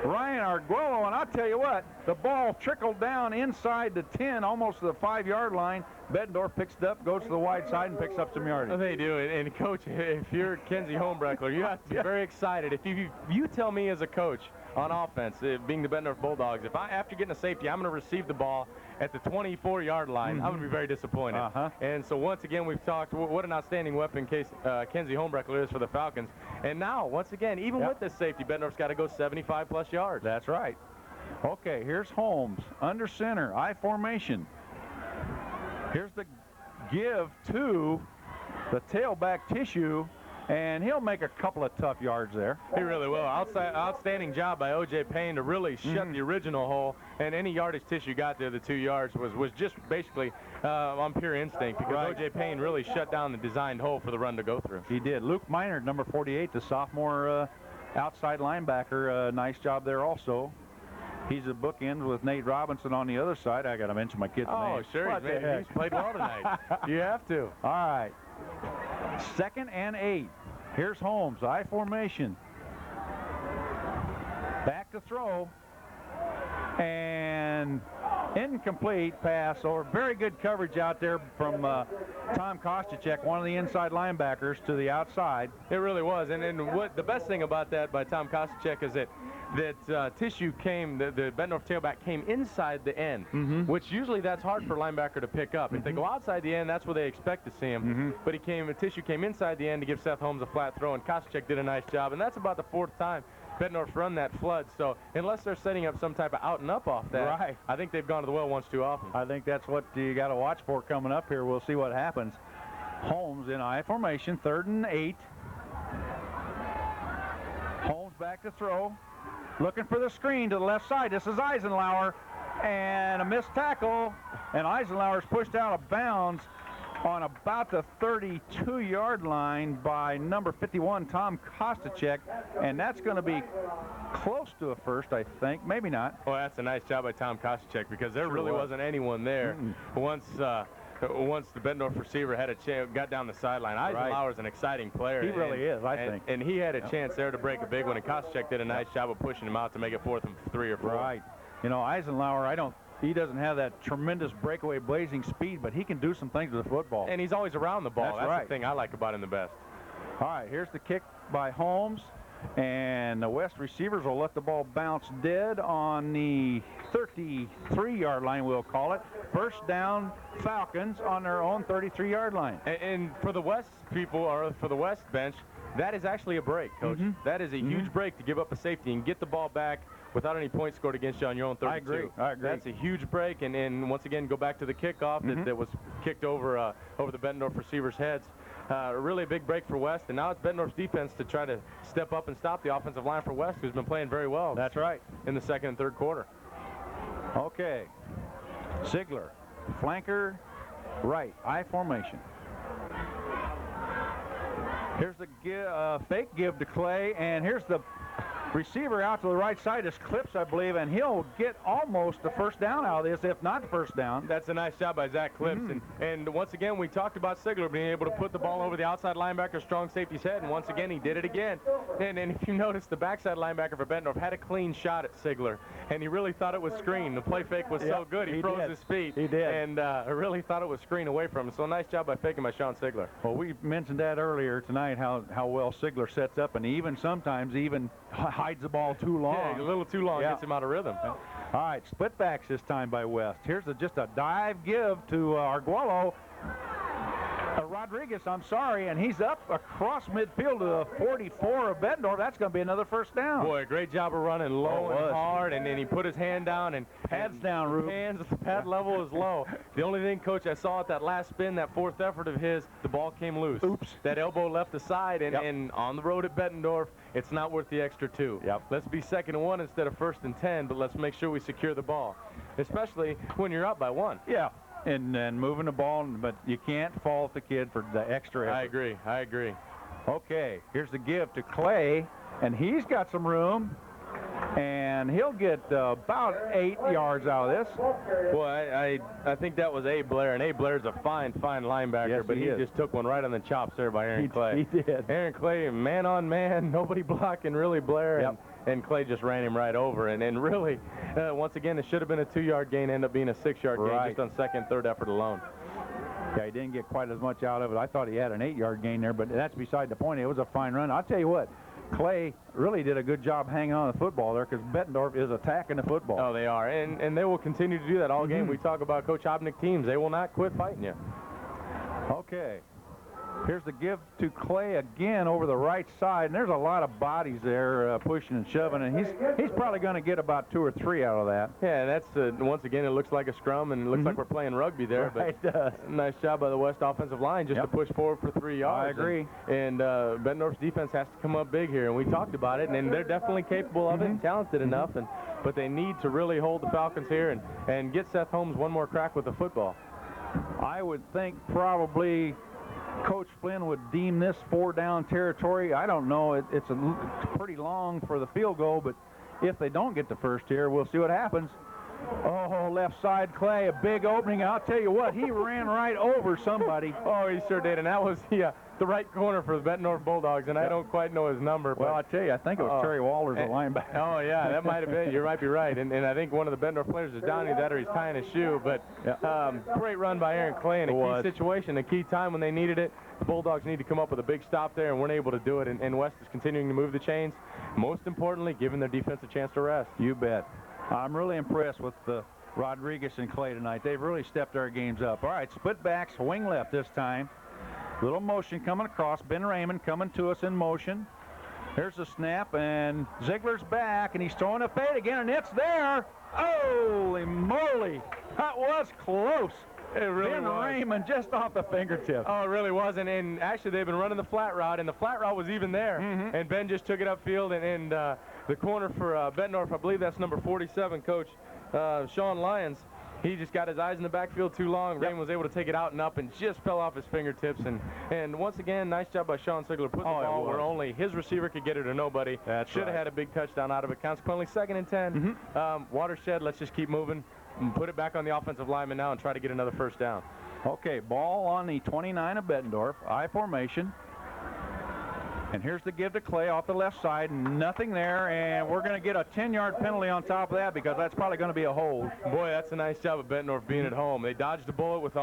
Ryan Arguello, and I'll tell you what, the ball trickled down inside the 10, almost to the 5-yard line. Bettendorf picks it up, goes to the wide side, and picks up some yardage. Well, they do. And, Coach, if you're Kenzie Homebreckler, you have to be very excited. If you tell me as a coach on offense, being the Bettendorf Bulldogs, if after getting a safety, I'm going to receive the ball at the 24-yard line, I'm going to be very disappointed. And so once again, we've talked what an outstanding weapon Kenzie Homebreckler is for the Falcons. And now, once again, even with this safety, Bettendorf's got to go 75-plus yards. That's right. Okay, here's Holmes under center, I formation. Here's the give to the tailback Tissue, and he'll make a couple of tough yards there. He really will. Outstanding job by O.J. Payne to really shut the original hole, and any yardage Tissue got there, the 2 yards, was just basically on pure instinct, because O.J. Payne really shut down the designed hole for the run to go through. He did. Luke Minard, number 48, the sophomore outside linebacker, nice job there also. He's a bookend with Nate Robinson on the other side. I got to mention my kid's name. Oh, sure. He's played well tonight. You have to. All right. 2nd and 8. Here's Holmes, I formation. Back to throw. And incomplete pass, or very good coverage out there from Tom Kostacek, one of the inside linebackers, to the outside. It really was. And what the best thing about that by Tom Kostacek is that Tissue came, the Bettendorf tailback came inside the end, which usually that's hard for a linebacker to pick up. If they go outside the end, that's where they expect to see him. But Tissue came inside the end to give Seth Holmes a flat throw, and Kostacek did a nice job. And that's about the 4th time Bettendorf's run that flood. So unless they're setting up some type of out and up off that, I think they've gone to the well once too often. I think that's what you got to watch for coming up here. We'll see what happens. Holmes in I formation, 3rd and 8. Holmes back to throw. Looking for the screen to the left side. This is Eisenlauer, and a missed tackle, and Eisenlauer's pushed out of bounds on about the 32-yard line by number 51, Tom Kostacek, and that's going to be close to a first, I think. Maybe not. Well, that's a nice job by Tom Kostacek, because there really wasn't anyone there. Once the Bettendorf receiver had a chance, got down the sideline. Eisenlauer's an exciting player. He really is, I think. And he had a chance there to break a big one, and Kostacek did a nice job of pushing him out to make it 4th and 3 or 4. Right. You know, Eisenlauer, he doesn't have that tremendous breakaway blazing speed, but he can do some things with the football. And he's always around the ball. That's the thing I like about him the best. All right, here's the kick by Holmes, and the West receivers will let the ball bounce dead on the 33-yard line, we'll call it. First down, Falcons on their own 33-yard line. And for the West people, or for the West bench, that is actually a break, Coach. That is a huge break to give up a safety and get the ball back without any points scored against you on your own 32. I agree. That's a huge break, and once again, go back to the kickoff that was kicked over the Bettendorf receivers' heads. Really a big break for West, and now it's Bettendorf's defense to try to step up and stop the offensive line for West, who's been playing very well. That's right. In the 2nd and 3rd quarter. Okay. Ziegler, flanker, right, I formation. Here's the fake give to Clay, and here's the receiver out to the right side is Clips, I believe, and he'll get almost the first down out of this, if not the first down. That's a nice job by Zach Clips. And once again, we talked about Sigler being able to put the ball over the outside linebacker, strong safety's head, and once again, he did it again. And if you notice, the backside linebacker for Bettendorf had a clean shot at Sigler, and he really thought it was screen. The play fake was so good, he froze his feet. He did. And I really thought it was screen away from him. So nice job by faking by Sean Sigler. Well, we mentioned that earlier tonight, how well Sigler sets up, and even sometimes hides the ball too long. Yeah, a little too long, gets him out of rhythm. All right, split backs this time by West. Here's just a dive give to Arguello. Rodriguez, I'm sorry, and he's up across midfield to the 44 of Bettendorf. That's going to be another first down. Boy, great job of running low and hard, and then he put his hand down and pads down, Rube. The pad level is low. The only thing, Coach, I saw at that last spin, that 4th effort of his, the ball came loose. Oops. That elbow left the side, and on the road at Bettendorf, it's not worth the extra 2. Let's be 2nd and 1 instead of 1st and 10, but let's make sure we secure the ball, especially when you're up by 1. Yeah. And moving the ball, but you can't fault the kid for the extra effort. I agree. Okay, here's the give to Clay, and he's got some room, and he'll get about 8 yards out of this. Well, I think that was Abe Blair, and Abe Blair's a fine linebacker, but he just took one right on the chops there by Aaron Clay. He did. Aaron Clay, man on man, nobody blocking really Blair. and Clay just ran him right over. And really, once again, it should have been a 2-yard gain, ended up being a 6-yard gain just on second, third effort alone. Yeah, he didn't get quite as much out of it. I thought he had an 8-yard gain there, but that's beside the point. It was a fine run. I'll tell you what, Clay really did a good job hanging on the football there because Bettendorf is attacking the football. Oh, they are, and they will continue to do that all game. We talk about Coach Obnick teams. They will not quit fighting you. Okay. Here's the give to Clay again over the right side, and there's a lot of bodies there pushing and shoving, and he's probably going to get about 2 or 3 out of that. Yeah, that's once again, it looks like a scrum, and it looks like we're playing rugby there. Right, but it does. Nice job by the West offensive line just to push forward for 3 yards. I agree. And Bettendorf's defense has to come up big here, and we talked about it, and they're definitely capable of it and talented enough, but they need to really hold the Falcons here and get Seth Holmes one more crack with the football. I would think probably Coach Flynn would deem this 4-down territory. I don't know. It's pretty long for the field goal, but if they don't get the first here, we'll see what happens. Oh, left side, Clay, a big opening. I'll tell you what, he ran right over somebody. Oh, he sure did, and that was the right corner for the Bettendorf Bulldogs, and I don't quite know his number. Well, I tell you, I think it was Terry Walters, the linebacker. Oh, yeah, that might have been. You might be right, and I think one of the Bettendorf players is down either that or he's tying his shoe, but great run by Aaron Clay in a key situation, a key time when they needed it. The Bulldogs need to come up with a big stop there, and weren't able to do it, and West is continuing to move the chains. Most importantly, giving their defense a chance to rest. You bet. I'm really impressed with Rodriguez and Clay tonight. They've really stepped their games up. All right, split backs, wing left this time. Little motion coming across. Ben Raymond coming to us in motion. Here's the snap, and Ziegler's back, and he's throwing a fade again, and it's there. Holy moly. That was close. It really Ben was. Raymond just off the fingertip. Oh, it really was, and actually they've been running the flat route, and the flat route was even there, and Ben just took it upfield, and the corner for Bettendorf, I believe that's number 47, Coach Sean Lyons. He just got his eyes in the backfield too long. Raymond was able to take it out and up and just fell off his fingertips. And once again, nice job by Sean Ziegler putting the ball where only his receiver could get it or nobody. Should have had a big touchdown out of it. Consequently, 2nd and 10. Watershed, let's just keep moving. And put it back on the offensive lineman now and try to get another first down. Okay, ball on the 29 of Bettendorf. I formation. And here's the give to Clay off the left side. Nothing there, and we're going to get a 10-yard penalty on top of that because that's probably going to be a hold. Boy, that's a nice job of Bettendorf being at home. They dodged the bullet with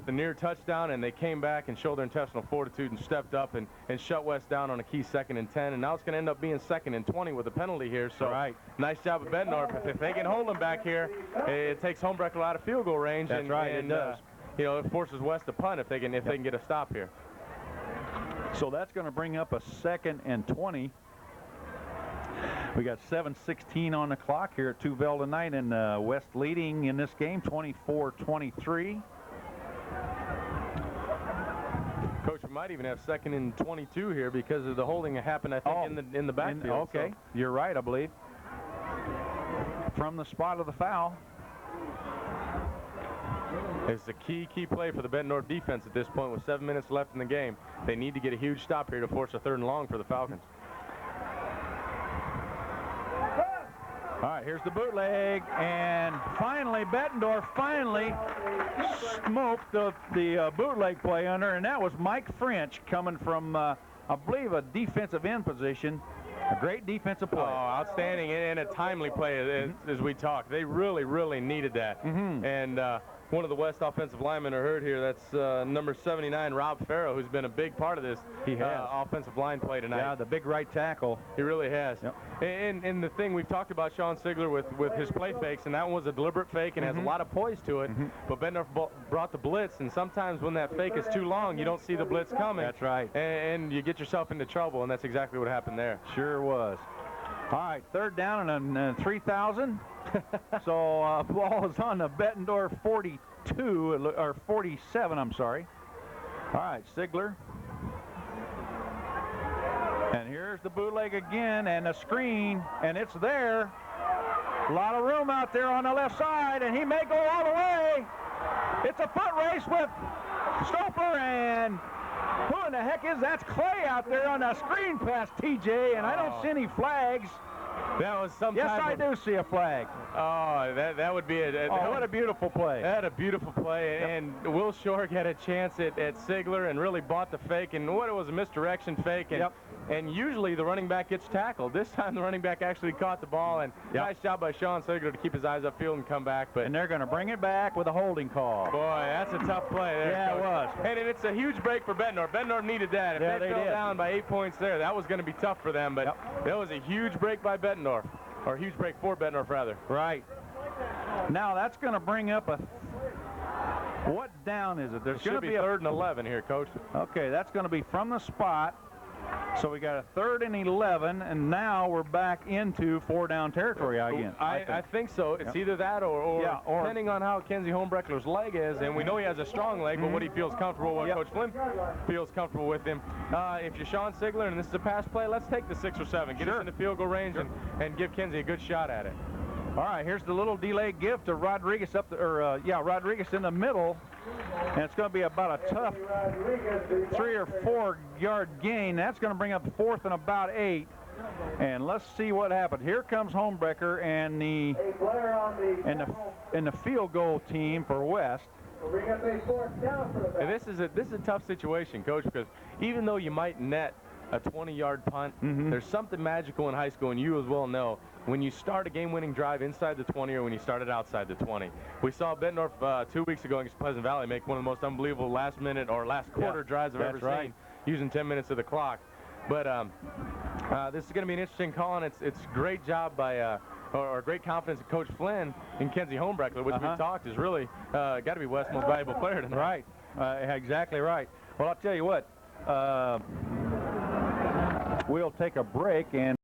the near touchdown, and they came back and showed their intestinal fortitude and stepped up and shut West down on a key 2nd and 10. And now it's going to end up being 2nd and 20 with a penalty here. So nice job of Bettendorf. If they can hold them back here, it takes Homebrecker out of field goal range. That's right, it does. It forces West to punt if they can get a stop here. So that's going to bring up a 2nd and 20. We got 7:16 on the clock here at Tuville tonight, and West leading in this game 24-23. Coach, we might even have 2nd and 22 here because of the holding that happened, I think, in the backfield. Okay, you're right, I believe. From the spot of the foul. It's a key play for the Bettendorf defense at this point with 7 minutes left in the game. They need to get a huge stop here to force a 3rd and long for the Falcons. All right, here's the bootleg, and finally, Bettendorf finally smoked the bootleg play under, and that was Mike French coming from, I believe, a defensive end position. A great defensive play. Oh, outstanding, and a timely play as we talk. They really, really needed that. And one of the West offensive linemen are hurt here. That's number 79, Rob Farrow, who's been a big part of this offensive line play tonight. Yeah, the big right tackle. He really has. Yep. And the thing, we've talked about Sean Ziegler with his play fakes, and that one was a deliberate fake and has a lot of poise to it. But Bettendorf brought the blitz, and sometimes when that fake is too long, you don't see the blitz coming. That's right. And you get yourself into trouble, and that's exactly what happened there. Sure was. All right, 3rd down and 3,000. So ball is on the Bettendorf 42, or 47, I'm sorry. All right, Ziegler. And here's the bootleg again, and a screen, and it's there. A lot of room out there on the left side, and he may go all the way. It's a foot race with Stoper, and who in the heck is that? That's Clay out there on a screen pass, TJ, and I don't see any flags. That was some Yes, I do see a flag. Oh, that would be it. Oh, what a beautiful play. That a beautiful play, and Will Shorg had a chance at Ziegler and really bought the fake, and what it was a misdirection fake, and and usually the running back gets tackled. This time the running back actually caught the ball, and nice job by Sean Sigler to keep his eyes upfield and come back. But and they're going to bring it back with a holding call. Boy, that's a tough play there. Yeah, Coach. it was. And it's a huge break for Bettendorf. Bettendorf needed that. If they fell down by 8 points there, that was going to be tough for them. But that was a huge break by Bettendorf, or a huge break for Bettendorf, rather. Right. Now that's going to bring up a... What down is it? There's going to be a 3rd and 11 here, Coach. Okay, that's going to be from the spot. So we got a 3rd and 11, and now we're back into 4-down territory again. I think so. It's either that or depending on how Kenzie Homebreckler's leg is, and we know he has a strong leg, but what he feels comfortable with, Coach Flynn feels comfortable with him. If you're Sean Sigler and this is a pass play, let's take the 6 or 7. Get us into field goal range and give Kenzie a good shot at it. All right, here's the little delayed gift to Rodriguez up Rodriguez in the middle, and it's going to be about a tough 3 or 4 yard gain. That's going to bring up 4th and about 8. And let's see what happens. Here comes Homebrecker and the field goal team for West. And this is a tough situation, Coach, because even though you might net a 20-yard punt, there's something magical in high school, and you as well know, when you start a game-winning drive inside the 20 or when you start it outside the 20. We saw Bettendorf 2 weeks ago against Pleasant Valley make one of the most unbelievable last-minute or last-quarter drives I've ever seen, using 10 minutes of the clock. But this is going to be an interesting call, and it's great job by or great confidence of Coach Flynn in Kenzie Homebreckler, which we've talked is really got to be West's most valuable player tonight. Right, exactly right. Well, I'll tell you what, we'll take a break and